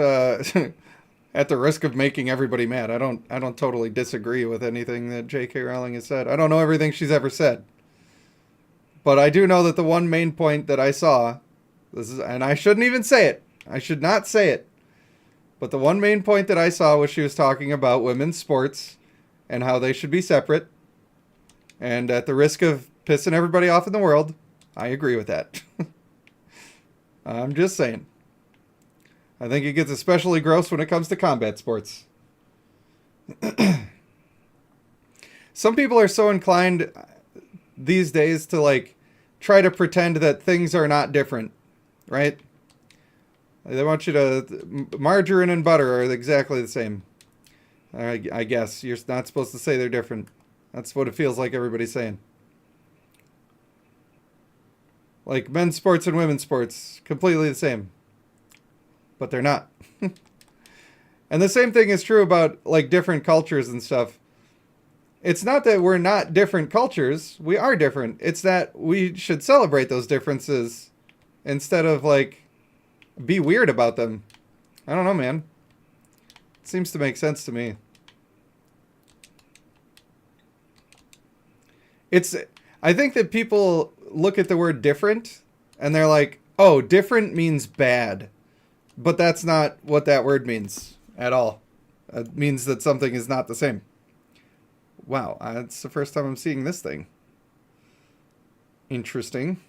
at the risk of making everybody mad, I don't totally disagree with anything that J.K. Rowling has said. I don't know everything she's ever said. But I do know that the one main point that I saw, and I shouldn't even say it. I should not say it. But the one main point that I saw was she was talking about women's sports and how they should be separate. And at the risk of pissing everybody off in the world, I agree with that. I'm just saying. I think it gets especially gross when it comes to combat sports. Some people are so inclined these days to, like, try to pretend that things are not different, right? They want you to... Margarine and butter are exactly the same. I guess. You're not supposed to say they're different. That's what it feels like everybody's saying. Like, men's sports and women's sports, completely the same. But they're not. And the same thing is true about, like, different cultures and stuff. It's not that we're not different cultures. We are different. It's that we should celebrate those differences instead of, like, be weird about them. I don't know, man. It seems to make sense to me. I think that people look at the word different and they're like, oh, different means bad. But that's not what that word means at all. It means that something is not the same. Wow, it's the first time I'm seeing this thing. Interesting.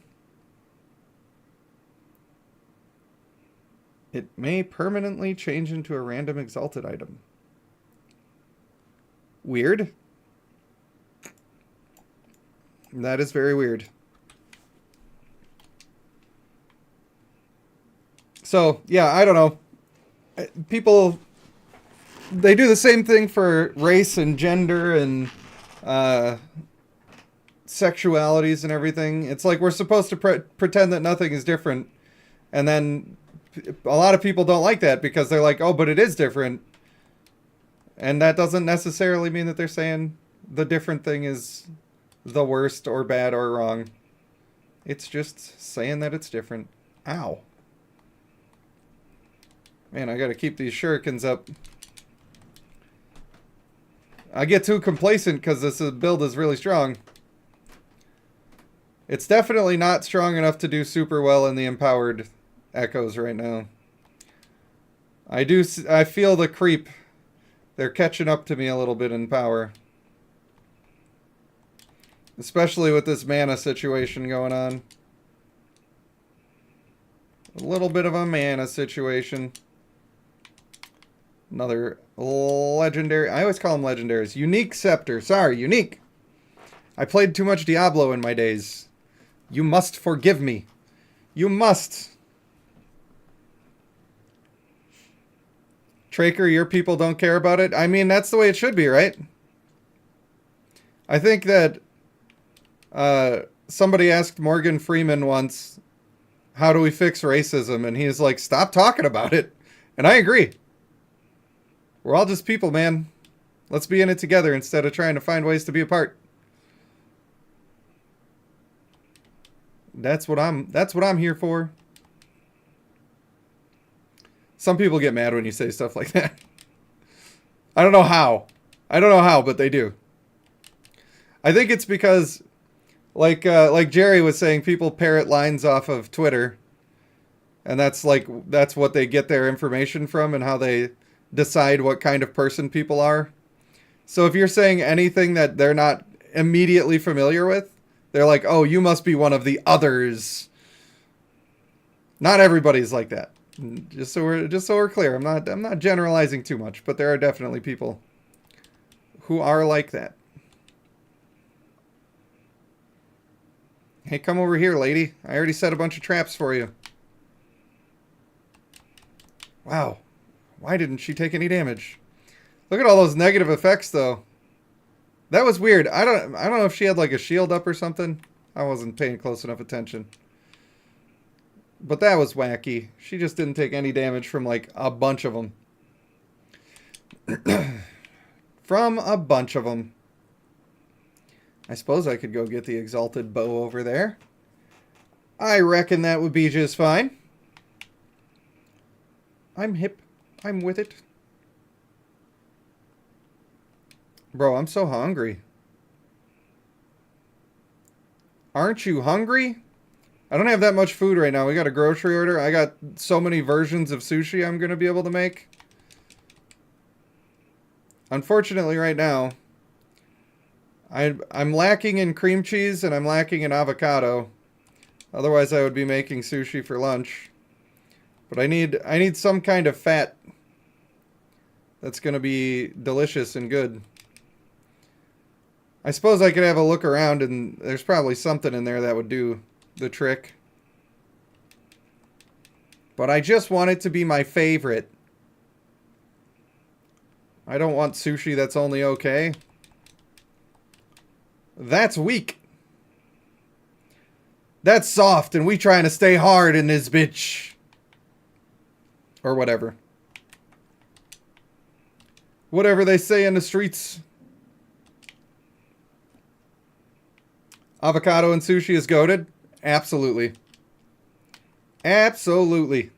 It may permanently change into a random exalted item. Weird. That is very weird. So, yeah, I don't know. People, they do the same thing for race and gender and sexualities and everything. It's like we're supposed to pretend that nothing is different. And then a lot of people don't like that because they're like, oh, but it is different. And that doesn't necessarily mean that they're saying the different thing is the worst or bad or wrong. It's just saying that it's different. Ow. Man, I gotta keep these shurikens up. I get too complacent because this build is really strong. It's definitely not strong enough to do super well in the empowered echoes right now. I feel the creep. They're catching up to me a little bit in power. Especially with this mana situation going on. A little bit of a mana situation. Another legendary. I always call them legendaries. Unique Scepter. Sorry, unique. I played too much Diablo in my days. You must forgive me. You must. Traker, your people don't care about it? I mean, that's the way it should be, right? I think that somebody asked Morgan Freeman once, how do we fix racism? And he's like, stop talking about it. And I agree. We're all just people, man. Let's be in it together instead of trying to find ways to be apart. That's what I'm here for. Some people get mad when you say stuff like that. I don't know how. But they do. I think it's because like Jerry was saying, people parrot lines off of Twitter. And that's what they get their information from and how they decide what kind of person people are. So if you're saying anything that they're not immediately familiar with, they're like, oh, you must be one of the others. Not everybody's like that. Just so we're clear. I'm not generalizing too much, but there are definitely people who are like that. Hey, come over here, lady. I already set a bunch of traps for you. Wow. Why didn't she take any damage? Look at all those negative effects, though. That was weird. I don't know if she had like a shield up or something. I wasn't paying close enough attention. But that was wacky. She just didn't take any damage from like a bunch of them. From a bunch of them. I suppose I could go get the exalted bow over there. I reckon that would be just fine. I'm hip. I'm with it. Bro, I'm so hungry. Aren't you hungry? I don't have that much food right now. We got a grocery order. I got so many versions of sushi I'm going to be able to make. Unfortunately, right now, I'm lacking in cream cheese and I'm lacking in avocado. Otherwise, I would be making sushi for lunch. But I need some kind of fat that's going to be delicious and good. I suppose I could have a look around and there's probably something in there that would do the trick. But I just want it to be my favorite. I don't want sushi that's only okay. That's weak. That's soft and we trying to stay hard in this bitch. Or whatever. Whatever they say in the streets. Avocado and sushi is goated? Absolutely. Absolutely.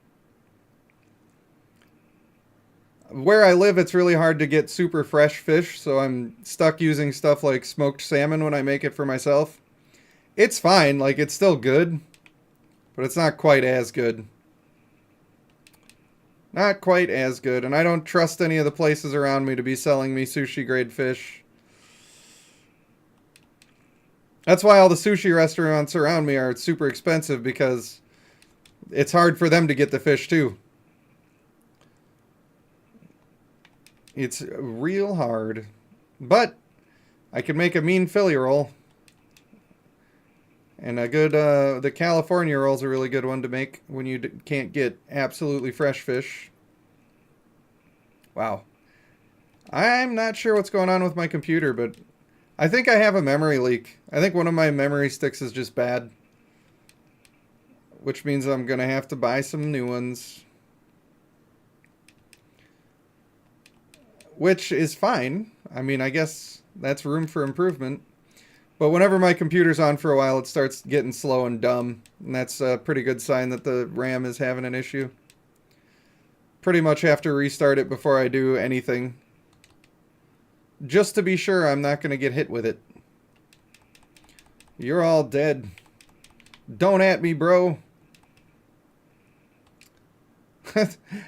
Where I live, it's really hard to get super fresh fish, so I'm stuck using stuff like smoked salmon when I make it for myself. It's fine. Like, it's still good. But it's not quite as good. Not quite as good. And I don't trust any of the places around me to be selling me sushi grade fish. That's why all the sushi restaurants around me are super expensive, because it's hard for them to get the fish too. It's real hard. But I can make a mean Philly roll. And a good, the California roll's a really good one to make when you can't get absolutely fresh fish. Wow. I'm not sure what's going on with my computer, but I think I have a memory leak. I think one of my memory sticks is just bad. Which means I'm going to have to buy some new ones. Which is fine. I mean, I guess that's room for improvement. But whenever my computer's on for a while, it starts getting slow and dumb. And that's a pretty good sign that the RAM is having an issue. Pretty much have to restart it before I do anything. Just to be sure I'm not going to get hit with it. You're all dead. Don't at me, bro.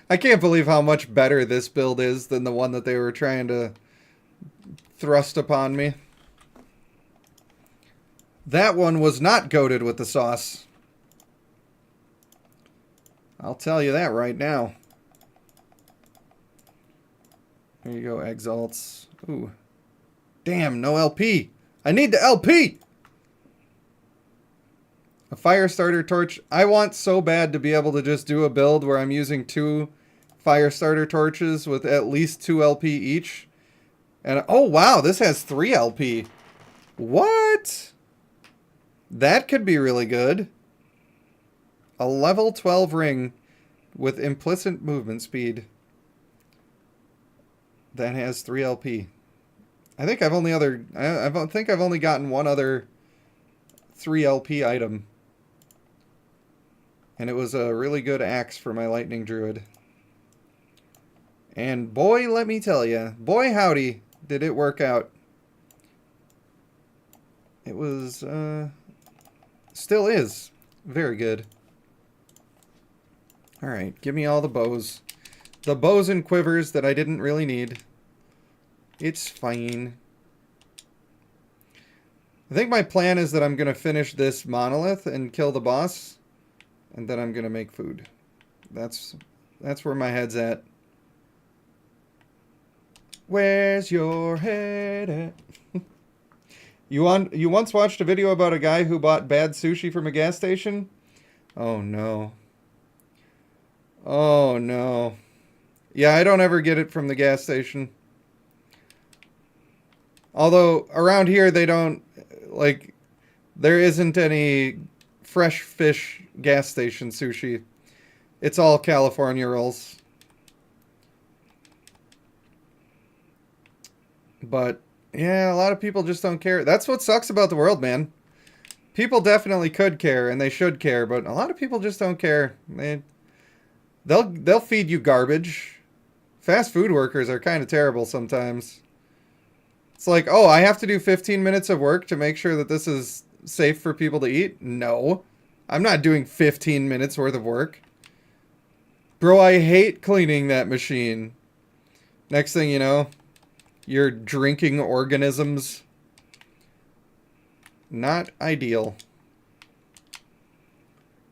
I can't believe how much better this build is than the one that they were trying to thrust upon me. That one was not goated with the sauce. I'll tell you that right now. There you go, exalts. Ooh. Damn, no LP. I need the LP! A fire starter torch. I want so bad to be able to just do a build where I'm using 2 fire starter torches with at least 2 LP each. And oh wow, this has 3 LP. What? That could be really good. A level 12 ring with implicit movement speed. That has 3 LP. I think I've only gotten one other 3 LP item. And it was a really good axe for my lightning druid. And boy, let me tell you, boy howdy, did it work out. It was, still is very good. Alright, give me all the bows. The bows and quivers that I didn't really need. It's fine. I think my plan is that I'm going to finish this monolith and kill the boss. And then I'm going to make food. That's where my head's at. Where's your head at? You once watched a video about a guy who bought bad sushi from a gas station? Oh no. Oh no. Yeah, I don't ever get it from the gas station. Although around here they don't, like, there isn't any fresh fish gas station sushi. It's all California rolls. But yeah, a lot of people just don't care. That's what sucks about the world, man. People definitely could care, and they should care, but a lot of people just don't care. They'll feed you garbage. Fast food workers are kind of terrible sometimes. It's like, oh, I have to do 15 minutes of work to make sure that this is safe for people to eat? No. I'm not doing 15 minutes worth of work. Bro, I hate cleaning that machine. Next thing you know, you're drinking organisms. Not ideal.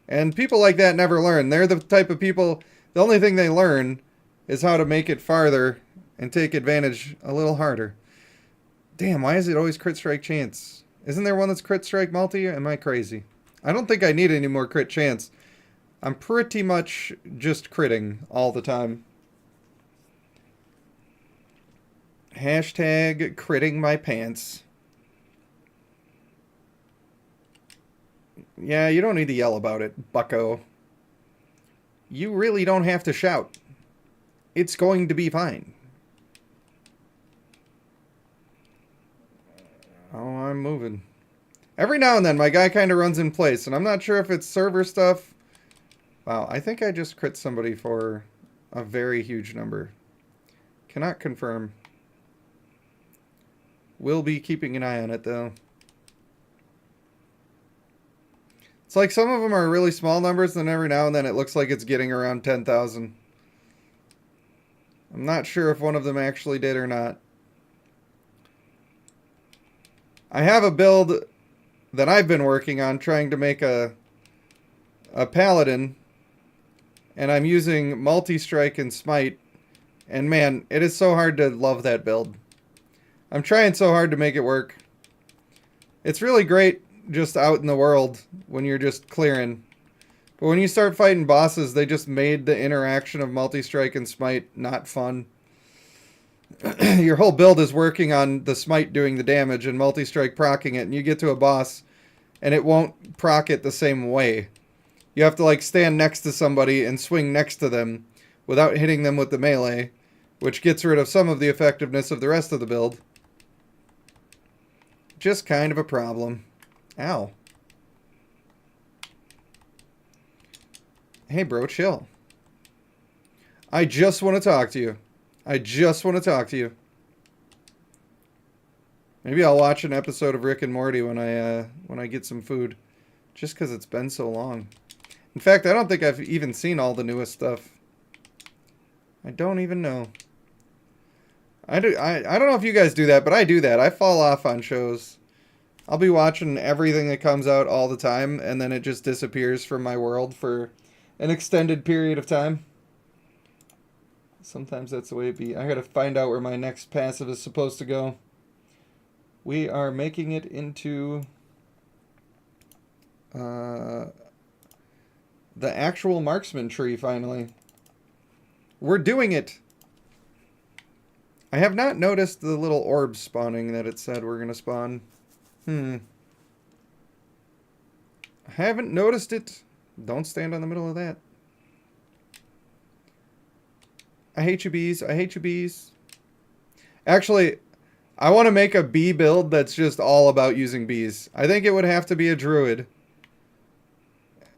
And people like that never learn. They're the type of people, the only thing they learn is how to make it farther and take advantage a little harder. Damn, why is it always crit strike chance? Isn't there one that's crit strike multi? Am I crazy? I don't think I need any more crit chance. I'm pretty much just critting all the time. Hashtag critting my pants. Yeah, you don't need to yell about it, bucko. You really don't have to shout. It's going to be fine. Oh, I'm moving. Every now and then, my guy kind of runs in place, and I'm not sure if it's server stuff. Wow, I think I just crit somebody for a very huge number. Cannot confirm. Will be keeping an eye on it, though. It's like some of them are really small numbers, and every now and then it looks like it's getting around 10,000. I'm not sure if one of them actually did or not. I have a build that I've been working on trying to make a paladin, and I'm using multi-strike and smite, and man, it is so hard to love that build. I'm trying so hard to make it work. It's really great just out in the world when you're just clearing. But when you start fighting bosses, they just made the interaction of multi-strike and smite not fun. Your whole build is working on the smite doing the damage and multi-strike proccing it, and you get to a boss and it won't proc it the same way. You have to like stand next to somebody and swing next to them without hitting them with the melee, which gets rid of some of the effectiveness of the rest of the build. Just kind of a problem. Ow. Hey bro, chill. I just want to talk to you. I just want to talk to you. Maybe I'll watch an episode of Rick and Morty when I get some food. Just because it's been so long. In fact, I don't think I've even seen all the newest stuff. I don't even know. I don't know if you guys do that, but I do that. I fall off on shows. I'll be watching everything that comes out all the time, and then it just disappears from my world for an extended period of time. Sometimes that's the way it be. I gotta find out where my next passive is supposed to go. We are making it into the actual marksman tree, finally. We're doing it! I have not noticed the little orbs spawning that it said we're gonna spawn. I haven't noticed it. Don't stand on the middle of that. I hate you, bees. I hate you, bees. Actually, I want to make a bee build that's just all about using bees. I think it would have to be a druid.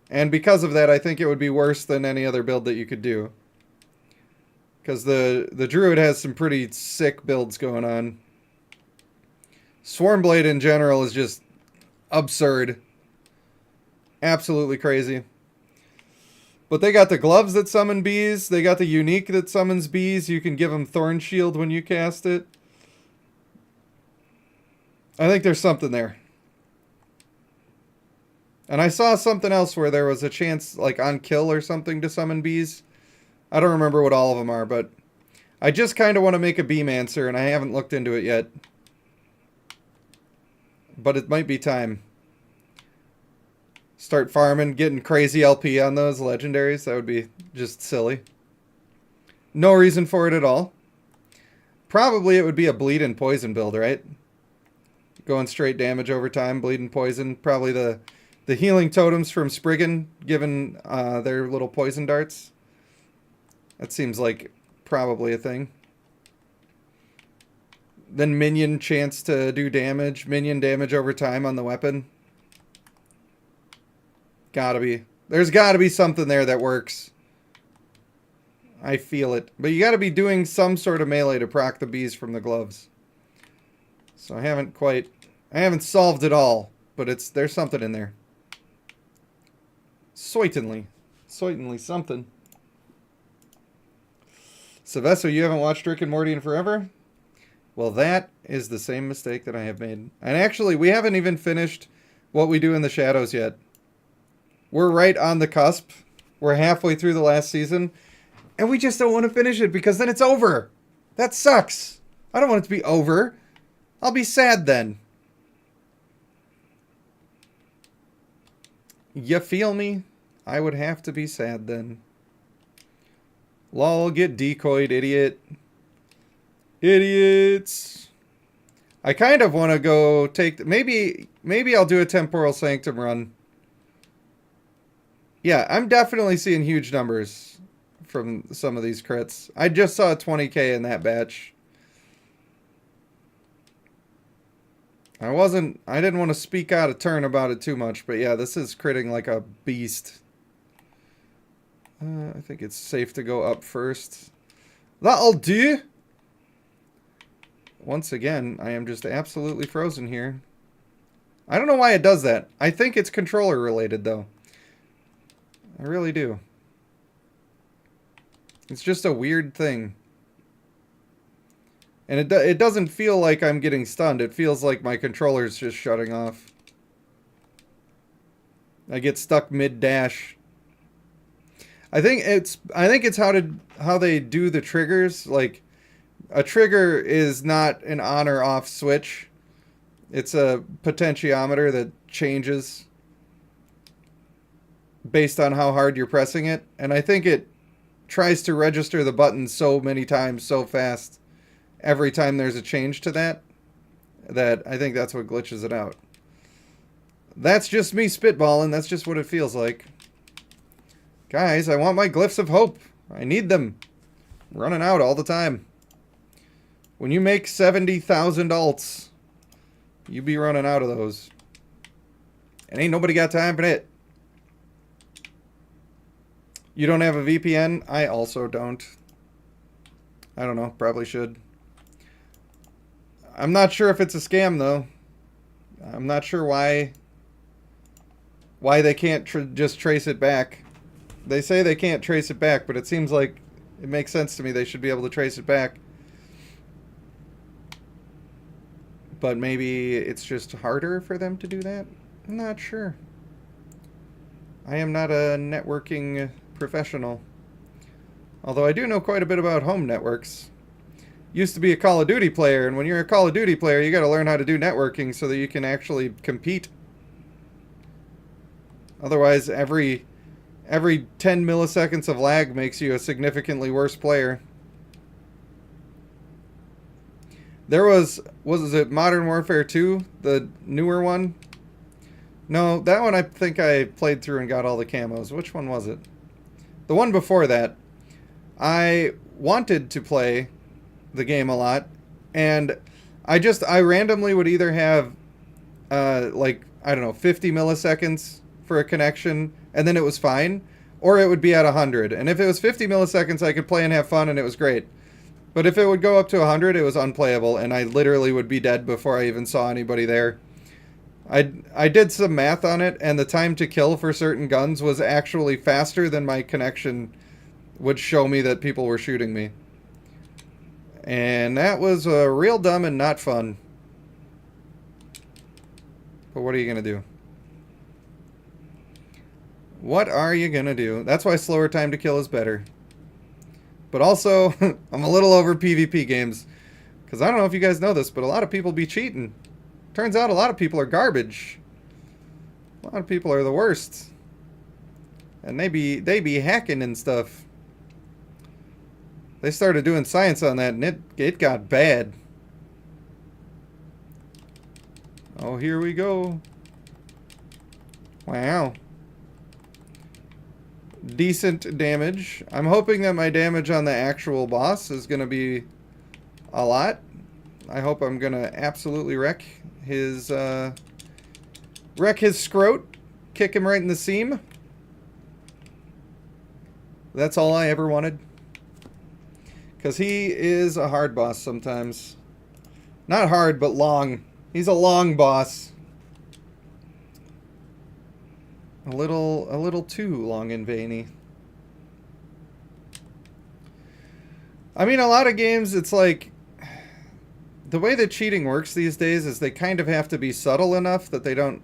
And because of that, I think it would be worse than any other build that you could do. Because the druid has some pretty sick builds going on. Swarmblade in general is just absurd. Absolutely crazy. But they got the gloves that summon bees. They got the unique that summons bees. You can give them Thorn Shield when you cast it. I think there's something there. And I saw something else where there was a chance, like on kill or something, to summon bees. I don't remember what all of them are, but I just kind of want to make a Beemancer, and I haven't looked into it yet. But it might be time. Start farming, getting crazy LP on those legendaries. That would be just silly. No reason for it at all. Probably it would be a bleed and poison build, right? Going straight damage over time, bleed and poison. Probably the healing totems from Spriggan, given their little poison darts. That seems like probably a thing. Then minion chance to do damage. Minion damage over time on the weapon. Gotta be. There's gotta be something there that works. I feel it. But you gotta be doing some sort of melee to proc the bees from the gloves. So I haven't solved it all. But there's something in there. Certainly something. Sylvester, you haven't watched Rick and Morty in forever? Well, that is the same mistake that I have made. And actually, we haven't even finished What We Do in the Shadows yet. We're right on the cusp. We're halfway through the last season. And we just don't want to finish it because then it's over. That sucks. I don't want it to be over. I'll be sad then. You feel me? I would have to be sad then. Lol, get decoyed, idiot. Idiots. I kind of want to go take... Maybe I'll do a Temporal Sanctum run. Yeah, I'm definitely seeing huge numbers from some of these crits. I just saw 20k in that batch. I didn't want to speak out of turn about it too much, but yeah, this is critting like a beast. I think it's safe to go up first. That'll do! Once again, I am just absolutely frozen here. I don't know why it does that. I think it's controller related, though. I really do. It's just a weird thing. And it doesn't feel like I'm getting stunned. It feels like my controller's just shutting off. I get stuck mid-dash. I think it's how they do the triggers. Like, a trigger is not an on or off switch. It's a potentiometer that changes based on how hard you're pressing it. And I think it tries to register the button so many times so fast every time there's a change to that I think that's what glitches it out. That's just me spitballing. That's just what it feels like. Guys, I want my glyphs of hope. I need them. I'm running out all the time. When you make 70,000 alts, you be running out of those. And ain't nobody got time for it. You don't have a VPN? I also don't. I don't know. Probably should. I'm not sure if it's a scam, though. I'm not sure why they can't just trace it back. They say they can't trace it back, but it seems like it makes sense to me. They should be able to trace it back. But maybe it's just harder for them to do that? I'm not sure. I am not a networking professional. Although I do know quite a bit about home networks. Used to be a Call of Duty player, and when you're a Call of Duty player, you got to learn how to do networking so that you can actually compete. Otherwise, every 10 milliseconds of lag makes you a significantly worse player. There was it Modern Warfare 2, the newer one? No, that one I think I played through and got all the camos. Which one was it? The one before that. I wanted to play the game a lot, and I randomly would either have like, I don't know, 50 milliseconds for a connection, and then it was fine, or it would be at 100. And if it was 50 milliseconds, I could play and have fun, and it was great. But if it would go up to 100, it was unplayable, and I literally would be dead before I even saw anybody there. I did some math on it, and the time to kill for certain guns was actually faster than my connection would show me that people were shooting me. And that was real dumb and not fun. But what are you going to do? What are you going to do? That's why slower time to kill is better. But also, I'm a little over PvP games. Because I don't know if you guys know this, but a lot of people be cheating. Turns out a lot of people are garbage. A lot of people are the worst. And they be hacking and stuff. They started doing science on that, and it got bad. Oh, here we go. Wow. Decent damage. I'm hoping that my damage on the actual boss is going to be a lot. I hope I'm going to absolutely wreck his scrot. Kick him right in the seam. That's all I ever wanted. Because he is a hard boss sometimes. Not hard, but long. He's a long boss. A little too long and veiny. I mean, a lot of games, it's like, the way that cheating works these days is they kind of have to be subtle enough that they don't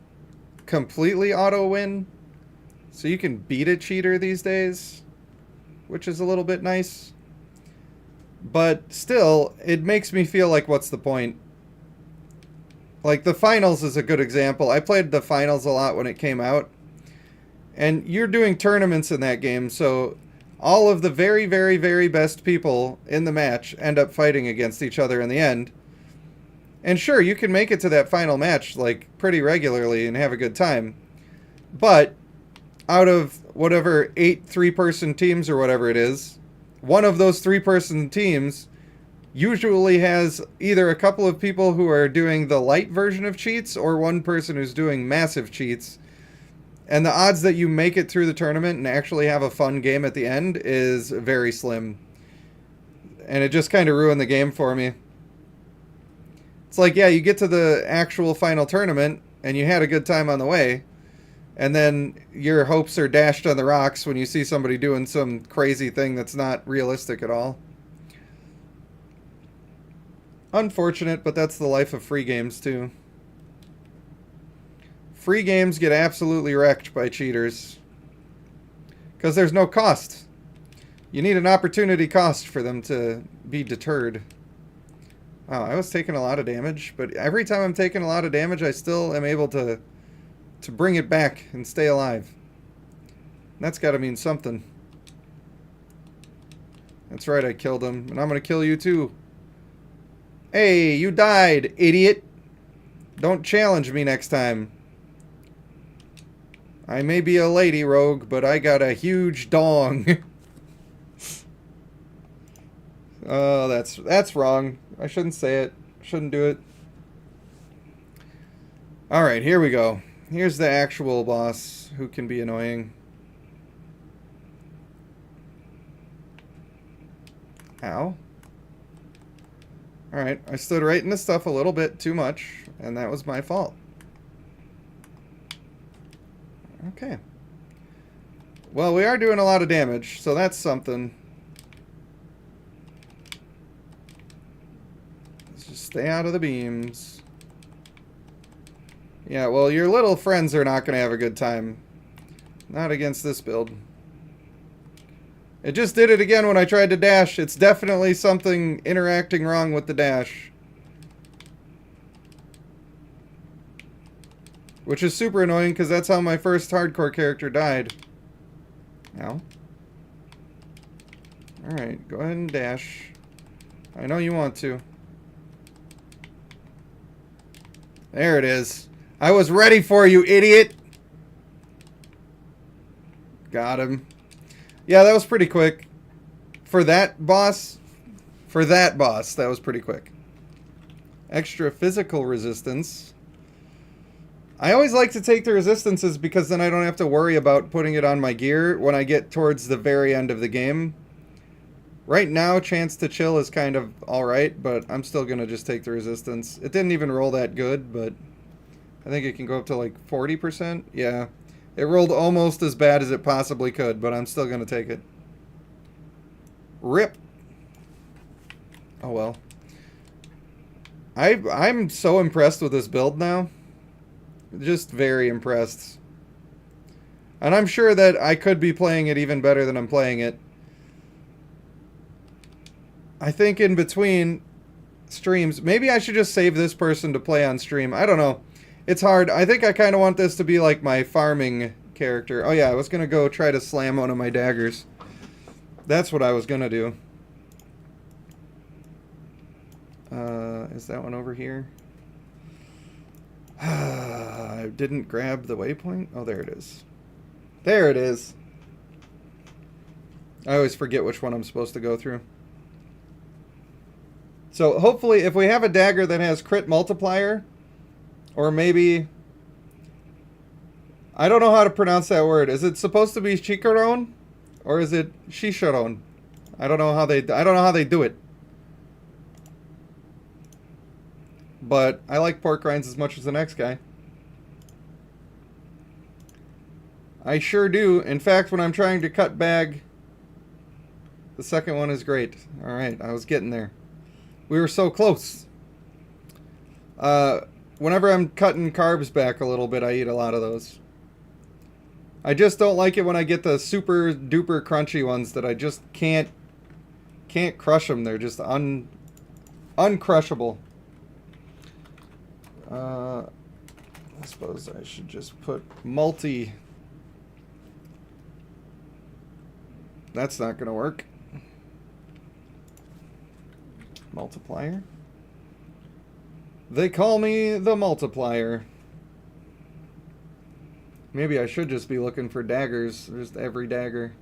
completely auto-win. So you can beat a cheater these days, which is a little bit nice. But still, it makes me feel like, what's the point? Like, the finals is a good example. I played the finals a lot when it came out. And you're doing tournaments in that game, so all of the very, very, very best people in the match end up fighting against each other in the end. And sure, you can make it to that final match, like, pretty regularly and have a good time. But out of whatever 8 3-person teams or whatever it is, one of those 3-person teams usually has either a couple of people who are doing the light version of cheats or one person who's doing massive cheats. And the odds that you make it through the tournament and actually have a fun game at the end is very slim. And it just kind of ruined the game for me. It's like, yeah, you get to the actual final tournament, and you had a good time on the way, and then your hopes are dashed on the rocks when you see somebody doing some crazy thing that's not realistic at all. Unfortunate, but that's the life of free games too. Free games get absolutely wrecked by cheaters because there's no cost. You need an opportunity cost for them to be deterred. Wow, I was taking a lot of damage, but every time I'm taking a lot of damage, I still am able to bring it back and stay alive. That's got to mean something. That's right, I killed him, and I'm going to kill you too. Hey, you died, idiot. Don't challenge me next time. I may be a lady rogue, but I got a huge dong. Oh, that's wrong. I shouldn't say it. Shouldn't do it. Alright, here we go. Here's the actual boss who can be annoying. Ow. Alright, I stood right in the stuff a little bit too much, and that was my fault. Okay. Well, we are doing a lot of damage, so that's something. Let's just stay out of the beams. Yeah, well, your little friends are not going to have a good time. Not against this build. It just did it again when I tried to dash. It's definitely something interacting wrong with the dash. Which is super annoying because that's how my first hardcore character died. Ow. Alright, go ahead and dash. I know you want to. There it is. I was ready for you, idiot! Got him. Yeah, that was pretty quick. For that boss, that was pretty quick. Extra physical resistance. I always like to take the resistances because then I don't have to worry about putting it on my gear when I get towards the very end of the game. Right now, chance to chill is kind of alright, but I'm still going to just take the resistance. It didn't even roll that good, but I think it can go up to like 40%. Yeah, it rolled almost as bad as it possibly could, but I'm still going to take it. RIP. Oh well. I'm so impressed with this build now. Just very impressed. And I'm sure that I could be playing it even better than I'm playing it. I think in between streams, maybe I should just save this person to play on stream. I don't know. It's hard. I think I kind of want this to be like my farming character. Oh yeah, I was going to go try to slam one of my daggers. That's what I was going to do. Is that one over here? I didn't grab the waypoint. Oh, there it is. There it is. I always forget which one I'm supposed to go through. So hopefully if we have a dagger that has crit multiplier, or maybe, I don't know how to pronounce that word. Is it supposed to be Chikaron or is it Shisharon? I don't know how they do it. But I like pork rinds as much as the next guy. I sure do. In fact, when I'm trying to cut bag, the second one is great. Alright, I was getting there. We were so close. Whenever I'm cutting carbs back a little bit, I eat a lot of those. I just don't like it when I get the super duper crunchy ones that I just can't crush them. They're just uncrushable. I suppose I should just put multi. That's not gonna work. Multiplier. They call me the multiplier. Maybe I should just be looking for daggers. Just every dagger.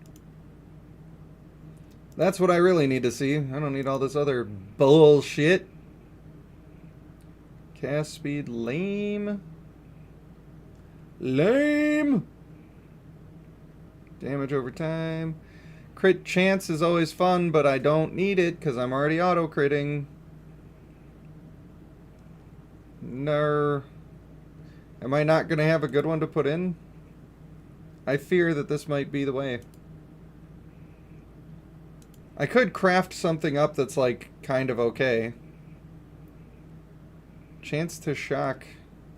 That's what I really need to see. I don't need all this other bullshit. Cast speed, lame. Lame. Damage over time. Crit chance is always fun, but I don't need it because I'm already auto-critting. No. Am I not going to have a good one to put in? I fear that this might be the way. I could craft something up that's like kind of okay. Chance to shock.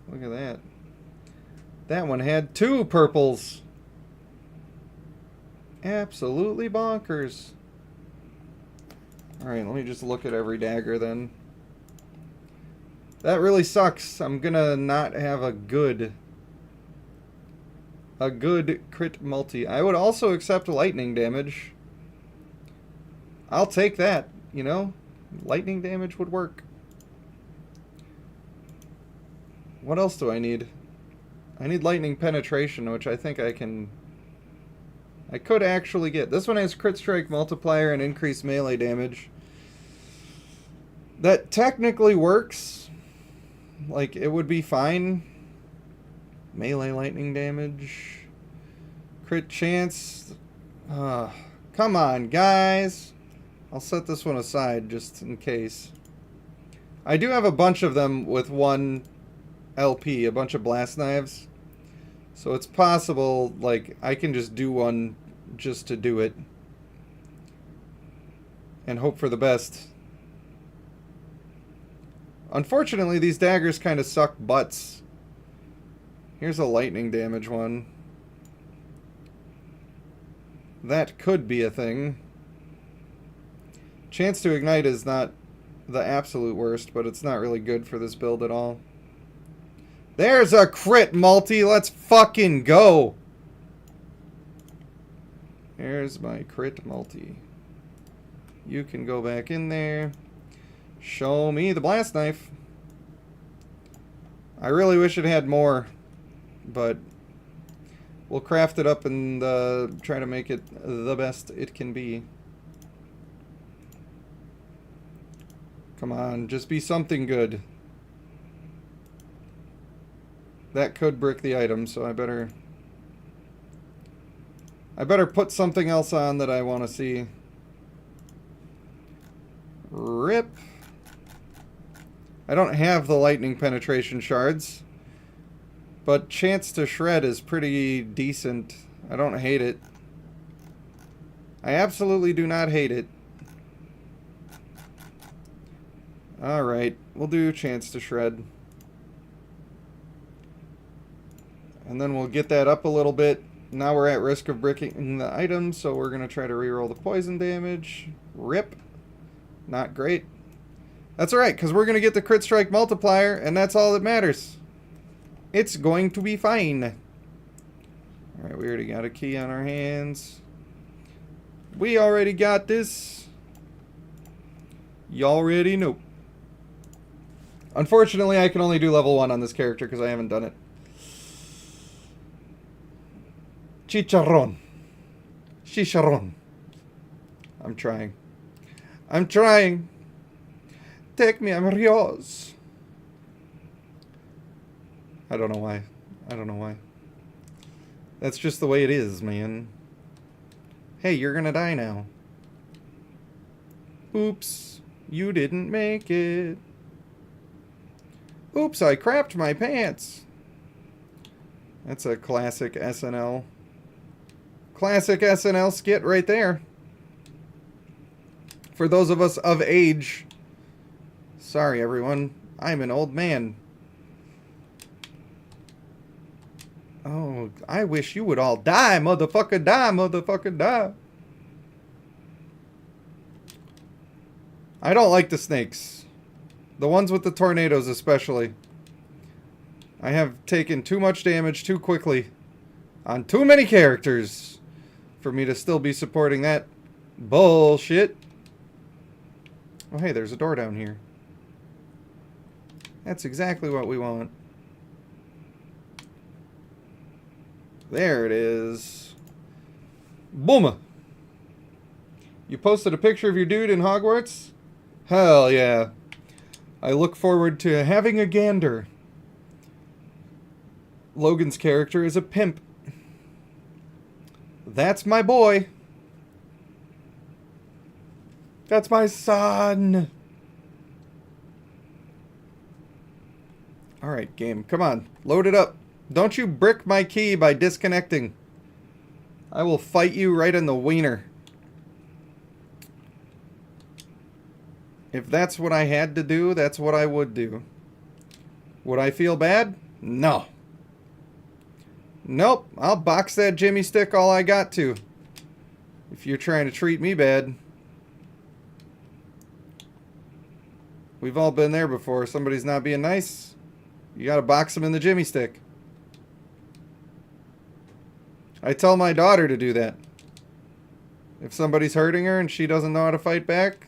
Look at that. That one had 2 purples. Absolutely bonkers. Alright, let me just look at every dagger then. That really sucks. I'm gonna not have a good crit multi. I would also accept lightning damage. I'll take that, you know? Lightning damage would work. What else do I need? I need lightning penetration, which I think I could actually get. This one has crit strike multiplier and increased melee damage. That technically works. Like, it would be fine. Melee lightning damage. Crit chance. Come on, guys. I'll set this one aside just in case. I do have a bunch of them with 1 LP, a bunch of blast knives. So it's possible, like, I can just do one just to do it. And hope for the best. Unfortunately, these daggers kind of suck butts. Here's a lightning damage one. That could be a thing. Chance to ignite is not the absolute worst, but it's not really good for this build at all. There's a crit multi. Let's fucking go. There's my crit multi. You can go back in there. Show me the blast knife. I really wish it had more, but we'll craft it up and try to make it the best it can be. Come on, just be something good. That could brick the item, so I better put something else on that I want to see. Rip. I don't have the lightning penetration shards, but chance to shred is pretty decent. I don't hate it. I absolutely do not hate it. Alright, we'll do chance to shred. And then we'll get that up a little bit. Now we're at risk of bricking the item, so we're going to try to reroll the poison damage. Rip. Not great. That's alright, because we're going to get the crit strike multiplier, and that's all that matters. It's going to be fine. Alright, we already got a key on our hands. We already got this. You already know. Unfortunately, I can only do level 1 on this character because I haven't done it. Chicharron. Chicharron. I'm trying. I'm trying. Take me, I'm yours. I don't know why. I don't know why. That's just the way it is, man. Hey, you're gonna die now. Oops. You didn't make it. Oops, I crapped my pants. That's a classic SNL. Classic SNL skit right there. For those of us of age. Sorry, everyone. I'm an old man. Oh, I wish you would all die, motherfucker, die, motherfucker, die. I don't like the snakes. The ones with the tornadoes especially. I have taken too much damage too quickly on too many characters for me to still be supporting that bullshit. Oh, hey, there's a door down here. That's exactly what we want. There it is. Boom! You posted a picture of your dude in Hogwarts? Hell yeah. I look forward to having a gander. Logan's character is a pimp. That's my boy. That's my son. Alright, game. Come on. Load it up. Don't you brick my key by disconnecting. I will fight you right in the wiener. If that's what I had to do, that's what I would do. Would I feel bad? No. Nope. I'll box that Jimmy stick all I got to. If you're trying to treat me bad. We've all been there before. Somebody's not being nice. You gotta box them in the Jimmy stick. I tell my daughter to do that. If somebody's hurting her and she doesn't know how to fight back,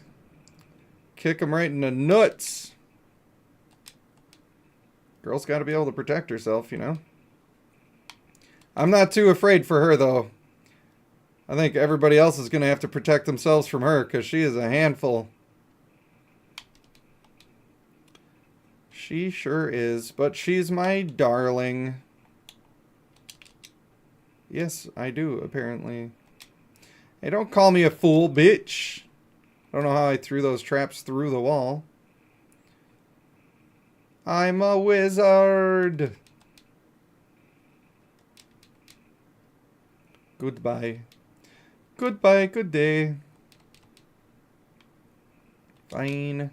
kick them right in the nuts. Girl's gotta be able to protect herself, you know? I'm not too afraid for her, though. I think everybody else is gonna have to protect themselves from her, because she is a handful. She sure is, but she's my darling. Yes, I do, apparently. Hey, don't call me a fool, bitch. I don't know how I threw those traps through the wall. I'm a wizard. Goodbye. Goodbye, good day. Fine.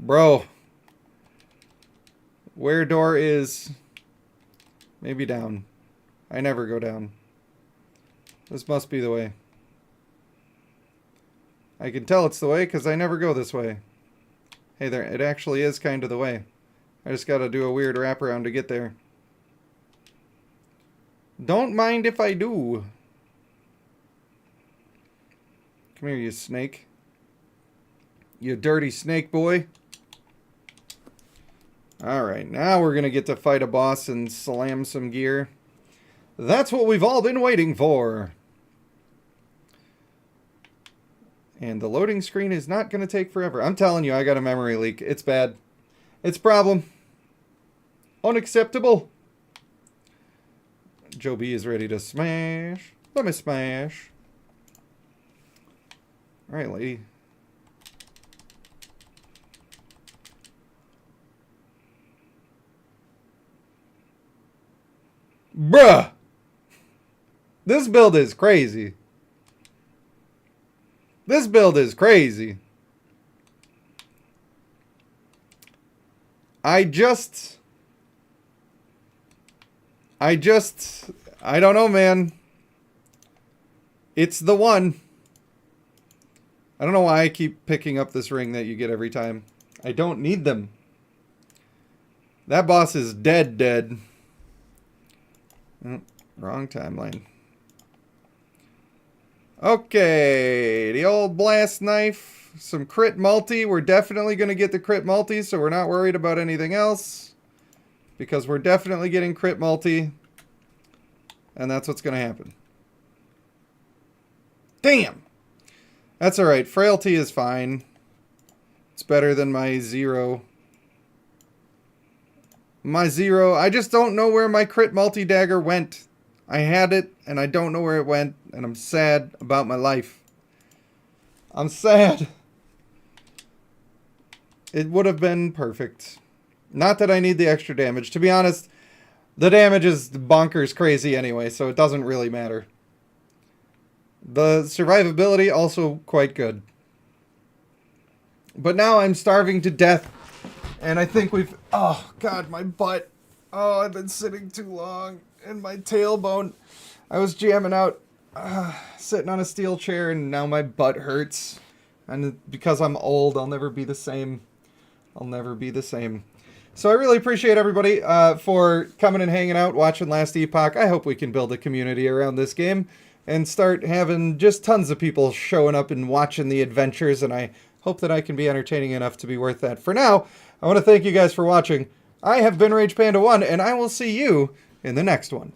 Bro. Where door is... Maybe down. I never go down. This must be the way. I can tell it's the way because I never go this way. Hey there, it actually is kind of the way. I just gotta do a weird wraparound to get there. Don't mind if I do. Come here, you snake. You dirty snake boy. Alright, now we're gonna get to fight a boss and slam some gear. That's what we've all been waiting for. And the loading screen is not going to take forever. I'm telling you, I got a memory leak. It's bad. It's a problem. Unacceptable. Joe B is ready to smash. Let me smash. Alright, lady. Bruh! This build is crazy. This build is crazy. I don't know, man. It's the one. I don't know why I keep picking up this ring that you get every time. I don't need them. That boss is dead. Oh, wrong timeline. Okay, the old blast knife, some crit multi. We're definitely going to get the crit multi, so we're not worried about anything else. Because we're definitely getting crit multi. And that's what's going to happen. Damn! That's alright, frailty is fine. It's better than my 0. My 0, I just don't know where my crit multi dagger went. I had it, and I don't know where it went, and I'm sad about my life. I'm sad. It would have been perfect. Not that I need the extra damage. To be honest, the damage is bonkers crazy anyway, so it doesn't really matter. The survivability also quite good. But now I'm starving to death, and I think we've... Oh, God, my butt. Oh, I've been sitting too long. And my tailbone, I was jamming out, sitting on a steel chair, and now my butt hurts. And because I'm old, I'll never be the same. I'll never be the same. So I really appreciate everybody for coming and hanging out, watching Last Epoch. I hope we can build a community around this game and start having just tons of people showing up and watching the adventures, and I hope that I can be entertaining enough to be worth that. For now, I want to thank you guys for watching. I have been Rage Panda 1, and I will see you in the next one.